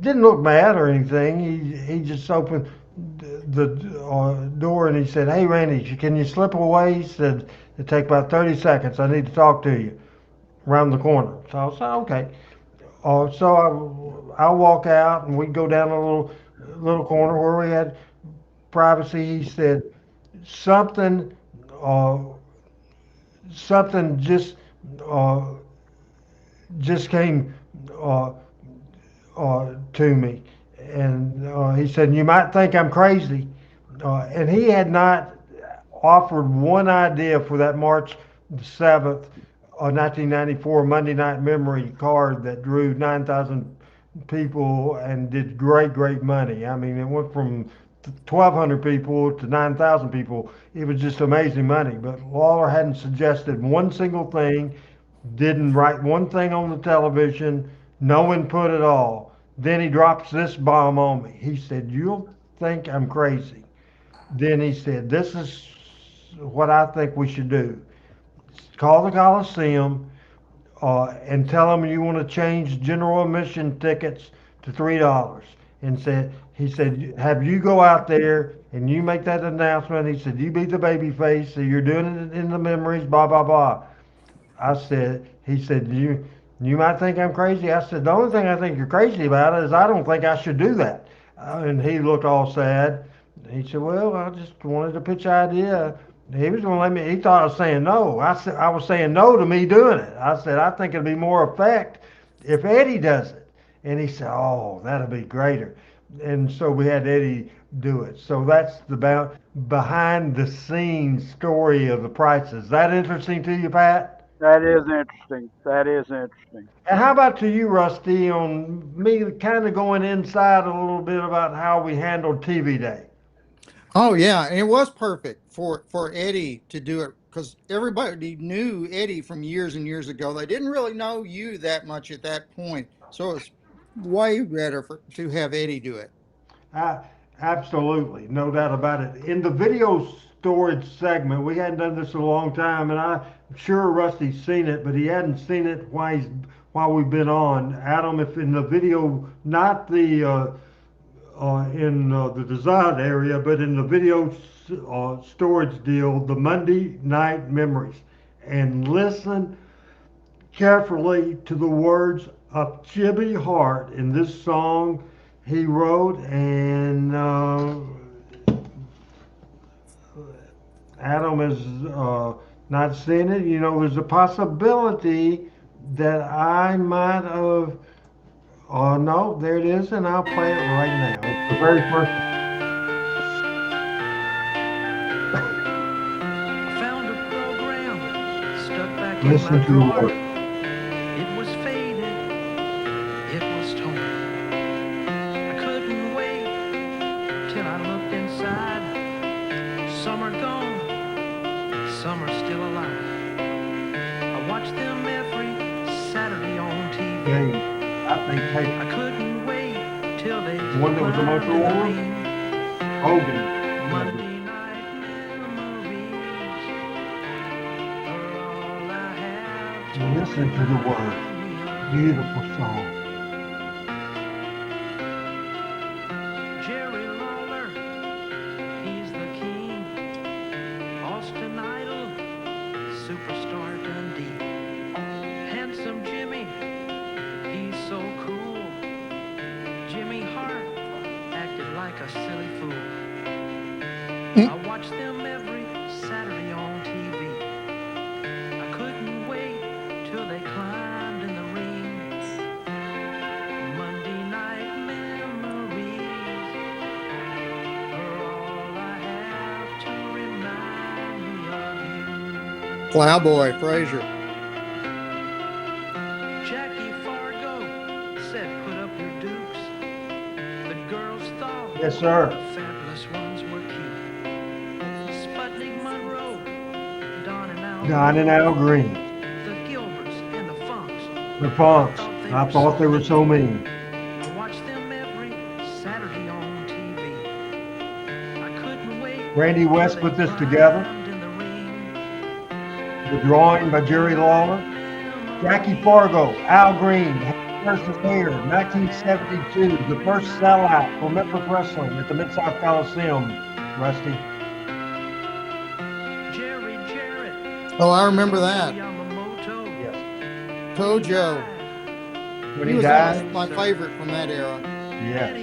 didn't look mad or anything. He just opened the door and he said, "Hey, Randy, can you slip away?" He said, "It'll take about 30 seconds. I need to talk to you around the corner." So I said, "Okay." So I walk out and we go down a little corner where we had privacy. He said, "Something, uh, something uh, just came uh, to me," and he said, "You might think I'm crazy," and he had not offered one idea for that March 7th, 1994 Monday Night Memory card that drew 9,000 people and did great money. I mean, it went from 1,200 people to 9,000 people. It was just amazing money. But Lawler hadn't suggested one single thing, didn't write one thing on the television, no input at all. Then he drops this bomb on me. He said, "You'll think I'm crazy." Then he said, "This is what I think we should do. Call the Coliseum and tell them you want to change general admission tickets to $3." And he said, "Have you go out there and you make that announcement." He said, "You be the baby face, so you're doing it in the memories, blah, blah, blah." He said, you might think I'm crazy." I said, "The only thing I think you're crazy about is I don't think I should do that." And he looked all sad. He said, "Well, I just wanted to pitch an idea." He was going to let me, he thought I was saying no. I was saying no to me doing it. I said, "I think it'd be more effect if Eddie does it." And he said, "Oh, that'd be greater." And so we had Eddie do it. So that's the behind the scenes story of the Prices. Is that interesting to you, Pat? That is interesting. That is interesting. And how about to you, Rusty, on me kind of going inside a little bit about how we handled TV Day? Oh yeah, and it was perfect for Eddie to do it because everybody knew Eddie from years and years ago. They didn't really know you that much at that point, so it's way better to have Eddie do it. Uh, Absolutely, no doubt about it. In the video storage segment, we hadn't done this in a long time, and I'm sure Rusty's seen it, but he hadn't seen it while we've been on. Adam, if in the video, not the in the design area, but in the video storage deal, the Monday Night Memories, and listen carefully to the words of Jimmy Hart in this song he wrote, and Adam has not seen it. You know, there's a possibility that I might have. Oh no, there it is, and I'll play it right now. It's the very first. Found a program stuck back Listen in my to the drawer. words. It was faded, it was torn. I couldn't wait till I looked inside. Some are gone, some are still alive. I watched them every Saturday on TV. Yeah, I think I couldn't wait till they the one that was emotional one, Hogan. Monday night memories are all I have to Listen to the words. Beautiful song. Jerry Lawler, he's the king. Austin Idol, superstar Dundee. Handsome Jimmy, he's so cool. Jimmy Hart acted like a silly fool. I watched them every Saturday on TV. I couldn't wait till they climbed in the ring. Monday night memories are all I have to remind me of you. Plowboy Frazier. Jackie Fargo said, "Put up your dukes." The girls thought Yes, sir. the fabulous ones were cute. Don and Al Green. The Gilberts and the Funks. The Funks. I thought they were so mean. I watched them every Saturday on TV. I couldn't wait. Randy West put this together. The drawing by Jerry Lawler. Jackie Fargo, Al Green, versus Hair, 1972, the first sellout for Memphis Wrestling at the Mid-South Coliseum. Rusty. Oh, I remember that. Yes. Tojo. When he he was died? always my favorite from that era. Yes.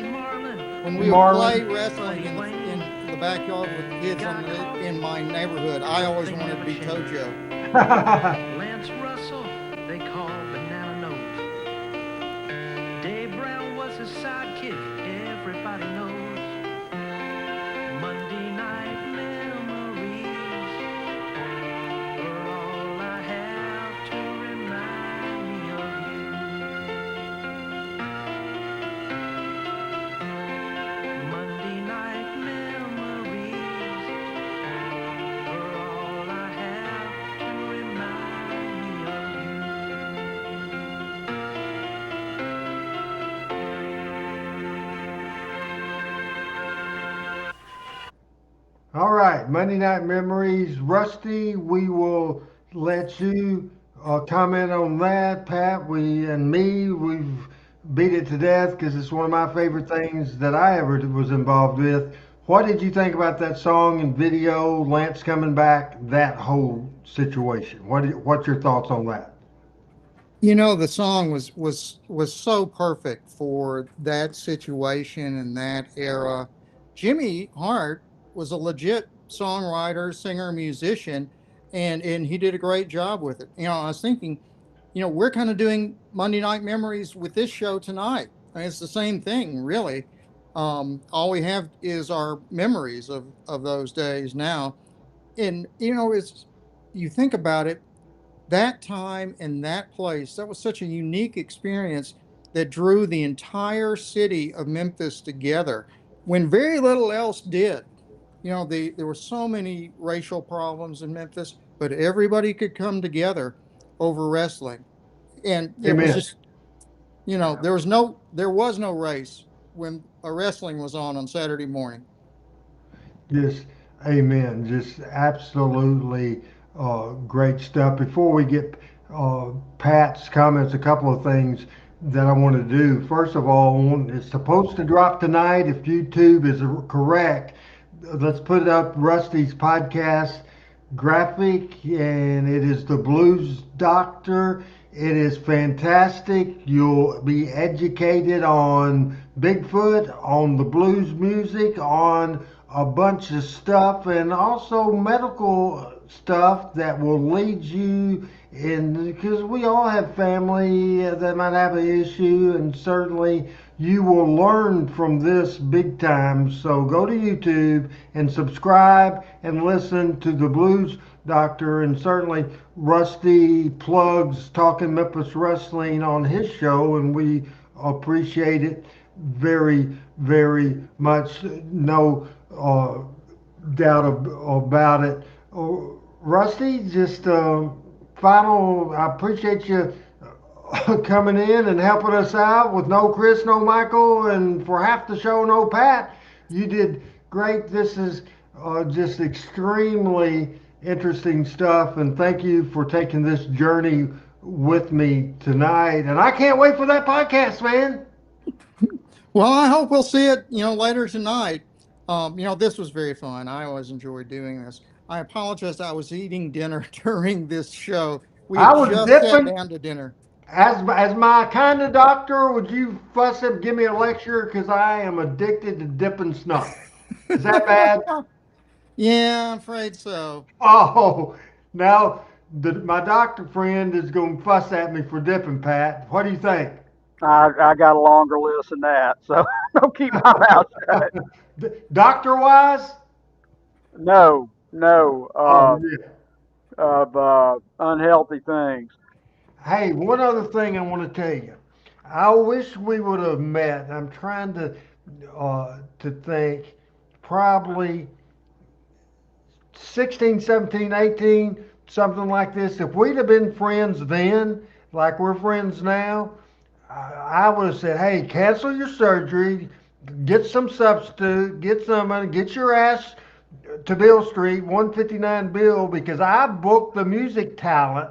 When we would play wrestling in the backyard with kids in my neighborhood, I always wanted to be Tojo. Lance Russell, they call Banana Nose. Dave Brown was his sidekick, everybody knows. Monday night memories are all I have to remind me of you. Monday night memories are all I have to remind me of All right, Monday Night Memories. Rusty, we will let you comment on that. Pat, we've beat it to death because it's one of my favorite things that I ever was involved with. What did you think about that song and video, Lance coming back, that whole situation? What's your thoughts on that? You know, the song was so perfect for that situation and that era. Jimmy Hart was a legit songwriter, singer, musician, and he did a great job with it. You know, I was thinking, you know, we're kind of doing Monday Night Memories with this show tonight. I mean, it's the same thing, really. All we have is our memories of those days now. And you know, it's you think about it, that time and that place, that was such a unique experience that drew the entire city of Memphis together when very little else did. You know, there were so many racial problems in Memphis, but everybody could come together over wrestling. And it was Amen. just, you know, there was no race when a wrestling was on Saturday morning. Just amen. Just absolutely great stuff. Before we get Pat's comments, a couple of things that I want to do. First of all, it's supposed to drop tonight if YouTube is correct. Let's put up Rusty's podcast graphic, and it is the Blues Doctor. It is fantastic. You'll be educated on Bigfoot, on the blues music, on a bunch of stuff, and also medical stuff that will lead you in, because we all have family that might have an issue, and certainly you will learn from this big time. So go to YouTube and subscribe and listen to the Blues Doctor, and certainly Rusty plugs Talking Memphis Wrestling on his show, and we appreciate it very, very much. No doubt about it. Rusty, just final, I appreciate you coming in and helping us out with no Chris, no Michael, and for half the show, no Pat. You did great. This is just extremely interesting stuff, and thank you for taking this journey with me tonight. And I can't wait for that podcast, man. Well, I hope we'll see it, you know, later tonight. You know, this was very fun. I always enjoy doing this. I apologize. I was eating dinner during this show. We I had was just sat dipping. down to dinner. As my kind of doctor, would you fuss and give me a lecture? Because I am addicted to dipping snuff. Is that bad? Yeah, I'm afraid so. Oh, now my doctor friend is going to fuss at me for dipping, Pat. What do you think? I got a longer list than that, so don't keep my mouth shut. Doctor wise? No, no, Oh, yeah. of unhealthy things. Hey, one other thing I want to tell you. I wish we would have met. I'm trying to think. Probably 16, 17, 18. something like this, if we'd have been friends then, like we're friends now, I would have said, hey, cancel your surgery, get some substitute, get someone, get your ass to Bill Street, 159 Bill, because I booked the music talent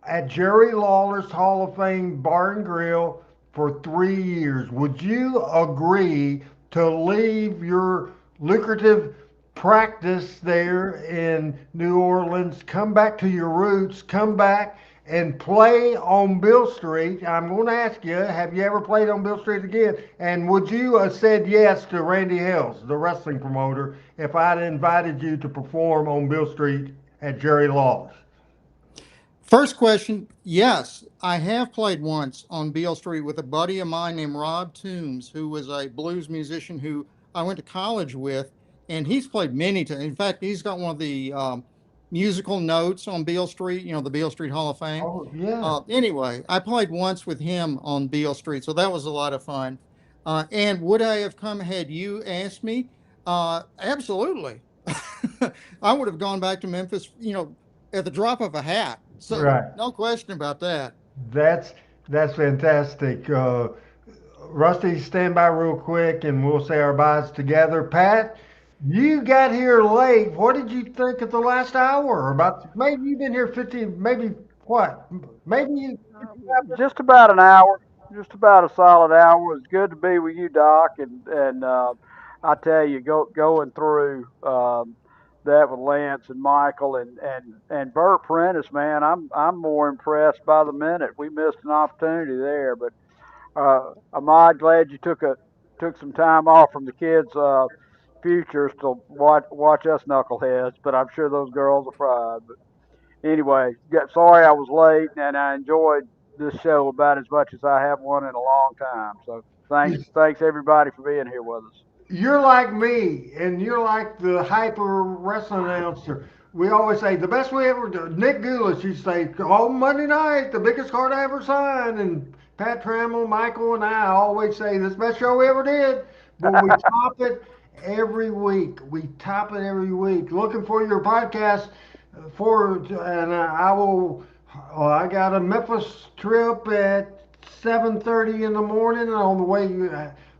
at Jerry Lawler's Hall of Fame Bar and Grill for 3 years. Would you agree to leave your lucrative practice there in New Orleans, come back to your roots, come back and play on Bill Street? I'm going to ask you, have you ever played on Bill Street again? And would you have said yes to Randy Hills, the wrestling promoter, if I'd invited you to perform on Bill Street at Jerry Lawler's? First question, yes, I have played once on Beale Street with a buddy of mine named Rob Toombs, who was a blues musician who I went to college with, and he's played many times. In fact, he's got one of the musical notes on Beale Street, the Beale Street Hall of Fame. Oh, yeah. Anyway, I played once with him on Beale Street, so that was a lot of fun. And would I have come had you asked me? Absolutely. I would have gone back to Memphis, at the drop of a hat. So Right. no question about that. That's fantastic. Rusty, stand by real quick and we'll say our byes together. Pat, you got here late. What did you think of the last hour? Maybe you've been here 15, maybe what? Maybe you. Just about an hour, just about a solid hour. It's good to be with you, Doc, and I tell you, going through that with Lance and Michael and Burt Prentice, man, I'm more impressed by the minute. We missed an opportunity there, but Ahmad, glad you took some time off from the kids' futures to watch us knuckleheads. But I'm sure those girls are proud. But anyway, sorry I was late, and I enjoyed this show about as much as I have one in a long time. So thanks everybody for being here with us. You're like me, and you're like the hyper wrestling announcer. We always say the best we ever do. Nick Gulas used to say, "Oh, Monday night, the biggest card I ever signed." And Pat Trammell, Michael, and I always say this best show we ever did. But we top it every week. We top it every week. Looking for your podcast and I will. I got a Memphis trip at 7:30 in the morning, and on the way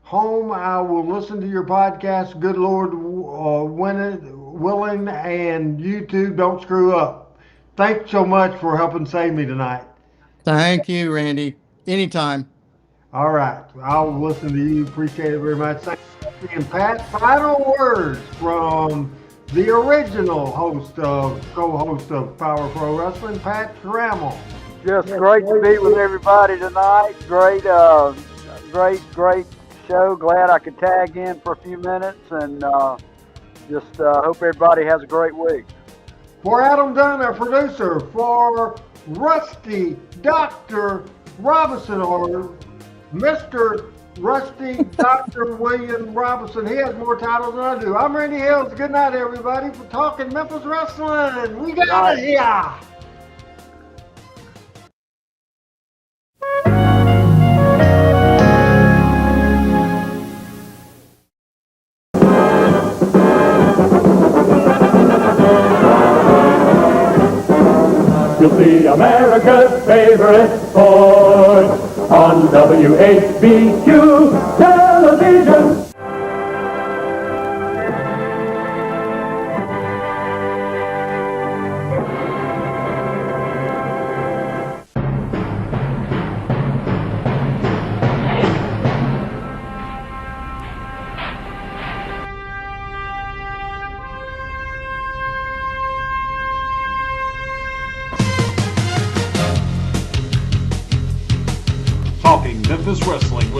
home, I will listen to your podcast, good Lord willing, and YouTube, don't screw up. Thanks so much for helping save me tonight. Thank you, Randy. Anytime. All right. I'll listen to you. Appreciate it very much. Thanks. And Pat, final words from the original co-host of Power Pro Wrestling, Pat Trammell. Just great to be with everybody tonight. Great show. Glad I could tag in for a few minutes, and just hope everybody has a great week. For Adam Dunn, our producer, for Rusty Dr. Robinson, or Mr. Rusty Dr. William Robinson. He has more titles than I do. I'm Randy Hills. Good night, everybody, for talking Memphis wrestling. We got it here. You'll see America's favorite sport on WHBQ television. Talking Memphis Wrestling with